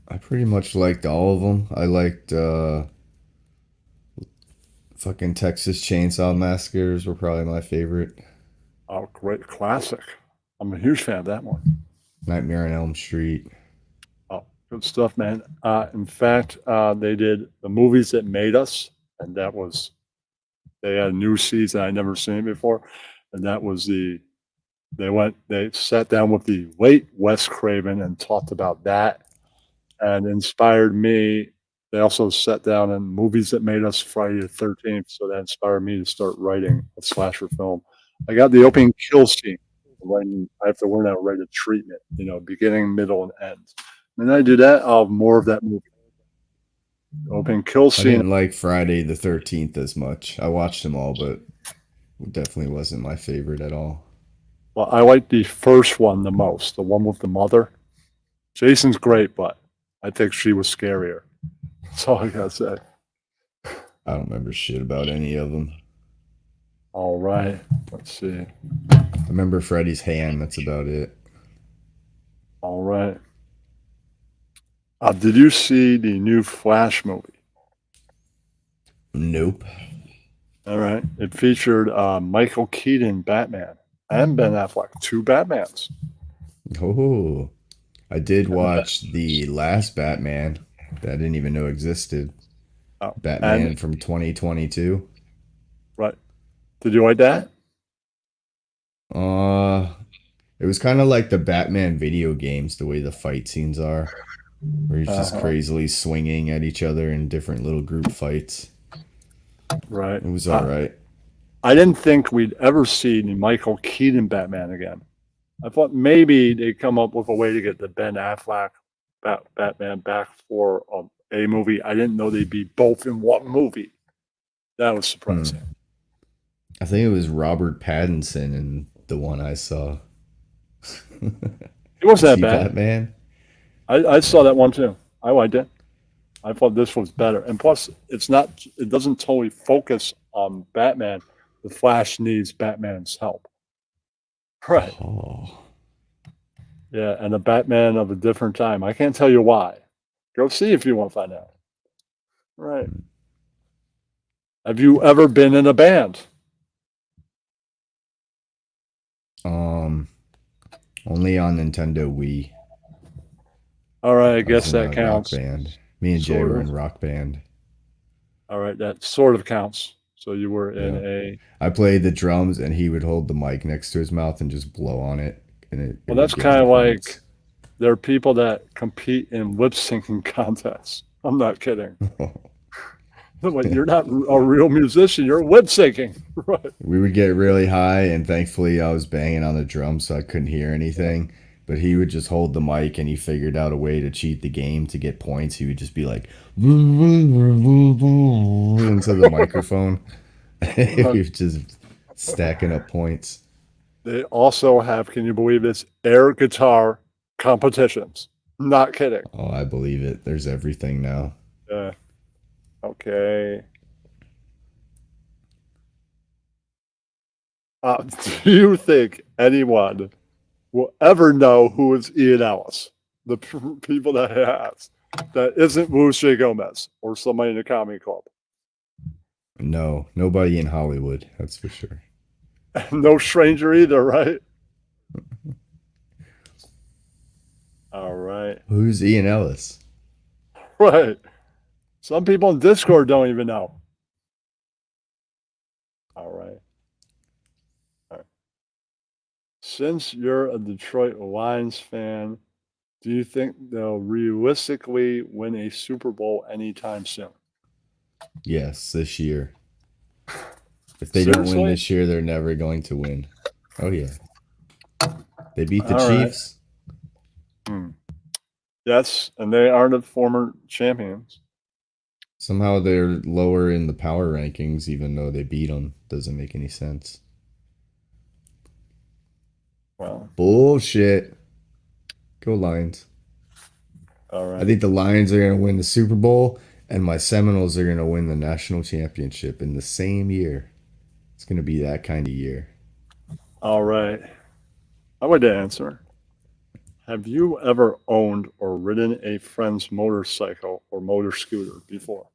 I pretty much liked all of them. I liked fucking Texas Chainsaw Massacres were probably my favorite. Oh, great classic! I'm a huge fan of that one. Nightmare on Elm Street. Oh, good stuff, man. In fact, they did the movies that made us, and that was they had a new season I'd never seen before, and that was they sat down with the late Wes Craven and talked about that, and inspired me. They also sat down in movies that made us Friday the 13th, so that inspired me to start writing a slasher film. I got the opening kill scene. I have to learn how to write a treatment, beginning, middle, and end. And then I do that, I'll have more of that movie. Opening kill I scene. didn't like Friday the 13th as much. I watched them all, but it definitely wasn't my favorite at all. Well, I like the first one the most, the one with the mother. Jason's great, but I think she was scarier. That's all I gotta say. I don't remember shit about any of them. All right, let's see. I remember Freddy's hand. That's about it. All right. Did you see the new Flash movie? Nope. All right. It featured Michael Keaton, Batman, and Ben Affleck, two Batmans. Oh, I did watch the last Batman that I didn't even know existed. Batman from 2022. Right. Did you like that? It was kind of like the Batman video games, the way the fight scenes are, where he's just crazily swinging at each other in different little group fights. Right. It was all right. I didn't think we'd ever see the Michael Keaton Batman again. I thought maybe they'd come up with a way to get the Ben Affleck Batman back for a movie. I didn't know they'd be both in one movie. That was surprising. I think it was Robert Pattinson in the one I saw. It wasn't that bad. Batman? I saw that one too. I liked it. I thought this was better. And plus, it doesn't totally focus on Batman. The Flash needs Batman's help. Right. Oh. Yeah, and a Batman of a different time. I can't tell you why. Go see if you want to find out. Right. Have you ever been in a band? Only on Nintendo Wii. All right, I I guess was in that a counts. Rock band. Me and Jay Sort were of. in Rock Band. All right, that sort of counts. So you were in a. I played the drums, and he would hold the mic next to his mouth and just blow on it. And Well, that's kind of like there are people that compete in lip syncing contests. I'm not kidding. But you're not a real musician. You're lip syncing. Right. We would get really high, and thankfully I was banging on the drums, so I couldn't hear anything. But he would just hold the mic, and he figured out a way to cheat the game to get points. He would just be like into the microphone. He was just stacking up points. They also have, can you believe this, air guitar competitions. Not kidding. Oh, I believe it. There's everything now. Yeah. Okay. Do you think anyone will ever know who is Ian Ellis? The people that he has. That isn't Luis J. Gomez or somebody in the comedy club. No, nobody in Hollywood, that's for sure. No stranger either, right? All right. Who's Ian Ellis? Right. Some people in Discord don't even know. All right. All right. Since you're a Detroit Lions fan, do you think they'll realistically win a Super Bowl anytime soon? Yes, this year. If they don't Seriously? win this year, they're never going to win. Oh, yeah. They beat the All right. Chiefs. Yes, and they are the former champions. Somehow they're lower in the power rankings, even though they beat them. Doesn't make any sense. Well, bullshit. Go Lions. all right. I think the Lions are going to win the Super Bowl, and my Seminoles are going to win the national championship in the same year. It's going to be that kind of year. All right. I would answer. Have you ever owned or ridden a friend's motorcycle or motor scooter before?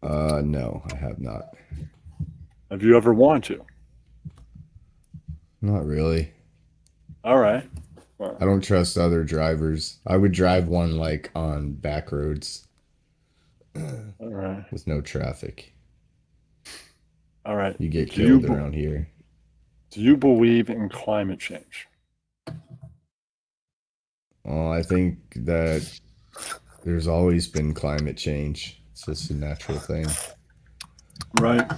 No, I have not. Have you ever wanted to? Not really. All right. I don't trust other drivers. I would drive one like on back roads. All right. With no traffic. All right. You get killed around here. Do you believe in climate change? Oh, I think that there's always been climate change. It's just a natural thing. Right.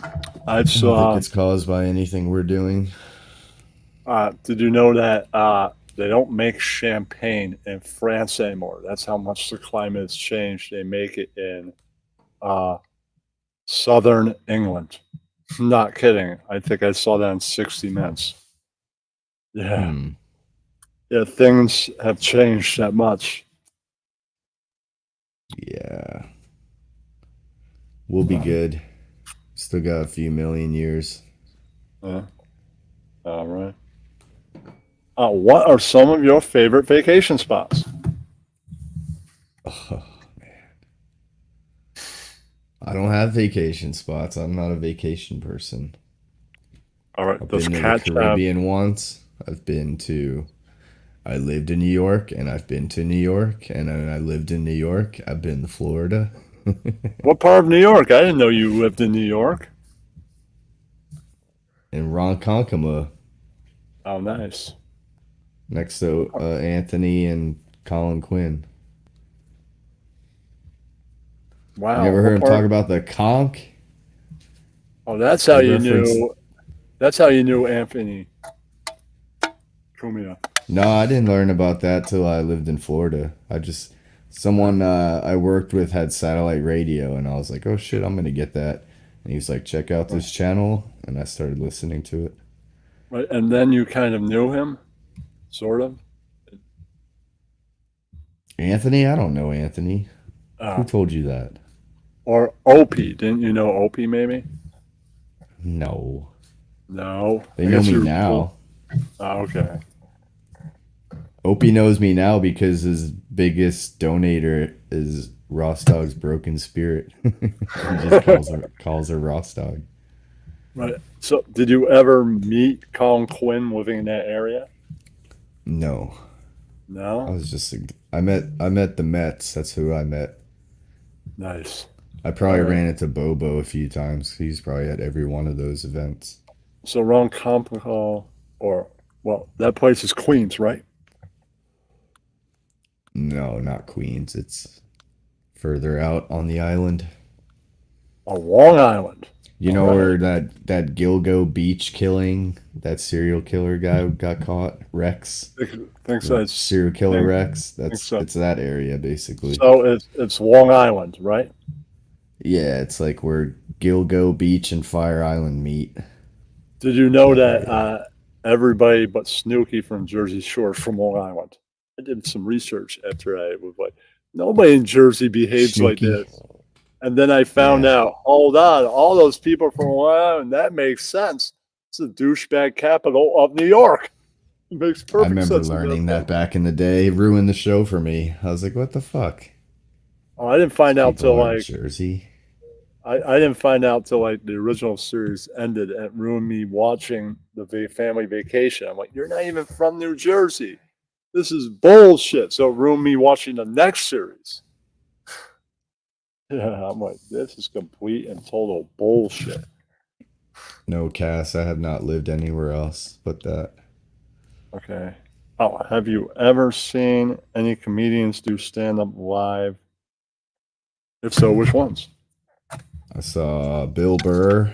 I don't saw. think it's caused by anything we're doing. Did you know that they don't make champagne in France anymore? That's how much the climate has changed. They make it in southern England. Not kidding. I think I saw that in 60 Minutes. Yeah. Yeah, things have changed that much. Yeah. We'll be good. Still got a few million years. Yeah. All right. What are some of your favorite vacation spots? Oh, man. I don't have vacation spots. I'm not a vacation person. All right. I've been to the Caribbean once. I lived in New York, and I've been to New York, and I lived in New York. I've been to Florida. What part of New York? I didn't know you lived in New York. In Ronkonkoma. Oh, nice. Next to Anthony and Colin Quinn. Wow. You ever heard him talk about the conch? Oh, that's how you knew. That's how you knew Anthony Cumia. No, I didn't learn about that till I lived in Florida. Someone I worked with had satellite radio, and I was like, oh shit, I'm gonna get that. And he was like, check out this channel, and I started listening to it. Right, and then you kind of knew him, sort of. Anthony? I don't know Anthony. Who told you that? Or Opie? Didn't you know Opie? Maybe. No. No. They know me now. Oh, okay. Opie knows me now because his biggest donator is Ross Dawg's Broken Spirit. He just calls her Ross Dawg. Right. So, did you ever meet Colin Quinn living in that area? No. No. I was just I met the Mets. That's who I met. Nice. I probably ran into Bobo a few times. He's probably at every one of those events. So Ronkonkoma, that place is Queens, right? No, not Queens. It's further out on the island. On Long Island. You know All where that Gilgo Beach killing, that serial killer guy got caught? Rex. Think so. It's, Serial killer think- Rex. think That's so. it's that area basically. So it's Long Island, right? Yeah, it's like where Gilgo Beach and Fire Island meet. Did you know that everybody but Snooki from Jersey Shore is from Long Island? I did some research after I was like, nobody in Jersey behaves like Snooki. this. And then I found out, hold on, all those people from Long Island, that makes sense. It's the douchebag capital of New York. It makes perfect I remember sense. learning that back in the day. It ruined the show for me. I was like, what the fuck? Oh, I didn't find out till People are in like Jersey. I didn't find out till like the original series ended, and it ruined me watching the family vacation. I'm like, you're not even from New Jersey. This is bullshit. So it ruined me watching the next series. Yeah, I'm like, this is complete and total bullshit. No, Cass, I have not lived anywhere else but that. Okay. Oh, have you ever seen any comedians do stand up live? If so, which ones? I saw Bill Burr.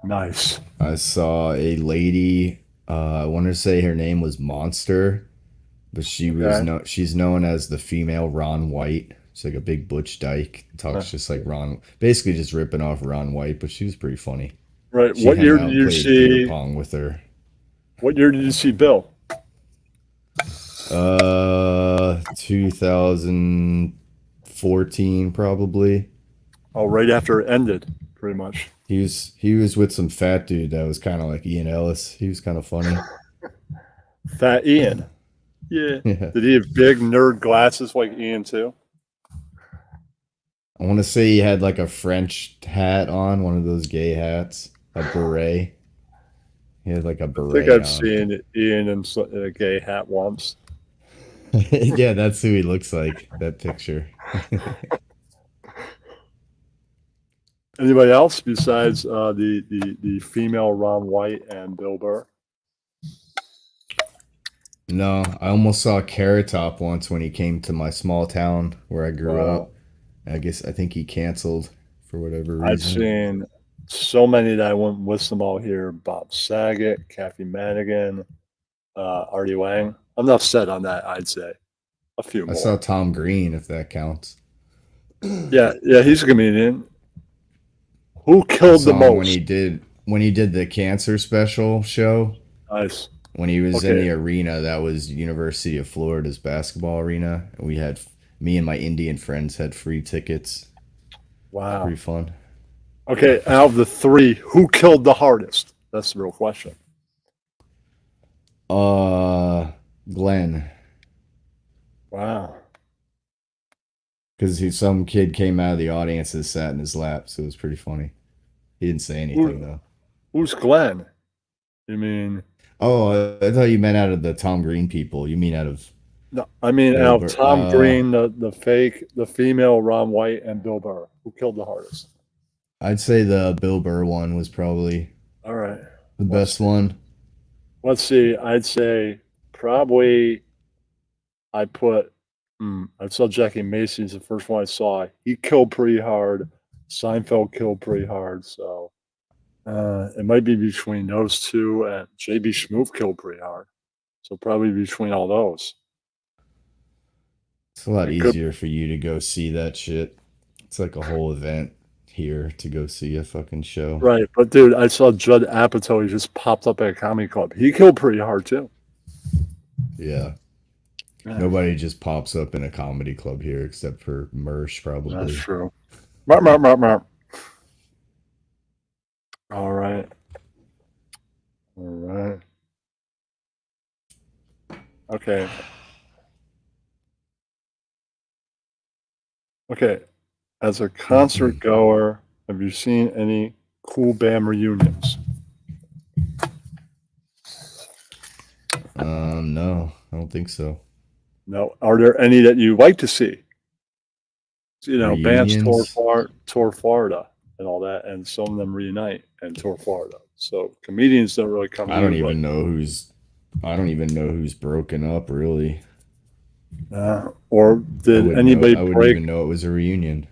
Nice. I saw a lady. I want to say her name was Monster, but she's known as the female Ron White. She's like a big butch dyke. Talks just like Ron, basically just ripping off Ron White. But she was pretty funny. Right. She What hung year out did and you played see? beer pong with her. What year did you see Bill? 2014 probably. Oh, right after it ended, pretty much. He was with some fat dude that was kind of like Ian Ellis. He was kind of funny. Fat Ian. Yeah. Yeah. Did he have big nerd glasses like Ian too? I want to say he had like a French hat on, one of those gay hats, a beret. He had like a I think beret I've on. seen Ian in a gay hat once. Yeah, that's who he looks like. That picture. Anybody else besides the female Ron White and Bill Burr? No, I almost saw Carrot Top once when he came to my small town where I grew Wow. up. I think he canceled for whatever reason. I've seen so many that I wouldn't list them all here. Bob Saget, Kathy Madigan, Artie Lang. Enough said on that, I'd say. A few I more. saw Tom Green, if that counts. Yeah, he's a comedian. Who I killed the saw him most? when he did the cancer special show. Nice. When he was in Okay. the arena, that was University of Florida's basketball arena. And me and my Indian friends had free tickets. Wow. Pretty fun. Okay, out of the three, who killed the hardest? That's the real question. Glenn. Wow. Because some kid came out of the audience and sat in his lap, so it was pretty funny. He didn't say anything though. Who's Glenn? You mean? Oh, I thought you meant out of the Tom Green people. You mean out of? No, I mean Bill out Burr. of Tom Green, the female Ron White, and Bill Burr. Who killed the hardest? I'd say the Bill Burr one was probably All right. the best one. Let's see. I'd say probably I saw Jackie Macy's the first one I saw. He killed pretty hard. Seinfeld killed pretty hard. So it might be between those two, and JB Schmoop killed pretty hard. So probably between all those. It's a lot It could- easier for you to go see that shit. It's like a whole event here to go see a fucking show. Right, but dude, I saw Judd Apatow. He just popped up at a comedy club. He killed pretty hard too. Yeah. Yeah. Nobody just pops up in a comedy club here except for Mersh, probably. That's true. Mark. All right. Okay. As a concert goer, have you seen any cool band reunions? No, I don't think so. No. Are there any that you like to see? You know, bands Reunions? tour Florida and all that, and some of them reunite and tour Florida. So comedians don't really come. I don't even know who's broken up really. Or did anybody I wouldn't break? even know it was a reunion.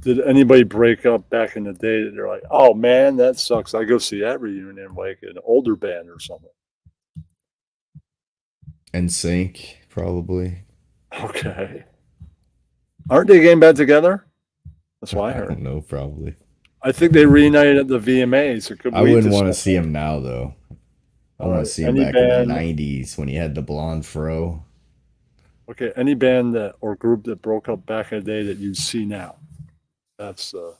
Did anybody break up back in the day that they're like, oh man, that sucks? I go see that reunion like an older band or something. NSYNC, probably. Okay. Aren't they getting back together? That's what I I heard. don't know, probably. I think they reunited at the VMAs. It could I wait wouldn't to want to see see him now, though. I All want right, to see him any back in the band- 90s when he had the blonde fro. Okay, any band that or group that broke up back in the day that you see now? That's the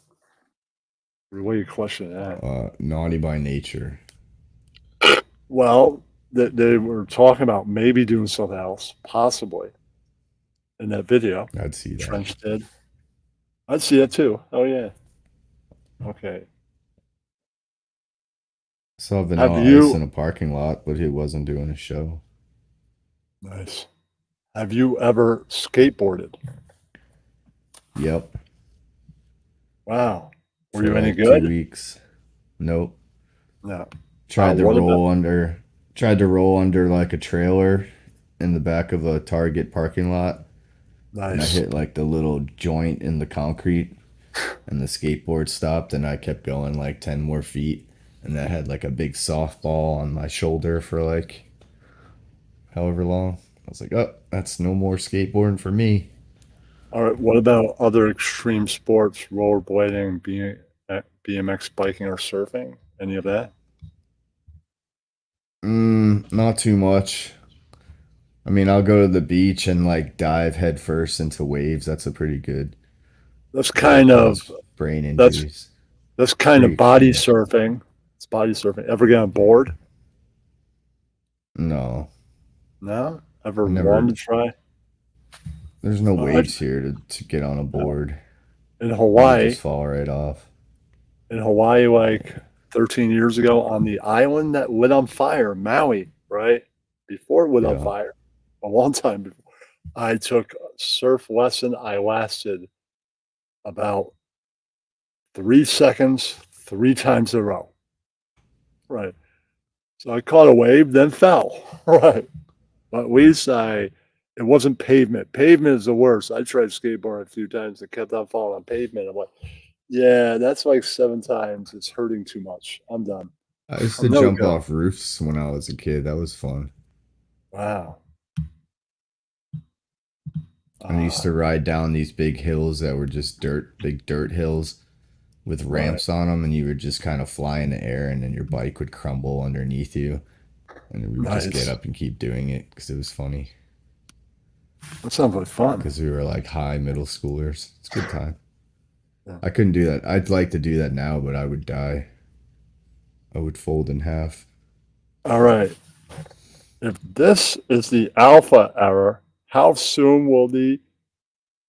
way you question that. Naughty by Nature. Well, they were talking about maybe doing something else, possibly. In that video, I'd see that. Trench did. I'd see that too. Oh yeah. Okay. Saw Have Vanilla you- Ice in a parking lot, but he wasn't doing a show. Nice. Have you ever skateboarded? Yep. Wow. Were For you any like good? 2 weeks. Nope. No. Tried to what roll under like a trailer in the back of a Target parking lot. And I Nice. hit like the little joint in the concrete and the skateboard stopped and I kept going like 10 more feet. And I had like a big softball on my shoulder for like however long. I was like, oh, that's no more skateboarding for me. All right. What about other extreme sports, rollerblading, BMX biking, or surfing? Any of that? Not too much. I mean, I'll go to the beach and like dive headfirst into waves. That's a pretty good. That's kind of brain injuries. That's kind Pretty of body extreme. surfing. It's body surfing. Ever get on board? No, No. Ever Never. wanted to try? there's no I- waves here to get on a board. In You Hawaii, just fall right off. like 13 years ago, on the island that lit on fire, Maui, right? Before it lit on Yeah. fire, a long time before. I took a surf lesson. I lasted about 3 seconds, 3 times in a row. Right. So I caught a wave, then fell. Right. But at least it wasn't pavement. Pavement is the worst. I tried skateboarding a few times and kept on falling on pavement. I'm like, yeah, that's like 7 times. It's hurting too much. I'm done. I used I'm to no jump good. off roofs when I was a kid. That was fun. Wow. And I used to ride down these big hills that were just big dirt hills with ramps on them, and you would just kind of fly in the air, and then your bike would crumble underneath you, and we would just Nice. get up and keep doing it because it was funny. That sounds like fun. Because we were like high middle schoolers. It's a good time. Yeah. I couldn't do that. I'd like to do that now, but I would die. I would fold in half. All right. If this is the alpha era, how soon will the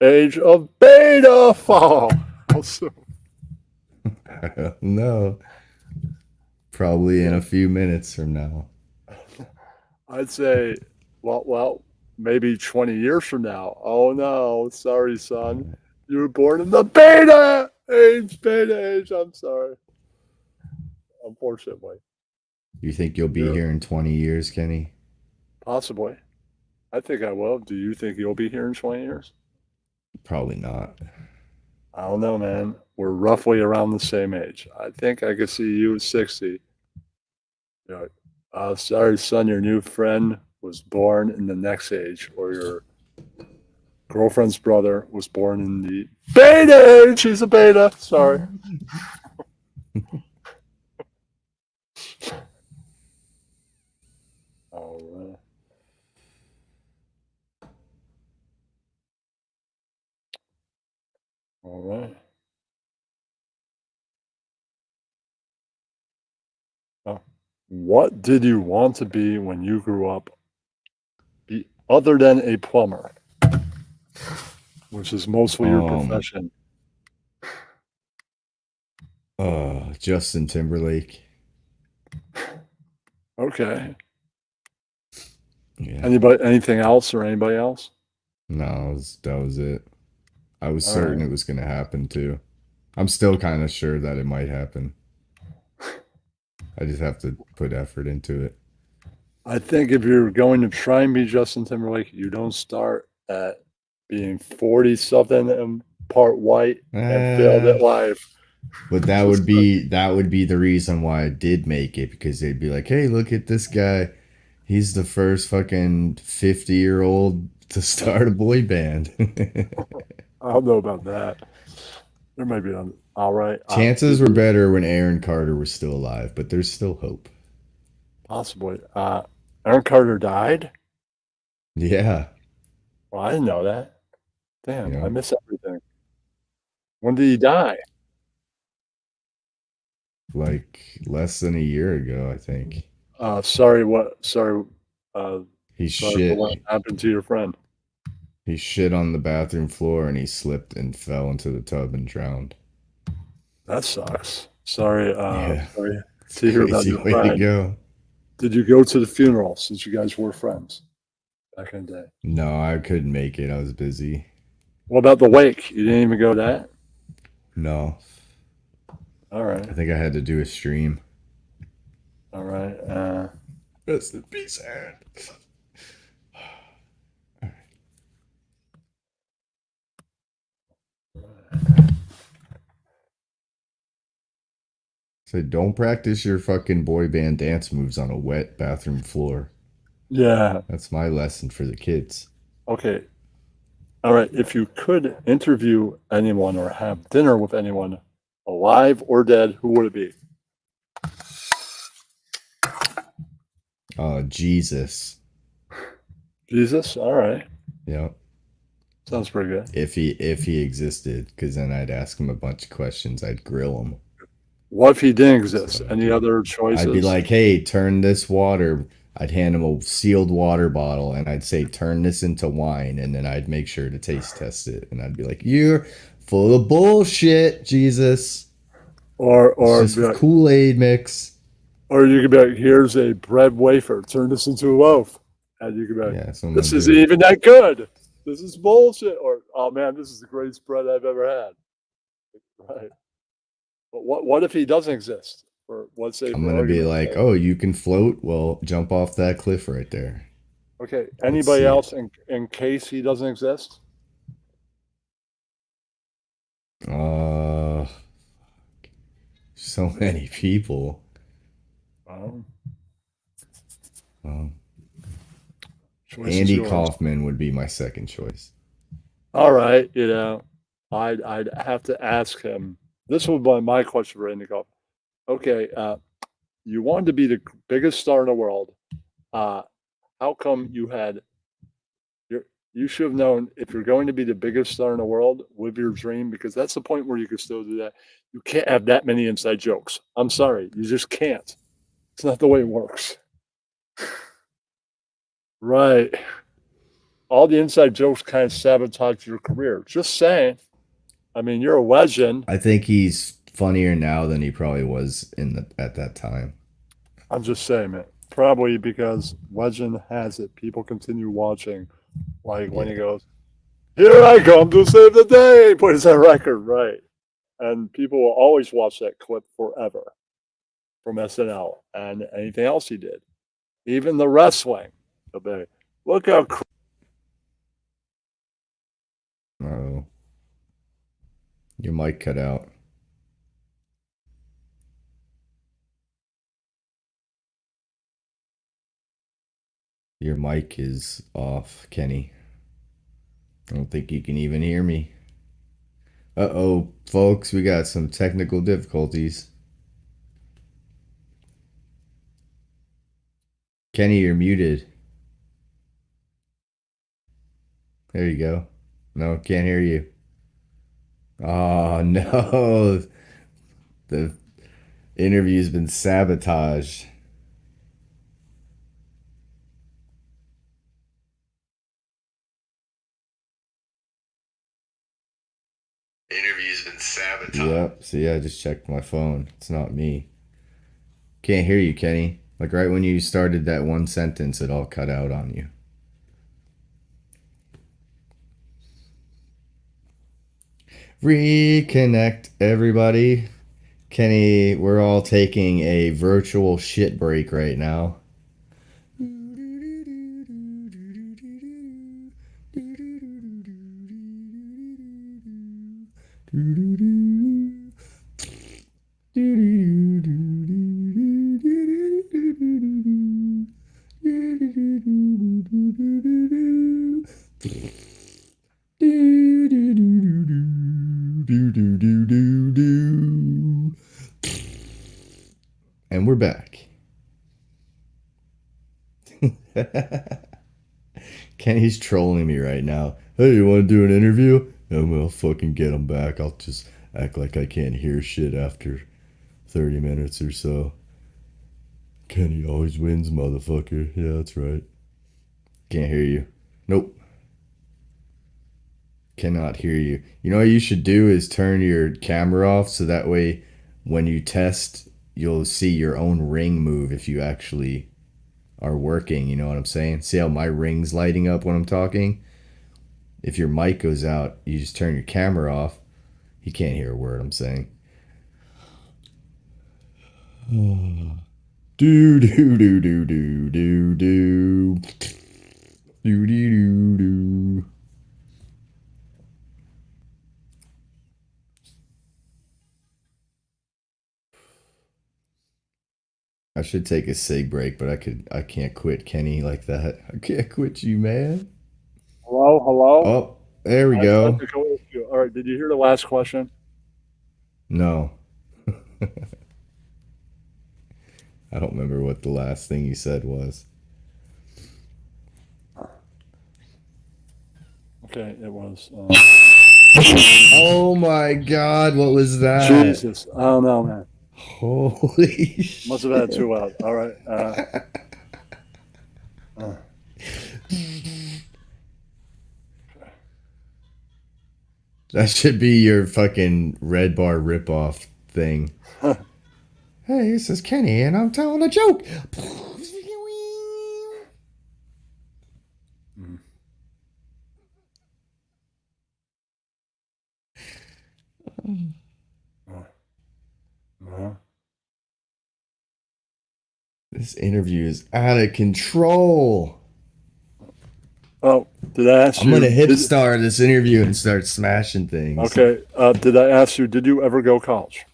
age of beta fall? How soon? I don't know. Probably in a few minutes from now. I'd say, well, maybe 20 years from now. Oh no, sorry, son. You were born in the beta age. I'm sorry. Unfortunately. You think you'll be here in 20 years, Kenny? Possibly. I think I will. Do you think you'll be here in 20 years? Probably not. I don't know, man. We're roughly around the same age. I think I could see you at 60. You're like, sorry, son, your new friend was born in the next age, or your girlfriend's brother was born in the beta age. He's a beta. Sorry. All right. All right. What did you want to be when you grew up, other than a plumber, which is mostly your profession? Justin Timberlake. Okay. Yeah. Anything else or anybody else? No, that was it. I was All certain right. it was going to happen too. I'm still kind of sure that it might happen. I just have to put effort into it. I think if you're going to try and be Justin Timberlake, you don't start at being 40 something and part white and failed at life. But that would be the reason why I did make it, because they'd be like, "Hey, look at this guy. He's the first fucking 50-year-old to start a boy band." I don't know about that. There might be all right. Chances were better when Aaron Carter was still alive, but there's still hope. Possibly. Aaron Carter died? Yeah. Well, I didn't know that. Damn, Yeah. I miss everything. When did he die? Like less than a year ago, I think. Sorry, He sorry for what shit. happened to your friend. He shit on the bathroom floor and he slipped and fell into the tub and drowned. That sucks. Sorry, Yeah. sorry It's to a hear about crazy your way to friend. go. Did you go to the funeral since you guys were friends back in the day? No, I couldn't make it. I was busy. What about the wake? You didn't even go to that? No. All right. I think I had to do a stream. All right. Rest in peace, Aaron. So don't practice your fucking boy band dance moves on a wet bathroom floor. Yeah. That's my lesson for the kids. Okay. All right. If you could interview anyone or have dinner with anyone, alive or dead, who would it be? Jesus. Jesus? All right. Yeah. Sounds pretty good. If he existed, because then I'd ask him a bunch of questions. I'd grill him. What if he didn't exist? Any other choices? I'd be like, "Hey, turn this water." I'd hand him a sealed water bottle and I'd say, "Turn this into wine," and then I'd make sure to taste test it, and I'd be like, "You're full of bullshit, Jesus." Or It's just be like, Kool-Aid mix. or you could be like, "Here's a bread wafer. Turn this into a loaf," and you could be like, Yeah, so I'm "This gonna isn't do. even that good. This is bullshit." Or, "Oh man, this is the greatest bread I've ever had." Right. But what if he doesn't exist? Or let's say I'm for gonna be argument's like, sake. "Oh, you can float? Well, jump off that cliff right there." Okay. Let's Anybody see it. else in case he doesn't exist? So many people. Um, choice is Andy yours. Kaufman would be my second choice. All right, I'd have to ask him. This would be my question for Andy Kaufman. Okay, you wanted to be the biggest star in the world. How come you should have known if you're going to be the biggest star in the world, live your dream, because that's the point where you can still do that. You can't have that many inside jokes. I'm sorry, you just can't. It's not the way it works. Right. All the inside jokes kind of sabotage your career. Just saying. I mean, you're a legend. I think he's funnier now than he probably was at that time. I'm just saying, man. Probably because legend has it. People continue watching. Like when he goes, "Here I come to save the day," puts that record, right? And people will always watch that clip forever from SNL and anything else he did. Even the wrestling. They'll be, look how Oh, your mic cut out. Your mic is off, Kenny. I don't think you can even hear me. Uh-oh, folks, we got some technical difficulties. Kenny, you're muted. There you go. No, can't hear you. Oh, no. The interview's been sabotaged. Interview's been sabotaged. Yep. See, I just checked my phone. It's not me. Can't hear you, Kenny. Like right when you started that one sentence, it all cut out on you. Reconnect, everybody. Kenny, we're all taking a virtual shit break right now. And we're back. Kenny's trolling me right now. Hey, you want to do an interview? I'm gonna fucking get him back. I'll just act like I can't hear shit after 30 minutes or so. Kenny always wins, motherfucker. Yeah, that's right. Can't hear you. Nope. Cannot hear you. You know what you should do is turn your camera off so that way when you test, you'll see your own ring move if you actually are working. You know what I'm saying? See how my ring's lighting up when I'm talking? If your mic goes out, you just turn your camera off. You can't hear a word I'm saying. Do do do do do do do do do do. I should take a cig break, but I can't quit Kenny like that. I can't quit you, man. Hello? Oh, there we go. All right, did you hear the last question? No. I don't remember what the last thing you said was. Okay, it was. Oh my God, what was that? Jesus, I don't know, man. Holy shit. Must have had too loud. All right. That should be your fucking Red Bar ripoff thing. Hey, this is Kenny, and I'm telling a joke. This interview is out of control. Oh, did I ask I'm you? gonna hit star this interview and start smashing things. Okay. Did I ask you? Did you ever go to college?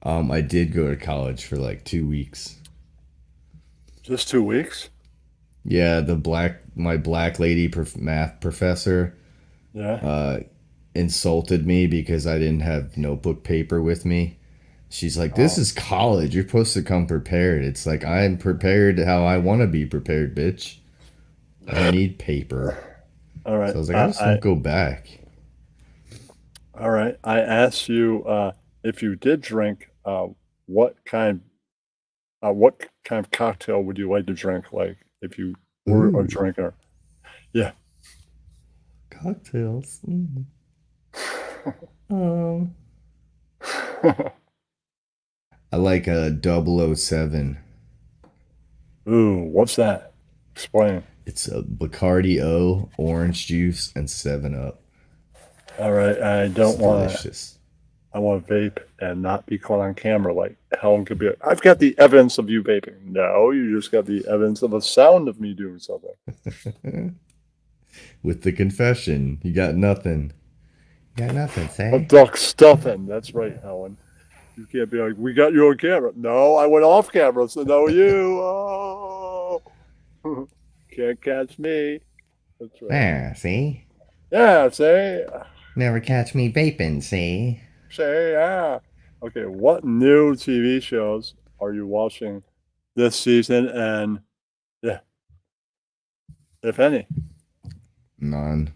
I did go to college for like 2 weeks. Just 2 weeks? Yeah, my black lady math professor. Yeah. Insulted me because I didn't have notebook paper with me. She's like, "This is college. You're supposed to come prepared." It's like, I'm prepared how I want to be prepared, bitch. I don't need paper. All right. So I was like, I just won't go back. All right. I asked you if you did drink, what kind of cocktail would you like to drink? Like if you were a drinker. Yeah. Cocktails. I like a 007. Ooh, what's that? Explain. It's a Bacardi O, orange juice, and 7-Up. All right, I don't want delicious. I want to vape and not be caught on camera like Helen could be. I've got the evidence of you vaping. No, you just got the evidence of a sound of me doing something. With the confession, you got nothing. You got nothing, say? A duck stuffing. That's right, Helen. You can't be like, we got you on camera. No, I went off camera, so no you. Oh. Can't catch me. That's right. There, see? Yeah, see? Never catch me vaping, see? Say, yeah. Okay, what new TV shows are you watching this season? And, yeah, if any. None.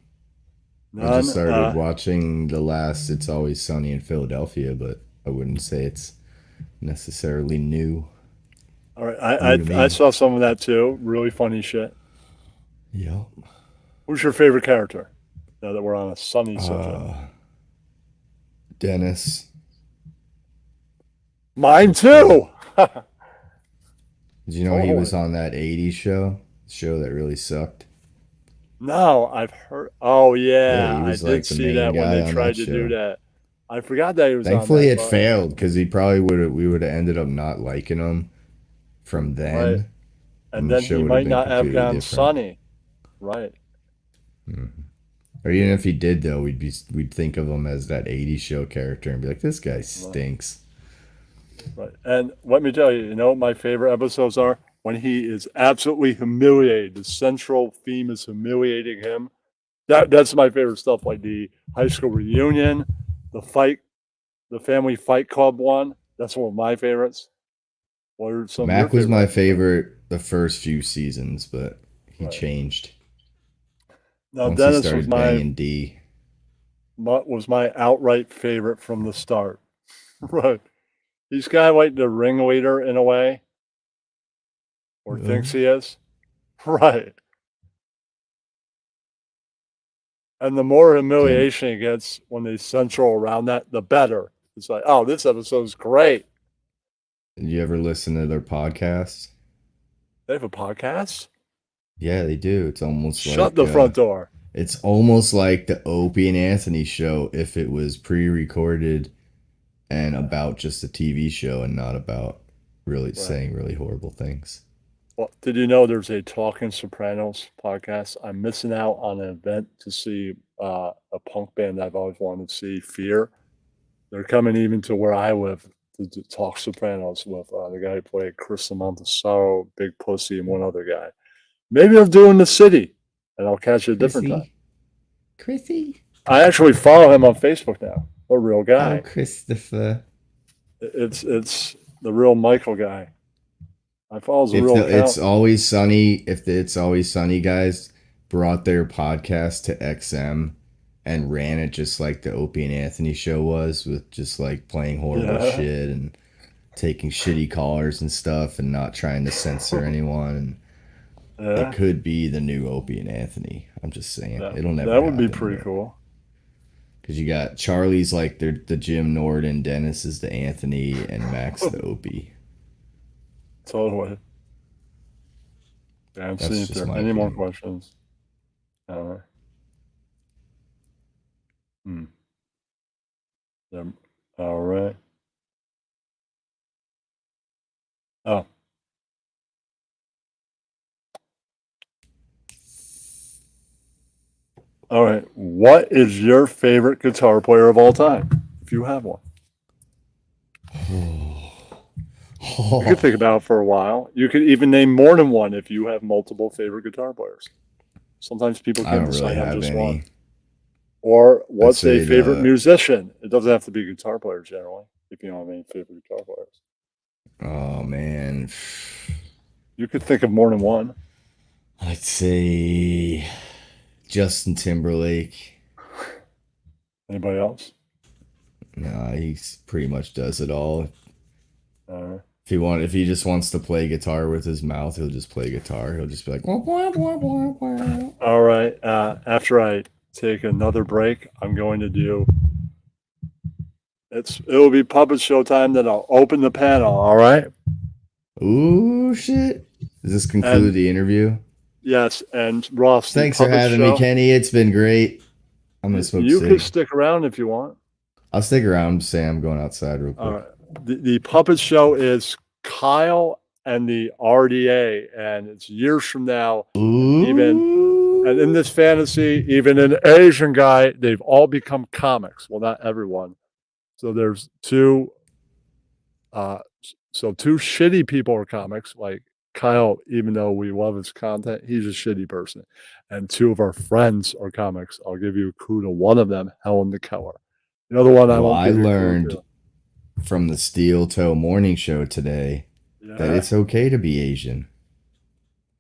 I None. just started watching the last It's Always Sunny in Philadelphia, but I wouldn't say it's necessarily new. All right, I saw some of that too. Really funny shit. Yep. Who's your favorite character? Now that we're on a sunny subject. Dennis. Mine too. Did you know he was on that 80s show that really sucked? No, I've heard. Oh yeah, he I was did like the see main that when guy they on tried that to do show. that. I forgot that he was. Thankfully, on it that, but- failed because he probably we would have ended up not liking him from then. Right. And then the show he would might been not have completely gotten different. sunny. Right. Or even if he did, though, we'd think of him as that '80s show character and be like, this guy stinks. Right. And let me tell you, you know what my favorite episodes are? When he is absolutely humiliated. The central theme is humiliating him. That's my favorite stuff, like the high school reunion, the family fight club one. That's one of my favorites. What are some of your Mac was my favorites? favorite the first few seasons, but he Right. changed Now, once he Dennis started banging D. was my outright favorite from the start. Right. He's kind of like the ringleader in a way, or thinks he is. Right. And the more humiliation he gets when they central around that, the better. It's like, oh, this episode's great. Did you ever listen to their podcast? They have a podcast? Yeah, they do. It's almost like Shut the front door. It's almost like the Opie and Anthony show if it was pre-recorded and about just a TV show and not about really saying really horrible things. Well, did you know there's a Talking Sopranos podcast? I'm missing out on an event to see a punk band I've always wanted to see, Fear. They're coming even to where I live to talk Sopranos with the guy who played Chris Montesaro, Big Pussy, and one other guy. Maybe I'll do in the city, and I'll catch you a different time. Chrissy? I actually follow him on Facebook now. A real guy. Oh, Christopher. It's the real Michael guy. I follow the real account. It's Always Sunny, if the It's Always Sunny guys brought their podcast to XM and ran it just like the Opie and Anthony show was, with just like playing horrible shit and taking shitty callers and stuff and not trying to censor anyone. And it could be the new Opie and Anthony. I'm just saying. It'll never That would be happen, pretty but- cool. Because you got Charlie's like the Jim Norton, Dennis is the Anthony, and Max the Opie. Totally. Yeah, I'm That's seeing if just there are my any more opinion. questions. Yeah. All right. Oh. All right. What is your favorite guitar player of all time, if you have one? You could think about it for a while. You could even name more than one if you have multiple favorite guitar players. Sometimes people I can't don't decide really on have just any. one. Or what's say a favorite the- musician? It doesn't have to be guitar player generally, if you don't have any favorite guitar players. Oh, man. You could think of more than one. I'd say Justin Timberlake. Anybody else? Nah, he pretty much does it all. If he just wants to play guitar with his mouth, he'll just play guitar. He'll just be like, wah, wah, wah, wah, wah. All right. After I take another break, I'm going to do. It'll be puppet show time. Then I'll open the panel. All right. Ooh, shit. Does this conclude And- the interview? Yes, and Ross. the Thanks for puppet having show, me, Kenny. It's been great. I'm gonna smoke a You cig. can stick around if you want. I'll stick around. Say I'm going outside real quick. All right. The puppet show is Kyle and the RDA, and it's years from now. And in this fantasy, even an Asian guy, they've all become comics. Well, not everyone. So there's two. So two shitty people are comics. Like Kyle, even though we love his content, he's a shitty person. And two of our friends are comics. I'll give you a clue to one of them, Helen the Keller. The other one, I Well, won't I give you a clue learned to. from the Steel Toe Morning Show today that Yeah. it's okay to be Asian.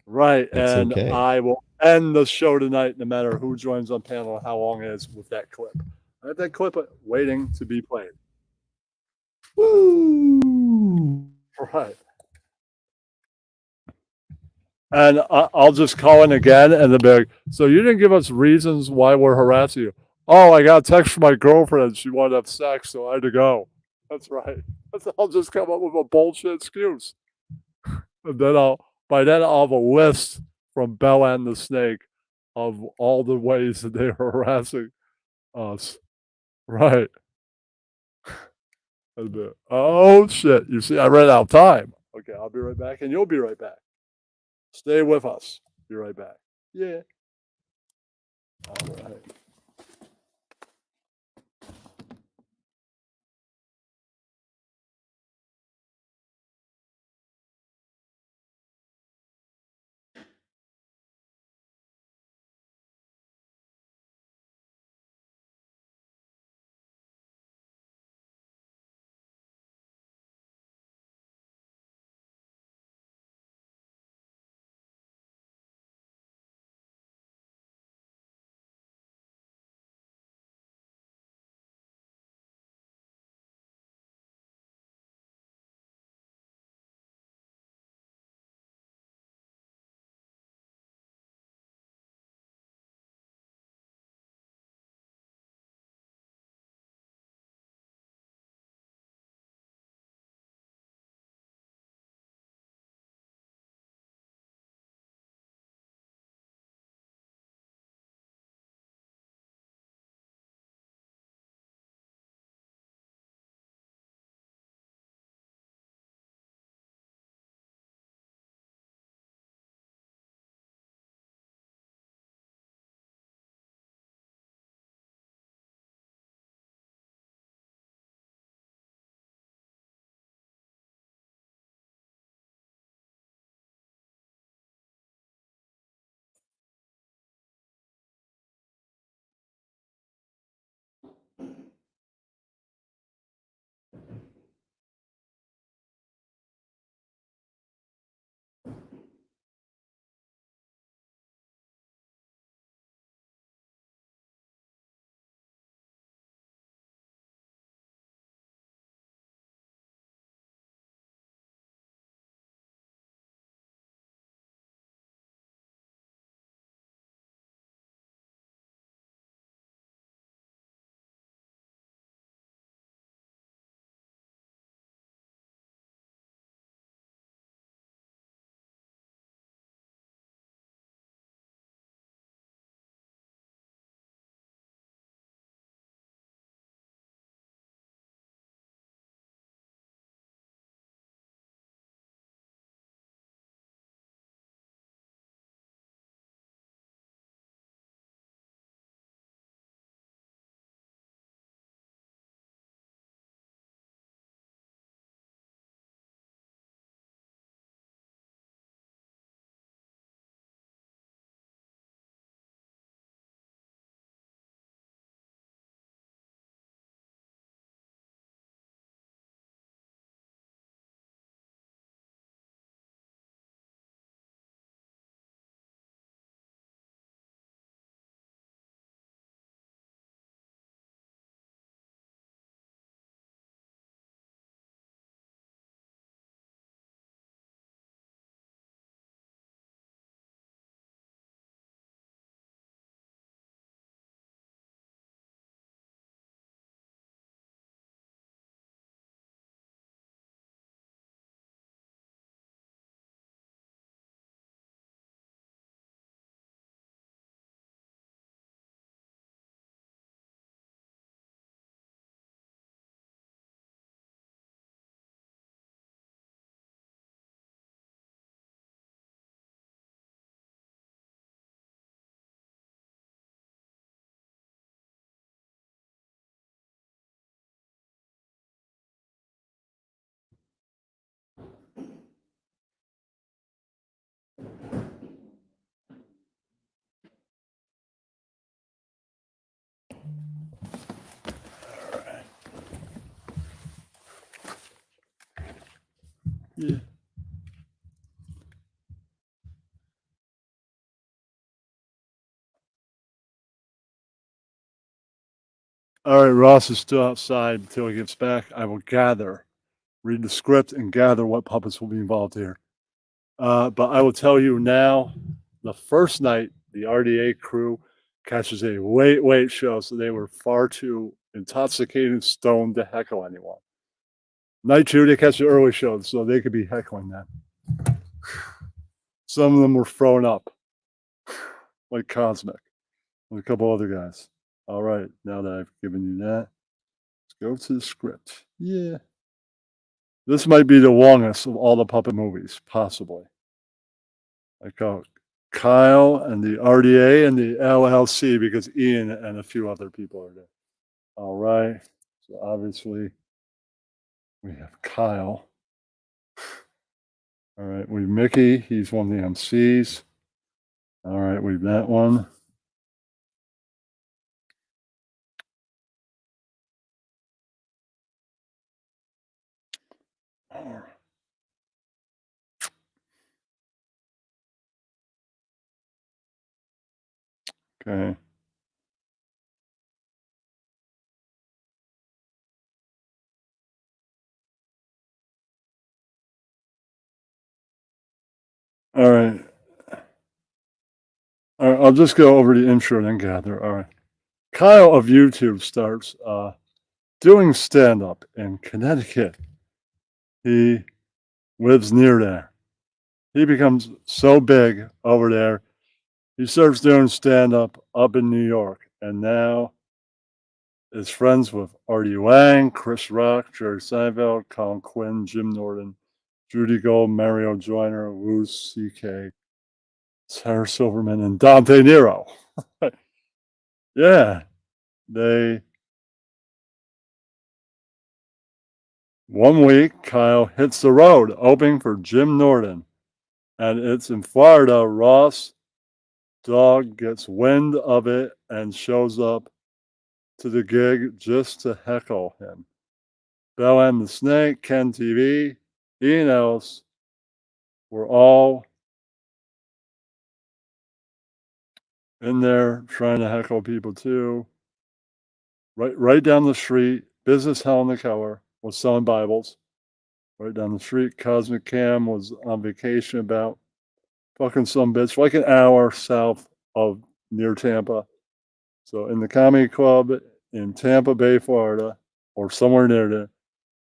Right. It's And okay. I will end the show tonight, no matter who joins on panel or how long it is, with that clip. I have that clip waiting to be played. Woo! Right. And I'll just call in again and they'll be like, so you didn't give us reasons why we're harassing you. Oh, I got a text from my girlfriend. She wanted to have sex, so I had to go. That's right. I'll just come up with a bullshit excuse. And then by then I'll have a list from Bella and the Snake of all the ways that they were harassing us. Right. And oh shit. You see, I ran out of time. Okay, I'll be right back and you'll be right back. Stay with us. Be right back. Yeah. All right. Yeah. All right, Ross is still outside until he gets back. I will read the script, and gather what puppets will be involved here. But I will tell you now, the first night, the RDA crew catches a late show, so they were far too intoxicated and stoned to heckle anyone. Night two, they catch the early show, so they could be heckling them. Some of them were thrown up, like Cosmic, and a couple other guys. All right, now that I've given you that, let's go to the script. Yeah. This might be the longest of all the puppet movies, possibly. I call it Kyle and the RDA and the LLC because Ian and a few other people are there. All right. So obviously we have Kyle. All right. We have Mickey. He's one of the MCs. All right. We have that one. Okay. All right. All right. I'll just go over the intro and then gather. All right. Kyle of YouTube starts doing stand-up in Connecticut. He lives near there. He becomes so big over there. He starts doing stand-up up in New York, and now is friends with Artie Lang, Chris Rock, Jerry Seinfeld, Colin Quinn, Jim Norton, Judy Gold, Mario Joyner, Louis C.K., Sarah Silverman, and Dante Nero. Yeah, one week, Kyle hits the road, opening for Jim Norton, and it's in Florida. Ross Dawg gets wind of it and shows up to the gig just to heckle him. Bell and the Snake, Ken TV, Ian Ellis were all in there trying to heckle people too. Right down the street, Business Hell in the Keller was selling Bibles. Right down the street, Cosmic Cam was on vacation about fucking some bitch, like an hour south of near Tampa. So in the comedy club in Tampa Bay, Florida, or somewhere near there,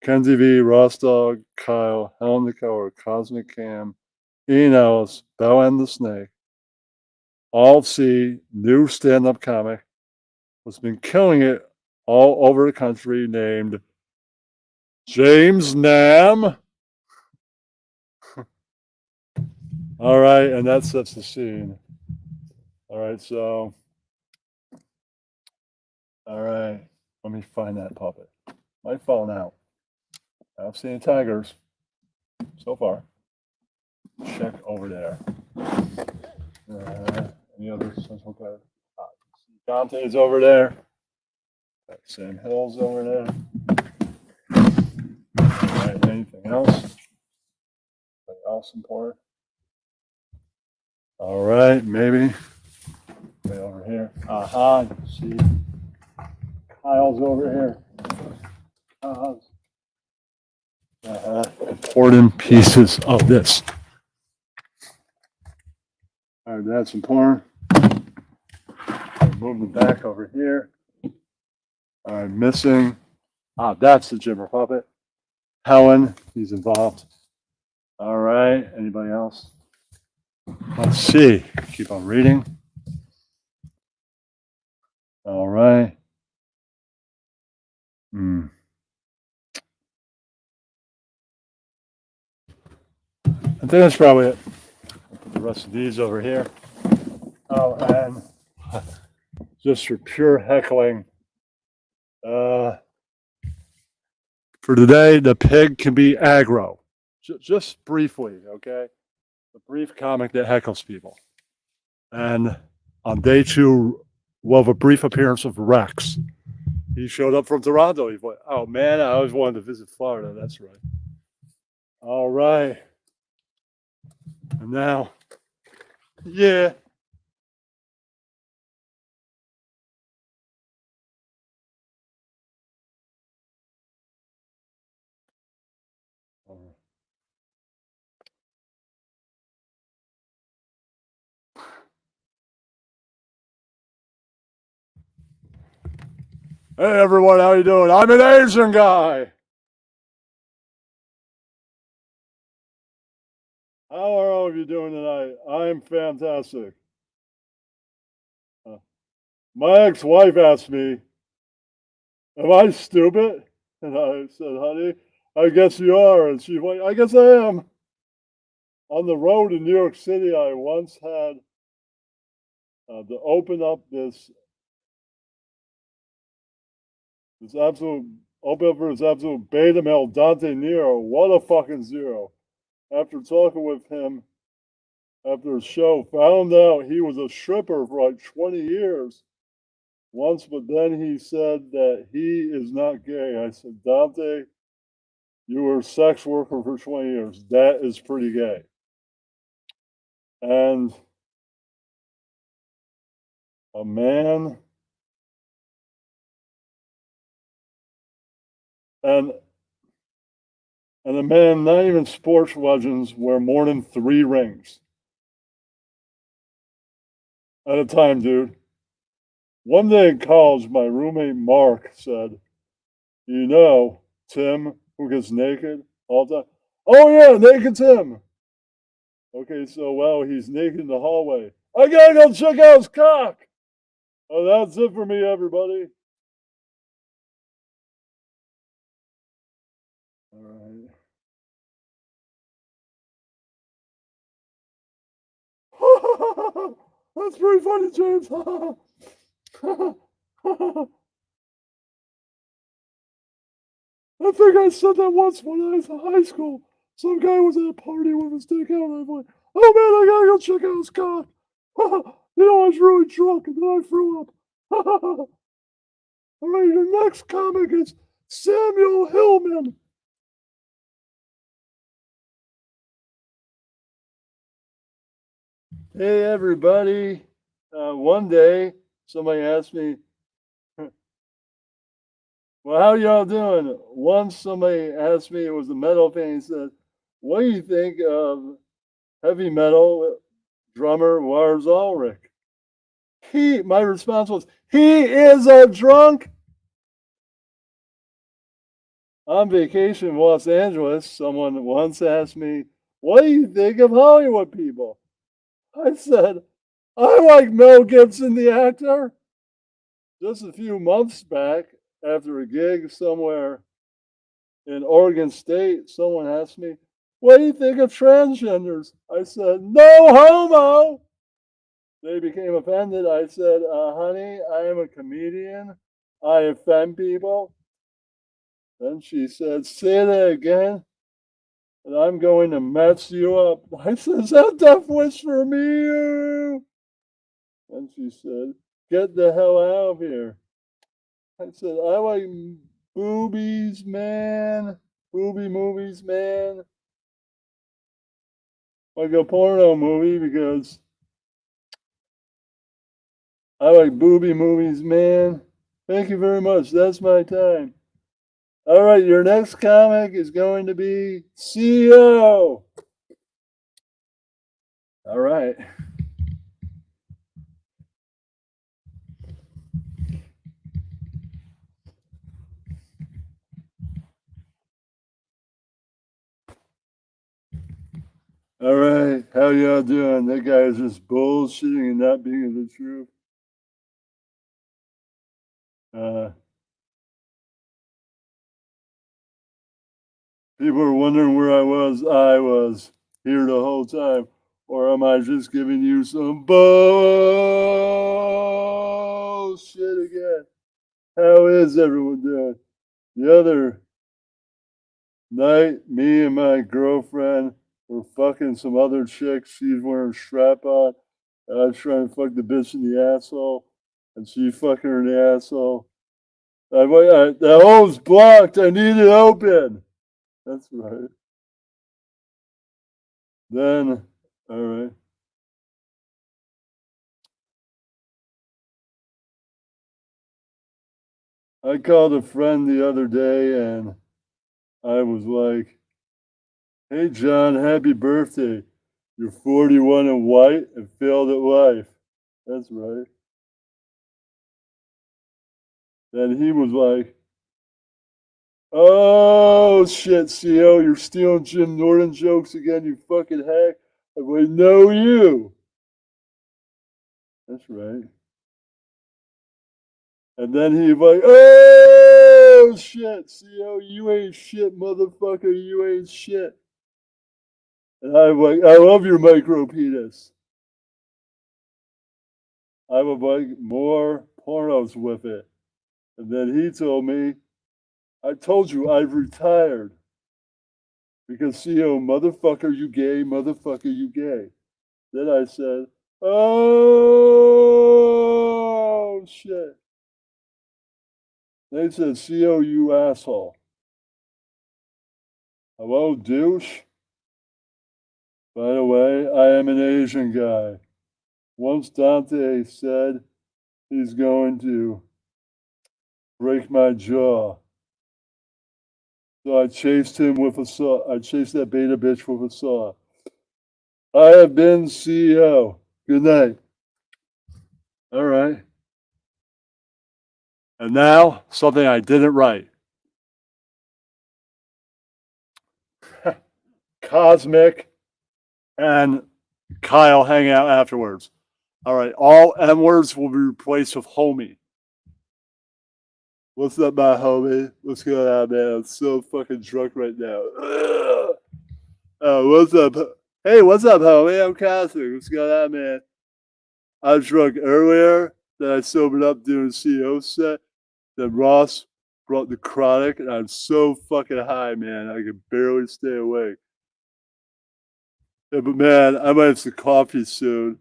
Ken TV, Ross Dawg, Kyle, Hell in the Keller, Cosmic Cam, Ian Ellis, Bell and the Snake, all see new stand-up comic who's been killing it all over the country named James Nam. All right, and that sets the scene. All right, so, all right, let me find that puppet. Might fall out. I've seen tigers so far. Check over there. Any other central code? Dante's over there. Sam Hill's over there. All right, anything else? Anything else important? All right, maybe. Way over here. Aha, you can see Kyle's over here. Important pieces of this. All right, that's important. Move them back over here. All right, missing. That's the Jimmer puppet. Helen, he's involved. All right, anybody else? Let's see. Keep on reading. All right. I think that's probably it. Put the rest of these over here. Oh, and just for pure heckling, for today, the pig can be aggro. Just briefly, okay? A brief comic that heckles people. And on day two, we'll have a brief appearance of Rex. He showed up from Toronto. He went, oh man, I always wanted to visit Florida. That's right. All right. And now, yeah. Hey everyone, how you doing? I'm an Asian guy. How are all of you doing tonight? I'm fantastic. My ex-wife asked me, "Am I stupid?" And I said, "Honey, I guess you are." And she went, "I guess I am." On the road in New York City, I once had to open up this absolute open up for this absolute beta male Dante Nero. What a fucking zero! After talking with him after a show, found out he was a stripper for like 20 years once, but then he said that he is not gay. I said, Dante, you were a sex worker for 20 years. That is pretty gay. And a man and a man, not even sports legends, wear more than 3 rings at a time, dude. One day in college, my roommate Mark said, "You know, Tim, who gets naked all the time." "Oh yeah, naked Tim." Okay, so while he's naked in the hallway, "I gotta go check out his cock." Oh, that's it for me, everybody. All right. That's pretty funny, James. I think I said that once when I was in high school. Some guy was at a party with his dick out, and I'm like, "Oh man, I gotta go check out his cock." You know, I was really drunk, and then I threw up. All right, your next comic is Samuel Hillman. Hey, everybody. One day, somebody asked me, "Well, how y'all doing?" Once somebody asked me, it was a metal fan, he said, "What do you think of heavy metal drummer Lars Ulrich?" My response was, "He is a drunk." On vacation in Los Angeles, someone once asked me, "What do you think of Hollywood people?" I said, "I like Mel Gibson, the actor." Just a few months back, after a gig somewhere in Oregon State, someone asked me, "What do you think of transgenders?" I said, "No homo." They became offended. I said, "Honey, I am a comedian. I offend people." Then she said, "Say that again, and I'm going to mess you up." I said, "Is that death wish for me?" And she said, "Get the hell out of here." I said, "I like boobies, man. Booby movies, man. Like a porno movie because I like booby movies, man." Thank you very much. That's my time. All right, your next comic is going to be CEO. All right. All right, how y'all doing? That guy is just bullshitting and not being the truth. People are wondering where I was. I was here the whole time. Or am I just giving you some bullshit again? How is everyone doing? The other night, me and my girlfriend were fucking some other chick. She's wearing a strap on. I was trying to fuck the bitch in the asshole, and she fucking her in the asshole. The hole's blocked. I need it open. That's right. Then, all right. I called a friend the other day and I was like, "Hey, John, happy birthday. You're 41 and white and failed at life." That's right. Then he was like, "Oh, shit, CO, you're stealing Jim Norton jokes again, you fucking hack." I'm like, "No, you." That's right. And then he like, "Oh, shit, CO, you ain't shit, motherfucker, you ain't shit." And I'm like, "I love your micro penis. I would like more pornos with it." And then he told me, "I told you I've retired." Because CO, motherfucker, you gay, motherfucker, you gay. Then I said, "Oh, shit." They said, "CO, you asshole." Hello, douche? By the way, I am an Asian guy. Once Dante said he's going to break my jaw. So I chased him with a saw. I chased that beta bitch with a saw. I have been CEO. Good night. All right. And now, something I didn't write. Cosmic and Kyle hang out afterwards. All right. All M words will be replaced with homie. What's up, my homie? What's going on, man? I'm so fucking drunk right now. Ugh. Oh, what's up? Hey, what's up, homie? I'm Cosmic. What's going on, man? I was drunk earlier. Then I sobered up doing CEO set. Then Ross brought the chronic, and I'm so fucking high, man. I can barely stay awake. Yeah, but man, I might have some coffee soon.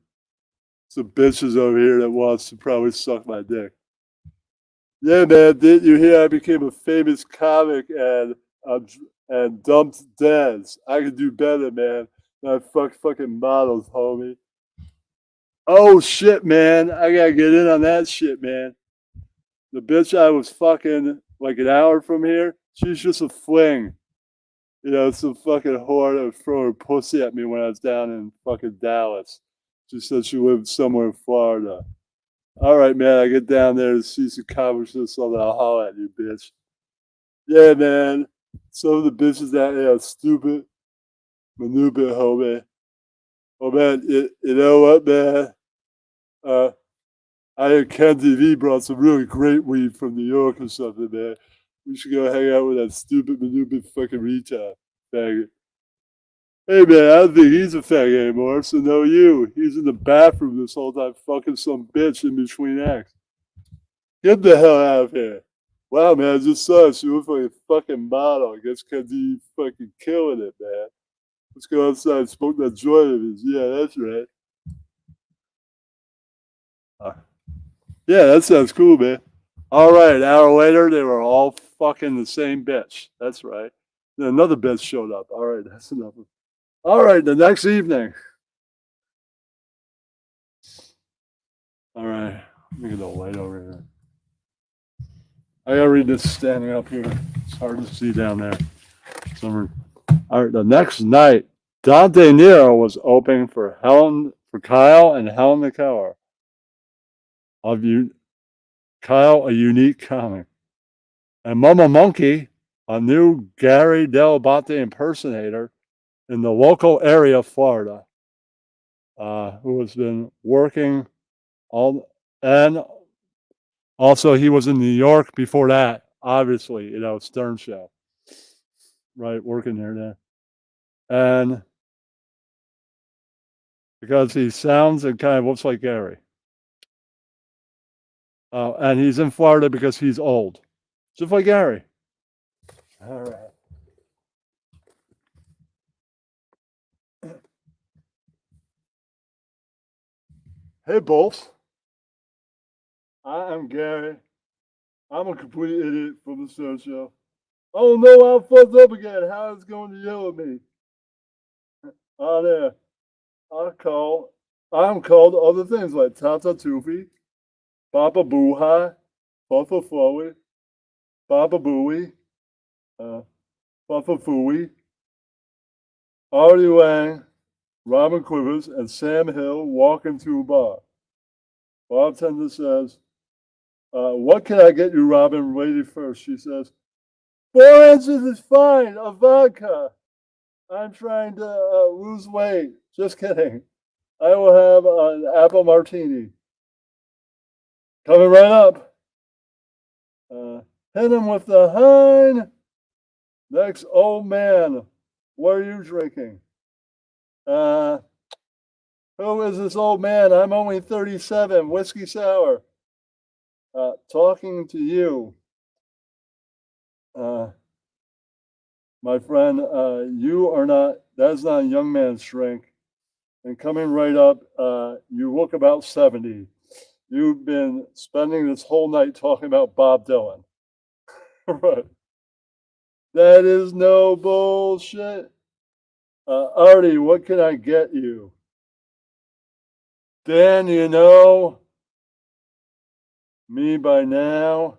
Some bitches over here that wants to probably suck my dick. Yeah, man, didn't you hear I became a famous comic and dumped dads? I can do better, man. I fuck fucking models, homie. Oh shit, man. I gotta get in on that shit, man. The bitch I was fucking like an hour from here, she's just a fling. You know, some fucking whore that would throw her pussy at me when I was down in fucking Dallas. She said she lived somewhere in Florida. All right, man, I get down there to see some comics or something. I'll holler at you, bitch. Yeah, man. Some of the bitches out there are stupid. Maneuver, homie. Oh, man, you know what, man? I heard Ken TV brought some really great weed from New York or something, man. We should go hang out with that stupid maneuver fucking retard. Faggot. Hey, man, I don't think he's a faggot anymore, so no you. He's in the bathroom this whole time fucking some bitch in between acts. Get the hell out of here. Wow, man, I just saw it. She looks like a fucking model. I guess Ken TV fucking killing it, man. Let's go outside and smoke that joint of his. Yeah, that's right. Yeah, that sounds cool, man. All right, an hour later, they were all fucking the same bitch. That's right. Then another bitch showed up. All right, that's enough. All right, the next evening. All right, let me get the light over here. I gotta read this standing up here. It's hard to see down there. All right, the next night, Dante Nero was opening for Kyle and Helen McKellar. Of you, Kyle, a unique comic, and Mama Monkey, a new Gary Delabate impersonator in the local area of Florida, who has been working and also he was in New York before that, obviously, Stern Show, right, working there now. And because he sounds and kind of looks like Gary. And he's in Florida because he's old, just like Gary. All right. Hey, Bolts. I am Gary. I'm a complete idiot from the Stern Show. Oh no, I'm fucked up again. How is it going to yell at me? On there, I'm called other things like Tata Tufi, Papa Boohai, Papa Flowy, Papa Booey, Papa Fooey, Artie Wang, Robin Quivers, and Sam Hill walk into a bar. Bartender says, what can I get you, Robin? Lady first. She says, 4 ounces is fine, a vodka. I'm trying to lose weight. Just kidding. I will have an apple martini. Coming right up. Hit him with the hind. Next, old man. What are you drinking? Who is this old man? I'm only 37. Whiskey sour. Talking to you. My friend, you are not, that's not a young man's drink. And coming right up, you look about 70. You've been spending this whole night talking about Bob Dylan. Right. That is no bullshit. Artie, what can I get you? Dan, you know me by now.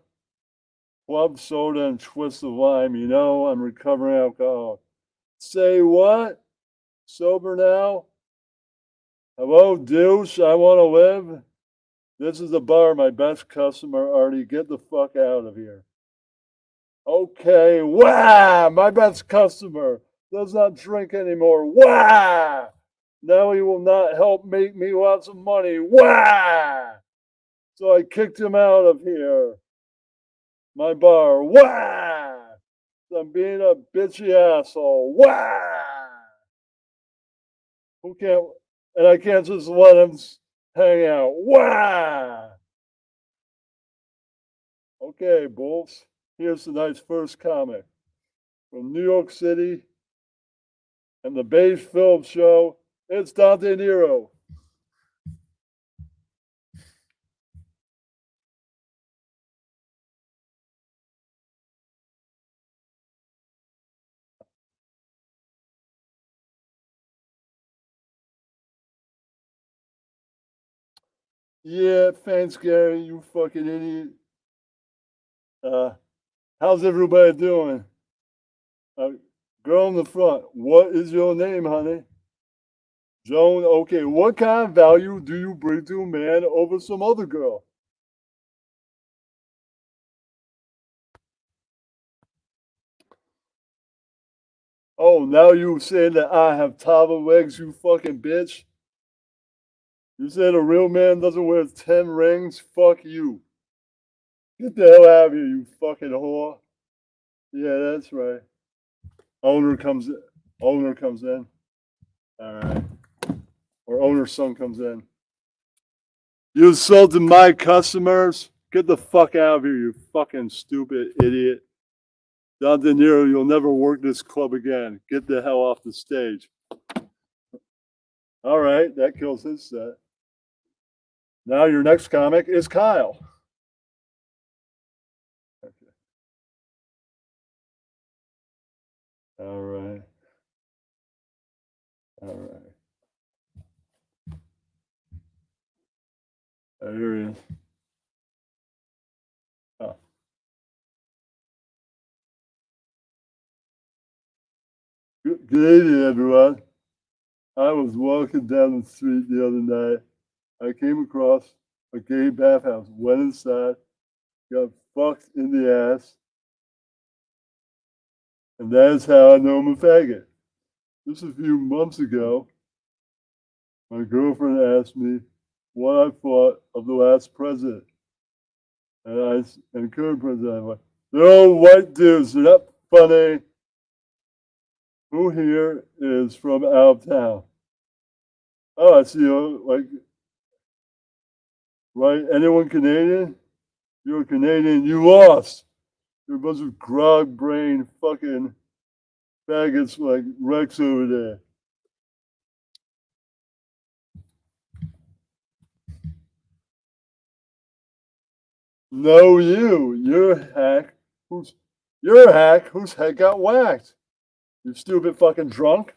Club soda and twist of lime. You know I'm recovering alcoholic. Say what? Sober now? Hello, douche. I want to live. This is the bar, my best customer, Artie. Get the fuck out of here. Okay, wow, my best customer does not drink anymore. Wow, now he will not help make me lots of money. Wow, so I kicked him out of here. My bar. Wow, I'm being a bitchy asshole. Wow, who can't? And I can't just let him hang out. Wow. Okay, Bulls. Here's tonight's first comic from New York City and the Beige Film Show. It's Dante Nero. Yeah, thanks, Gary. You fucking idiot. How's everybody doing? Girl in the front, what is your name, honey? Joan, okay, what kind of value do you bring to a man over some other girl? Oh, now you saying that I have taba legs, you fucking bitch? You said a real man doesn't wear 10 rings? Fuck you. Get the hell out of here, you fucking whore. Yeah, that's right. Owner comes in. Owner comes in. All right. Or owner's son comes in. You insulted my customers? Get the fuck out of here, you fucking stupid idiot. Don De Niro, you'll never work this club again. Get the hell off the stage. All right, that kills his set. Now your next comic is Kyle. Okay. All right. All right. Here he is. Oh. Good evening, everyone. I was walking down the street the other night. I came across a gay bathhouse, went inside, got fucked in the ass, and that's how I know I'm a faggot. Just a few months ago, my girlfriend asked me what I thought of the last president. And current president, I went, they're all white dudes, they're not funny. Who here is from out of town? Oh, I see you, like, right? Anyone Canadian? You're a Canadian, you lost. You're a bunch of grog brain fucking faggots like Rex over there. No, you're a hack. You're a hack whose head got whacked. You stupid fucking drunk.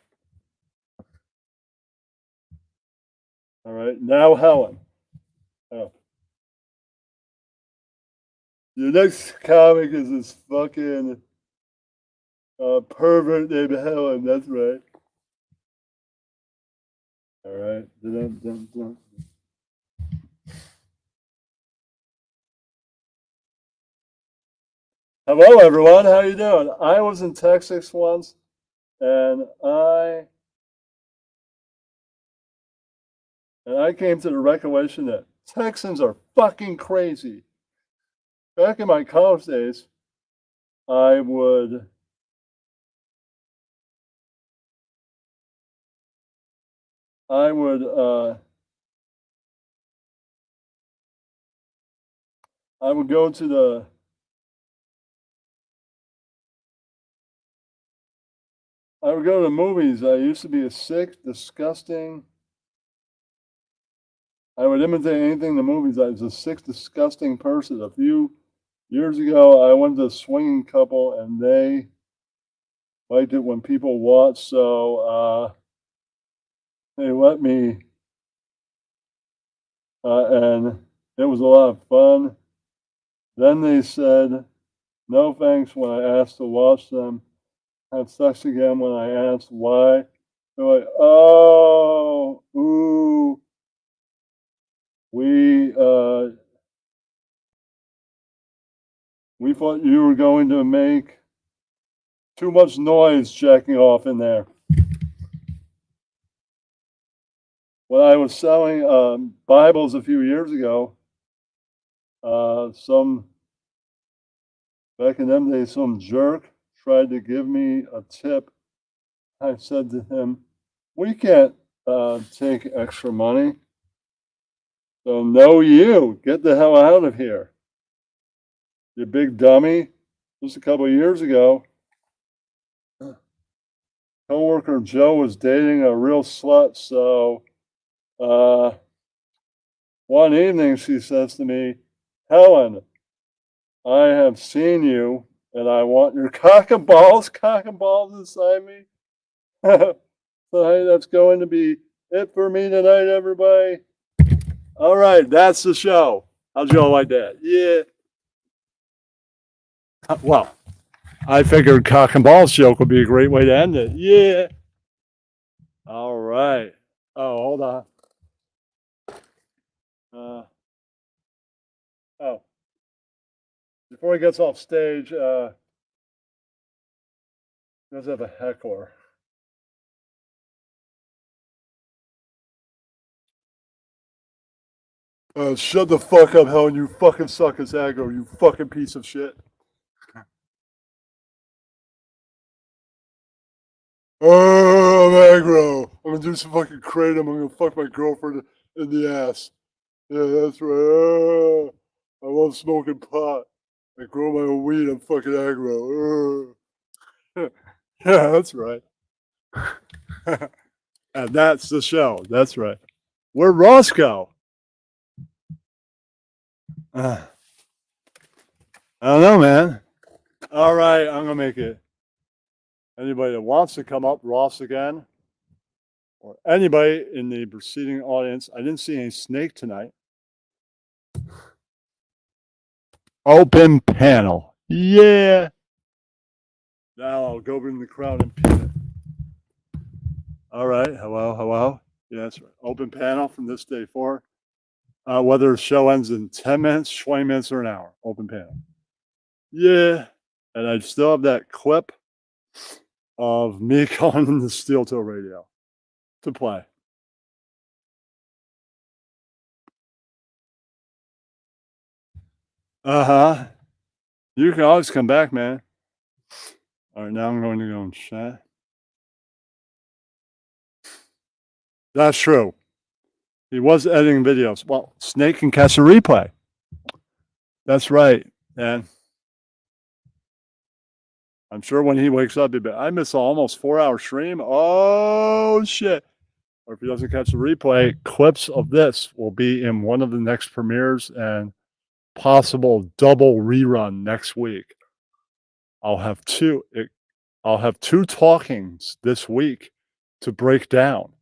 All right, now Helen. Oh. Your next comic is this fucking pervert named Helen. That's right. All right. Dun, dun, dun. Hello, everyone. How you doing? I was in Texas once, and I came to the recollection that Texans are fucking crazy. Back in my college days, I would I would go to the movies. I used to be a sick, disgusting. I would imitate anything in the movies. I was a sick, disgusting person. A few years ago, I went to a swinging couple, and they liked it when people watched, so they let me, and it was a lot of fun. Then they said, no thanks when I asked to watch them. Had sex again when I asked why. They're like, oh, ooh, we thought you were going to make too much noise jacking off in there. When I was selling Bibles a few years ago, back in them days, some jerk tried to give me a tip. I said to him, we can't take extra money. So no, you get the hell out of here, you big dummy. Just a couple of years ago, coworker Joe was dating a real slut. So one evening she says to me, Helen, I have seen you and I want your cock and balls inside me. So hey, that's going to be it for me tonight, everybody. All right, that's the show. How'd you all like that? Yeah. Well, I figured cock and balls joke would be a great way to end it. Yeah. All right. Oh, hold on. Oh, before he gets off stage, he does have a heckler. Shut the fuck up, Helen. You fucking suck as aggro. You fucking piece of shit. Oh, I'm aggro. I'm gonna do some fucking kratom. I'm gonna fuck my girlfriend in the ass. Yeah, that's right. Oh, I love smoking pot. I grow my own weed. I'm fucking aggro. Oh. Yeah, that's right. And that's the show. That's right. Where'd Ross go? I don't know, man. All right, I'm gonna make it. Anybody that wants to come up, Ross again, or anybody in the preceding audience. I didn't see any snake tonight. Open panel. Yeah. Now I'll go in the crowd and pin it. All right. Hello. Hello. Yeah, that's right. Open panel from this day forward. Whether the show ends in 10 minutes, 20 minutes, or an hour. Open panel. Yeah. And I still have that clip of me calling in the Steel Toe Radio to play. Uh-huh. You can always come back, man. All right, now I'm going to go and chat. That's true. He was editing videos. Well, Snake can catch a replay. That's right. And I'm sure when he wakes up, he'll be, I missed an almost 4-hour stream. Oh, shit. Or if he doesn't catch the replay, clips of this will be in one of the next premieres and possible double rerun next week. I'll have two talkings this week to break down.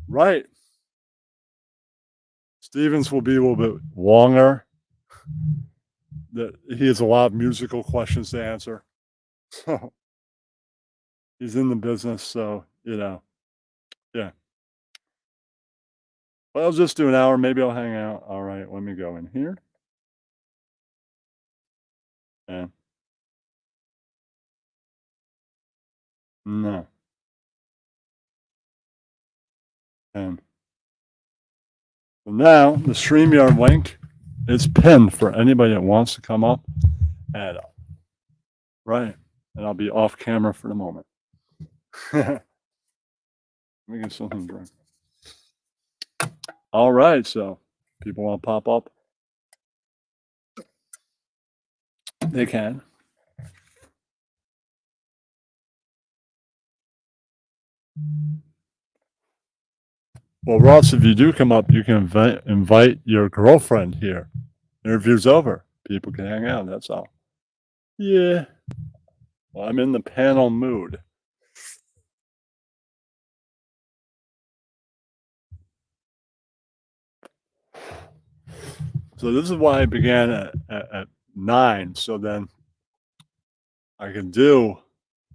Right. Stevens will be a little bit longer. He has a lot of musical questions to answer. He's in the business, so, yeah. Well, I'll just do an hour. Maybe I'll hang out. All right, let me go in here. And no. And so now the StreamYard link is pinned for anybody that wants to come up and right. And I'll be off camera for the moment. Let me get something to drink. All right, so people want to pop up, they can. Well, Ross, if you do come up, you can invite your girlfriend here. Interview's over. People can hang out. That's all. Yeah. Well, I'm in the panel mood. So this is why I began at 9. So then I can do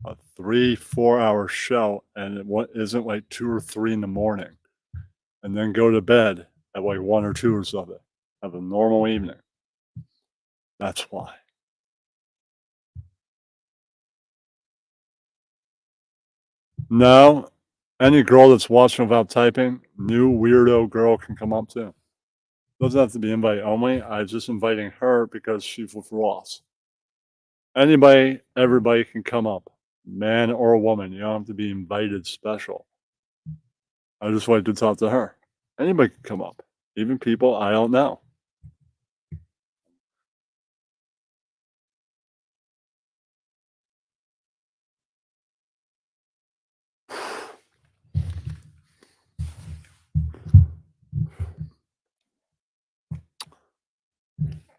a 3-4 hour show, and it isn't like 2 or 3 in the morning, and then go to bed at like 1 or 2 or something. Have a normal evening. That's why. No, any girl that's watching without typing, new weirdo girl can come up too. Doesn't have to be invite only. I'm just inviting her because she's with Ross. Anybody, everybody can come up, man or woman. You don't have to be invited special. I just wanted to talk to her. Anybody can come up, even people I don't know.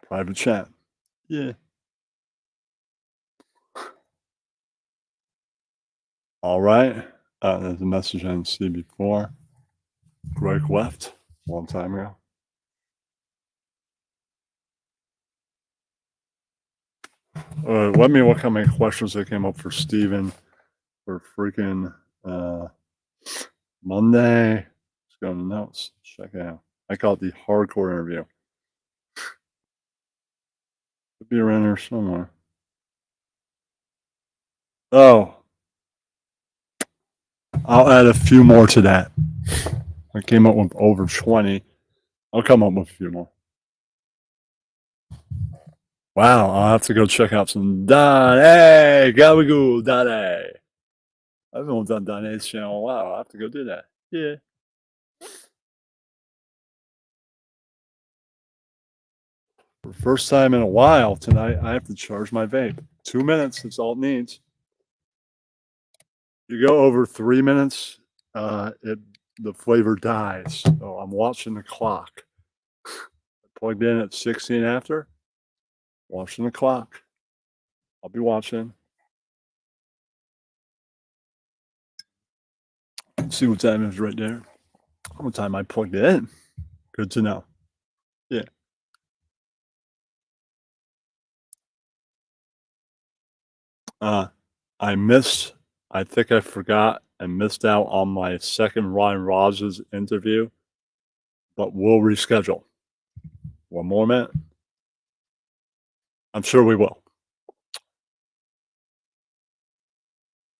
Private chat. Yeah. All right. There's a message I didn't see before. Greg left a long time ago. Let me look how many questions that came up for Steven for freaking Monday. Let's go to notes. Check it out. I call it the hardcore interview. Could be around here somewhere. Oh, I'll add a few more to that. I came up with over 20. I'll come up with a few more. Wow, I'll have to go check out some Donnie. Gabagoo, Donnie. I haven't done Donnie's channel in a while. I'll have to go do that. Yeah. For the first time in a while tonight, I have to charge my vape. 2 minutes, that's all it needs. You go over 3 minutes, the flavor dies. So I'm watching the clock. Plugged in at 16 after. Watching the clock. I'll be watching. See what time it is right there. What time I plugged it in. Good to know. Yeah. I think I forgot and missed out on my second Ryan Rogers interview, but we'll reschedule. One more minute. I'm sure we will.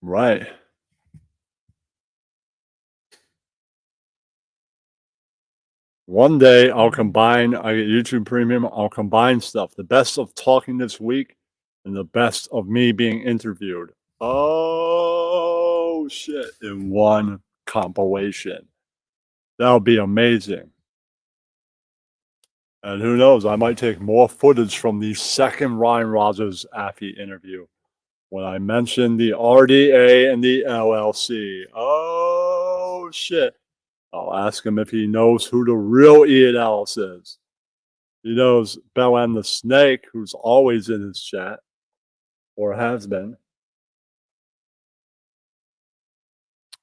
Right. One day I get YouTube Premium, I'll combine stuff. The best of talking this week and the best of me being interviewed. Oh, shit. In one compilation. That'll be amazing. And who knows, I might take more footage from the second Ryan Rogers Affy interview when I mentioned the RDA and the LLC. Oh, shit. I'll ask him if he knows who the real Ian Ellis is. He knows Bella and the Snake, who's always in his chat, or has been.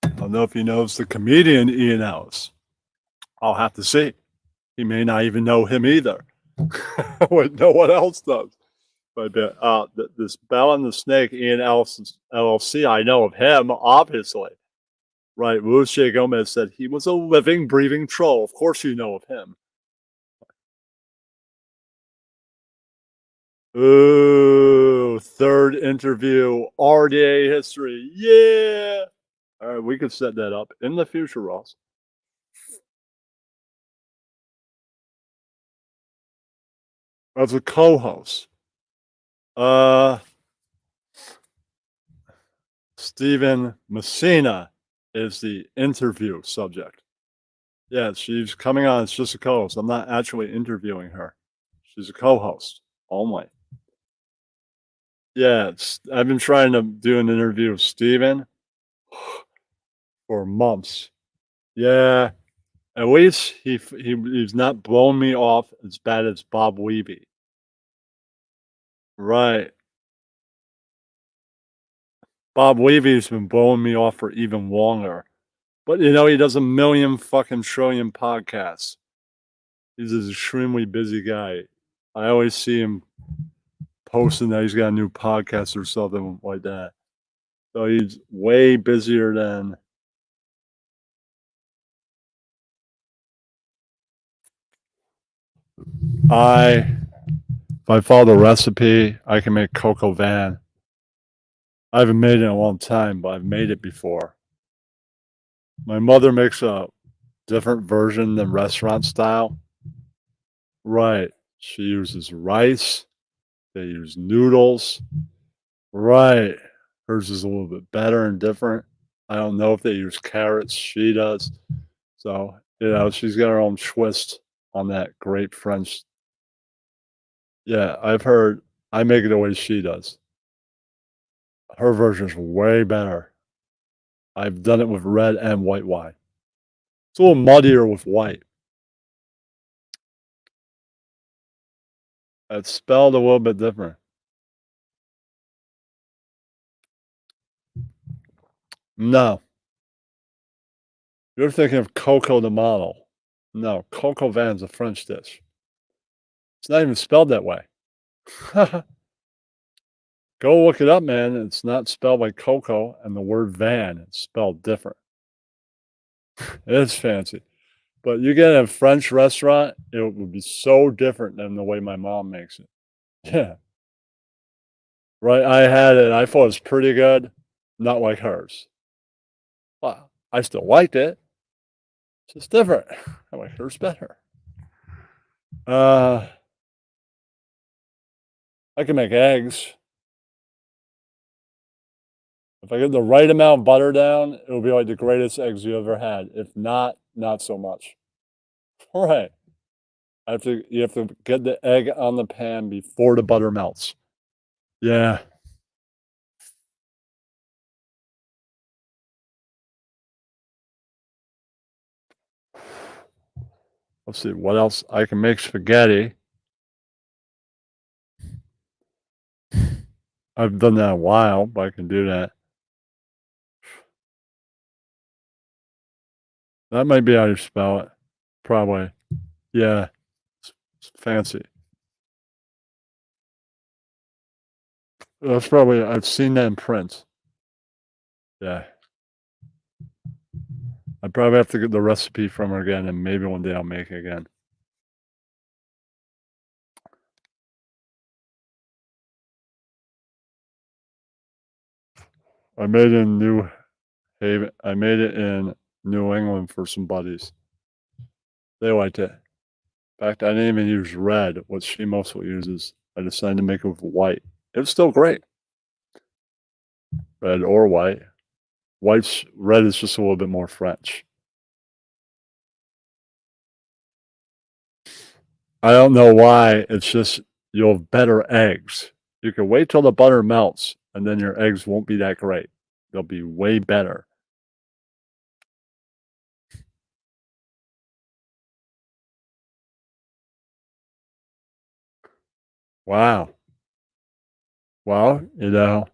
I don't know if he knows the comedian Ian Ellis. I'll have to see. He may not even know him either. No one else does. But this Bell and the Snake, Ian LLC, I know of him, obviously. Right, Luis J. Gomez said he was a living, breathing troll. Of course you know of him. Ooh, third interview, RDA history. Yeah. All right, we could set that up in the future, Ross. As a co-host. Steven Messina is the interview subject. Yeah, she's coming on as just a co-host. I'm not actually interviewing her. She's a co-host only. Yeah, I've been trying to do an interview with Steven for months. Yeah, at least he's not blowing me off as bad as Bob Weeby. Right. Bob Weevy's been blowing me off for even longer. But you know, he does a million fucking trillion podcasts. He's an extremely busy guy. I always see him posting that he's got a new podcast or something like that. So he's way busier than if I follow the recipe, I can make coq au vin. I haven't made it in a long time, but I've made it before. My mother makes a different version than restaurant style. Right. She uses rice. They use noodles. Right. Hers is a little bit better and different. I don't know if they use carrots. She does. So, you know, she's got her own twist on that great French. Yeah, I've heard I make it the way she does. Her version is way better. I've done it with red and white wine. It's a little muddier with white. It's spelled a little bit different. No. You're thinking of Coco the model. No, coq au vin's a French dish. It's not even spelled that way. Go look it up, man. It's not spelled like cocoa, and the word van, it's spelled different. It is fancy. But you get in a French restaurant, it would be so different than the way my mom makes it. Yeah. Right, I had it. I thought it was pretty good. Not like hers. Well, I still liked it. It's just different. I like hers better. I can make eggs. If I get the right amount of butter down, it'll be like the greatest eggs you ever had. If not, not so much. All right. You have to get the egg on the pan before the butter melts. Yeah. Let's see what else. I can make spaghetti. I've done that a while, but I can do that. That might be how you spell it. Probably. Yeah. It's fancy. That's probably, I've seen that in print. Yeah. I probably have to get the recipe from her again, and maybe one day I'll make it again. I made it in New Haven. I made it in New England for some buddies. They liked it. In fact, I didn't even use red, what she mostly uses. I decided to make it with white. It was still great. Red or white. Red is just a little bit more French. I don't know why. It's just you'll have better eggs. You can wait till the butter melts, and then your eggs won't be that great. They'll be way better. Wow. Well, you know,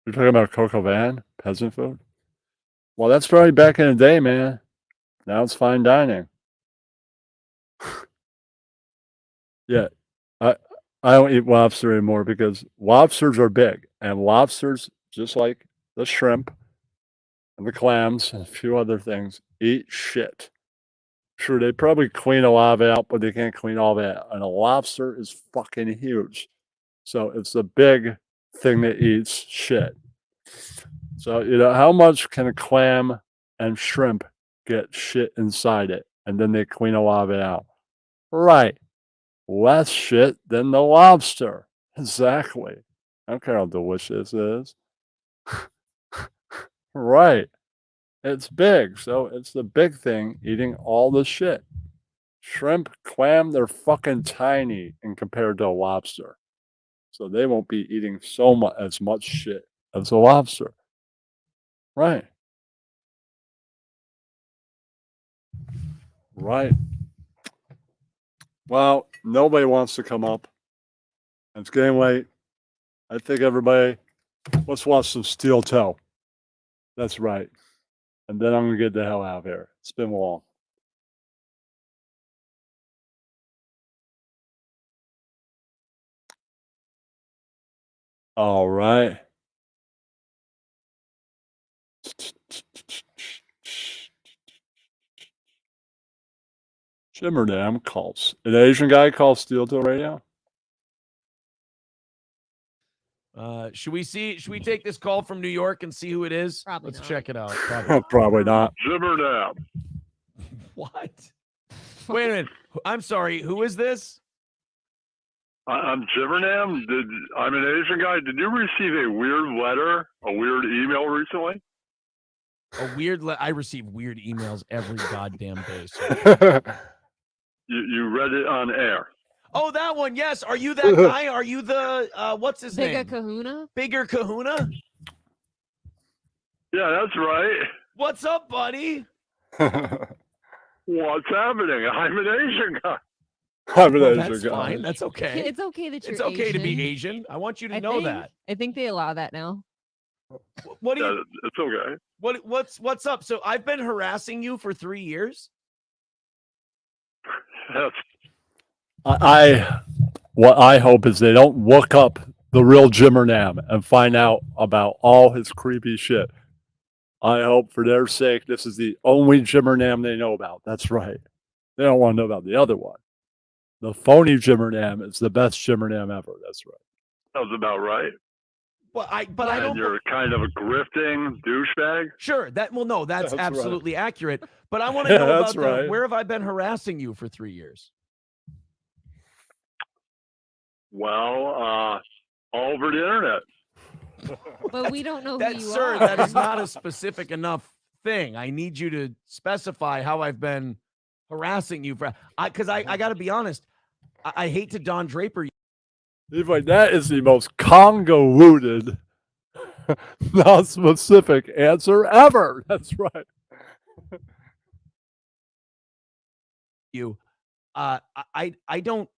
you're talking about coq au vin, peasant food? Well, that's probably back in the day, man. Now it's fine dining. Yeah, I I don't eat lobster anymore because lobsters are big, and lobsters, just like the shrimp and the clams and a few other things, eat shit. Sure, they probably clean a lot of it out, but they can't clean all of it. And a lobster is fucking huge. So it's a big thing that eats shit. So, how much can a clam and shrimp get shit inside it? And then they clean a lot of it out. Right. Less shit than the lobster. Exactly. I don't care how delicious it is. Right. It's big. So it's the big thing eating all the shit. Shrimp, clam, they're fucking tiny in compared to a lobster. So they won't be eating as much shit as a lobster. Right. Right. Well, nobody wants to come up. It's getting late. I think everybody, let's watch some Steel Toe. That's right. And then I'm going to get the hell out of here. It's been long. All right. Jimmerdam calls. An Asian guy calls Steel Toe Radio? Should we take this call from New York and see who it is? Let's check it out. Probably not. Jimmerdam. What? Wait a minute. I'm sorry. Who is this? I'm Jimmerdam. I'm an Asian guy. Did you receive a weird letter, a weird email recently? A weird. I receive weird emails every goddamn day. So. You read it on air. Oh, that one. Yes. Are you that guy? Are you the what's his Bigger name? Kahuna? Bigger Kahuna? Yeah, that's right. What's up, buddy? What's happening? I'm an Asian guy. I'm an Asian That's guy. fine. That's okay. It's okay that you're It's okay to be Asian. Asian. I want you to I know think. that. I think they allow that now. What do you? It's okay. What's up? So I've been harassing you for 3 years. What I hope is they don't look up the real Jimmerdam and find out about all his creepy shit. I hope for their sake this is the only Jimmerdam they know about. That's right. They don't want to know about the other one. The phony Jimmerdam is the best Jimmerdam ever. That's right. Sounds about right. Well, I And don't. you're kind of a grifting douchebag. Sure. No, that's That's right. absolutely accurate. But I want to know That's about right. where have I been harassing you for 3 years? Well, all over the internet. But we don't know That, who you sir, are. that is not a specific enough thing. I need you to specify how I've been harassing you for. Because I got to be honest. I hate to Don Draper. Even that is the most convoluted, non-specific answer ever. That's right. You, I don't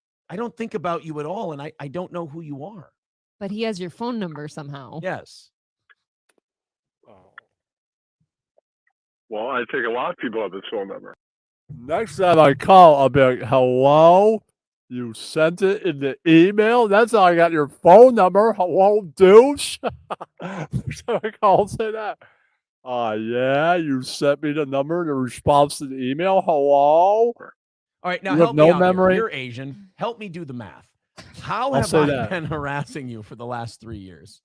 think about you at all, and I don't know who you are. But he has your phone number somehow. Yes. Well, I think a lot of people have his phone number. Next time I call, I'll be like, hello? You sent it in the email? That's how I got your phone number. Hello, douche? Next time I call, I'll say that. Yeah, you sent me the number, the response to the email. Hello? All right, now You help have me no out memory? here. You're Asian. Help me do the math. How I'll have say I that. been harassing you for the last 3 years?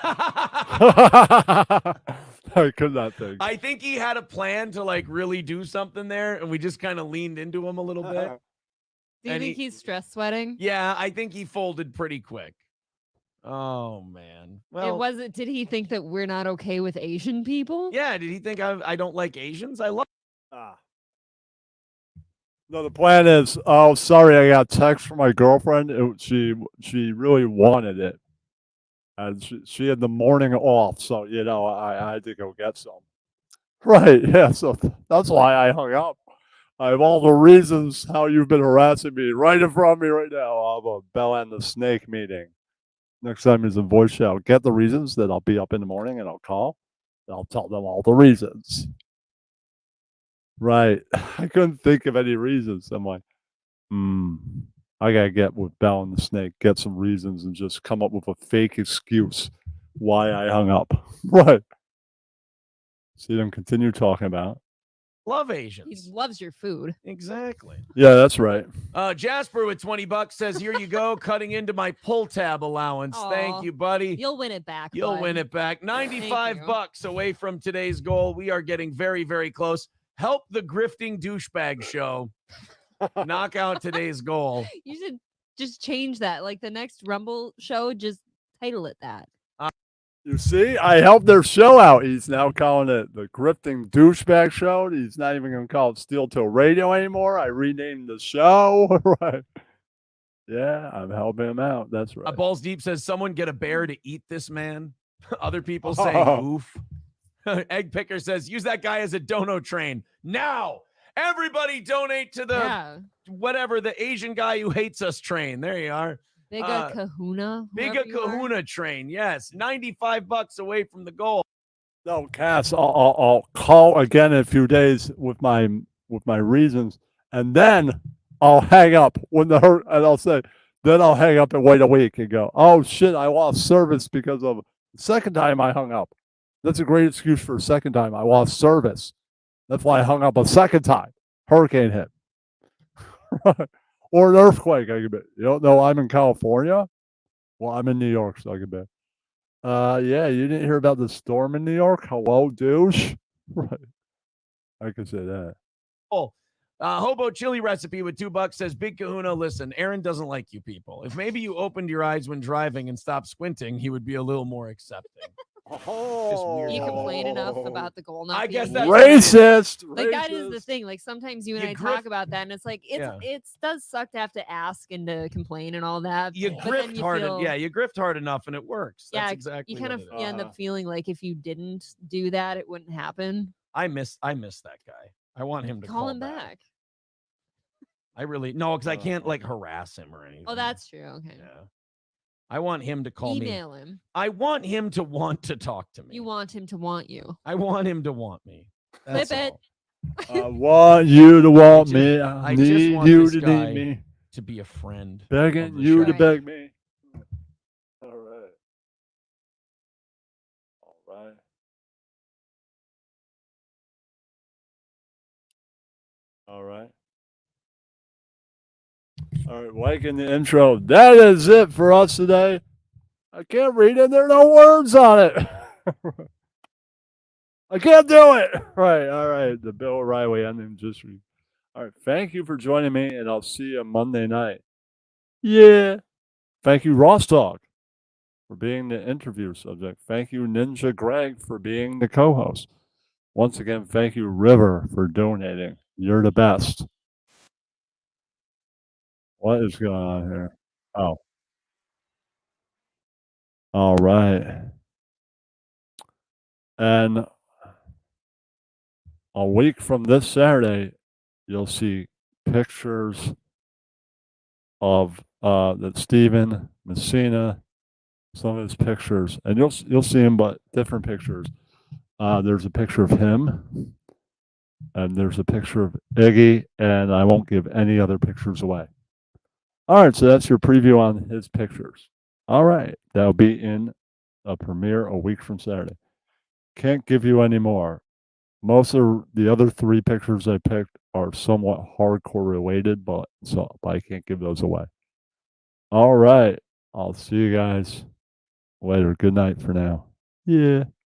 I could not think. I think he had a plan to like really do something there, and we just kind of leaned into him a little bit. Do you And think he's stress sweating? Yeah, I think he folded pretty quick. Oh man. Well, It wasn't. Did he think that we're not okay with Asian people? yeah. Did he think I don't like Asians? I love. No, the plan is, oh, sorry, I got a text from my girlfriend. She really wanted it. And she had the morning off, so, I had to go get some. Right, yeah, so that's why I hung up. I have all the reasons how you've been harassing me right in front of me right now. I'm a Bell and the Snake meeting. Next time he's in voice chat, I'll get the reasons. Then I'll be up in the morning and I'll call. And I'll tell them all the reasons. Right. I couldn't think of any reasons. I'm like, I gotta get with Bell and the Snake, get some reasons, and just come up with a fake excuse why I hung up. Right. See them continue talking about. Love He Asians. loves your food. Exactly. Yeah, that's right. Jasper with $20 says, "Here you go, cutting into my pull tab allowance. Thank Aw. you, buddy. You'll win it back. You'll bud. win it back. $95 away from today's goal. We are getting very, very close. Help the grifting douchebag show knock out today's goal. You should just change that. Like the next Rumble show, just title it that. You see, I helped their show out. He's now calling it the Grifting Douchebag Show. He's not even going to call it Steel Toe Radio anymore. I renamed the show. Right. Yeah, I'm helping him out. That's right. Balls Deep says, "Someone get a bear to eat this man." Other people say, "Oof." Egg Picker says, "Use that guy as a dono train. Now, everybody donate to the whatever, the Asian guy who hates us train." There you are. Bigga Kahuna. Bigga Kahuna train. Yes. $95 away from the goal. No, Cass, I'll call again in a few days with my reasons, and then I'll hang up when and I'll say, then I'll hang up and wait a week and go, oh shit, I lost service because of the second time I hung up. That's a great excuse for a second time. I lost service. That's why I hung up a second time. Hurricane hit. Or an earthquake, I could bet. You don't know I'm in California? Well, I'm in New York, so I could bet. Yeah, you didn't hear about the storm in New York? Hello, douche? Right. I could say that. Oh, Hobo Chili Recipe with $2 says, "Big Kahuna, listen, Aaron doesn't like you people. If maybe you opened your eyes when driving and stopped squinting, he would be a little more accepting." You complain enough about the goal not I guess being that's racist. Like that is the thing. Like sometimes you and You I grift- talk about that, and it's like it does suck to have to ask and to complain and all that. You but then grift you hard. feel, You grift hard enough, and it works. That's exactly. you kind what of it is. end up feeling like if you didn't do that, it wouldn't happen. I miss that guy. I want him to Call him back. I really because I can't like harass him or anything. Oh, that's true. Okay. Yeah. I want him to call me. Email him. I want him to want to talk to me. You want him to want you. I want him to want me. Flip it. I want you to want me. I just need want you this to guy need me. to be a friend. Begging of the you show. to beg me. All right. All right. All right. All right, liking the intro. That is it for us today. I can't read it. There are no words on it. I can't do it. Right. All right. The Bill O'Reilly ending just read. All right. Thank you for joining me, and I'll see you Monday night. Yeah. Thank you, Ross Dawg, for being the interview subject. Thank you, Ninja Greg, for being the co-host. Once again, thank you, River, for donating. You're the best. What is going on here? Oh. All right. And a week from this Saturday, you'll see pictures of that Steven Messina, some of his pictures, and you'll see him, but different pictures. There's a picture of him, and there's a picture of Iggy, and I won't give any other pictures away. All right, so that's your preview on his pictures. All right, that'll be in a premiere a week from Saturday. Can't give you any more. Most of the other 3 pictures I picked are somewhat hardcore related, but I can't give those away. All right, I'll see you guys later. Good night for now. Yeah.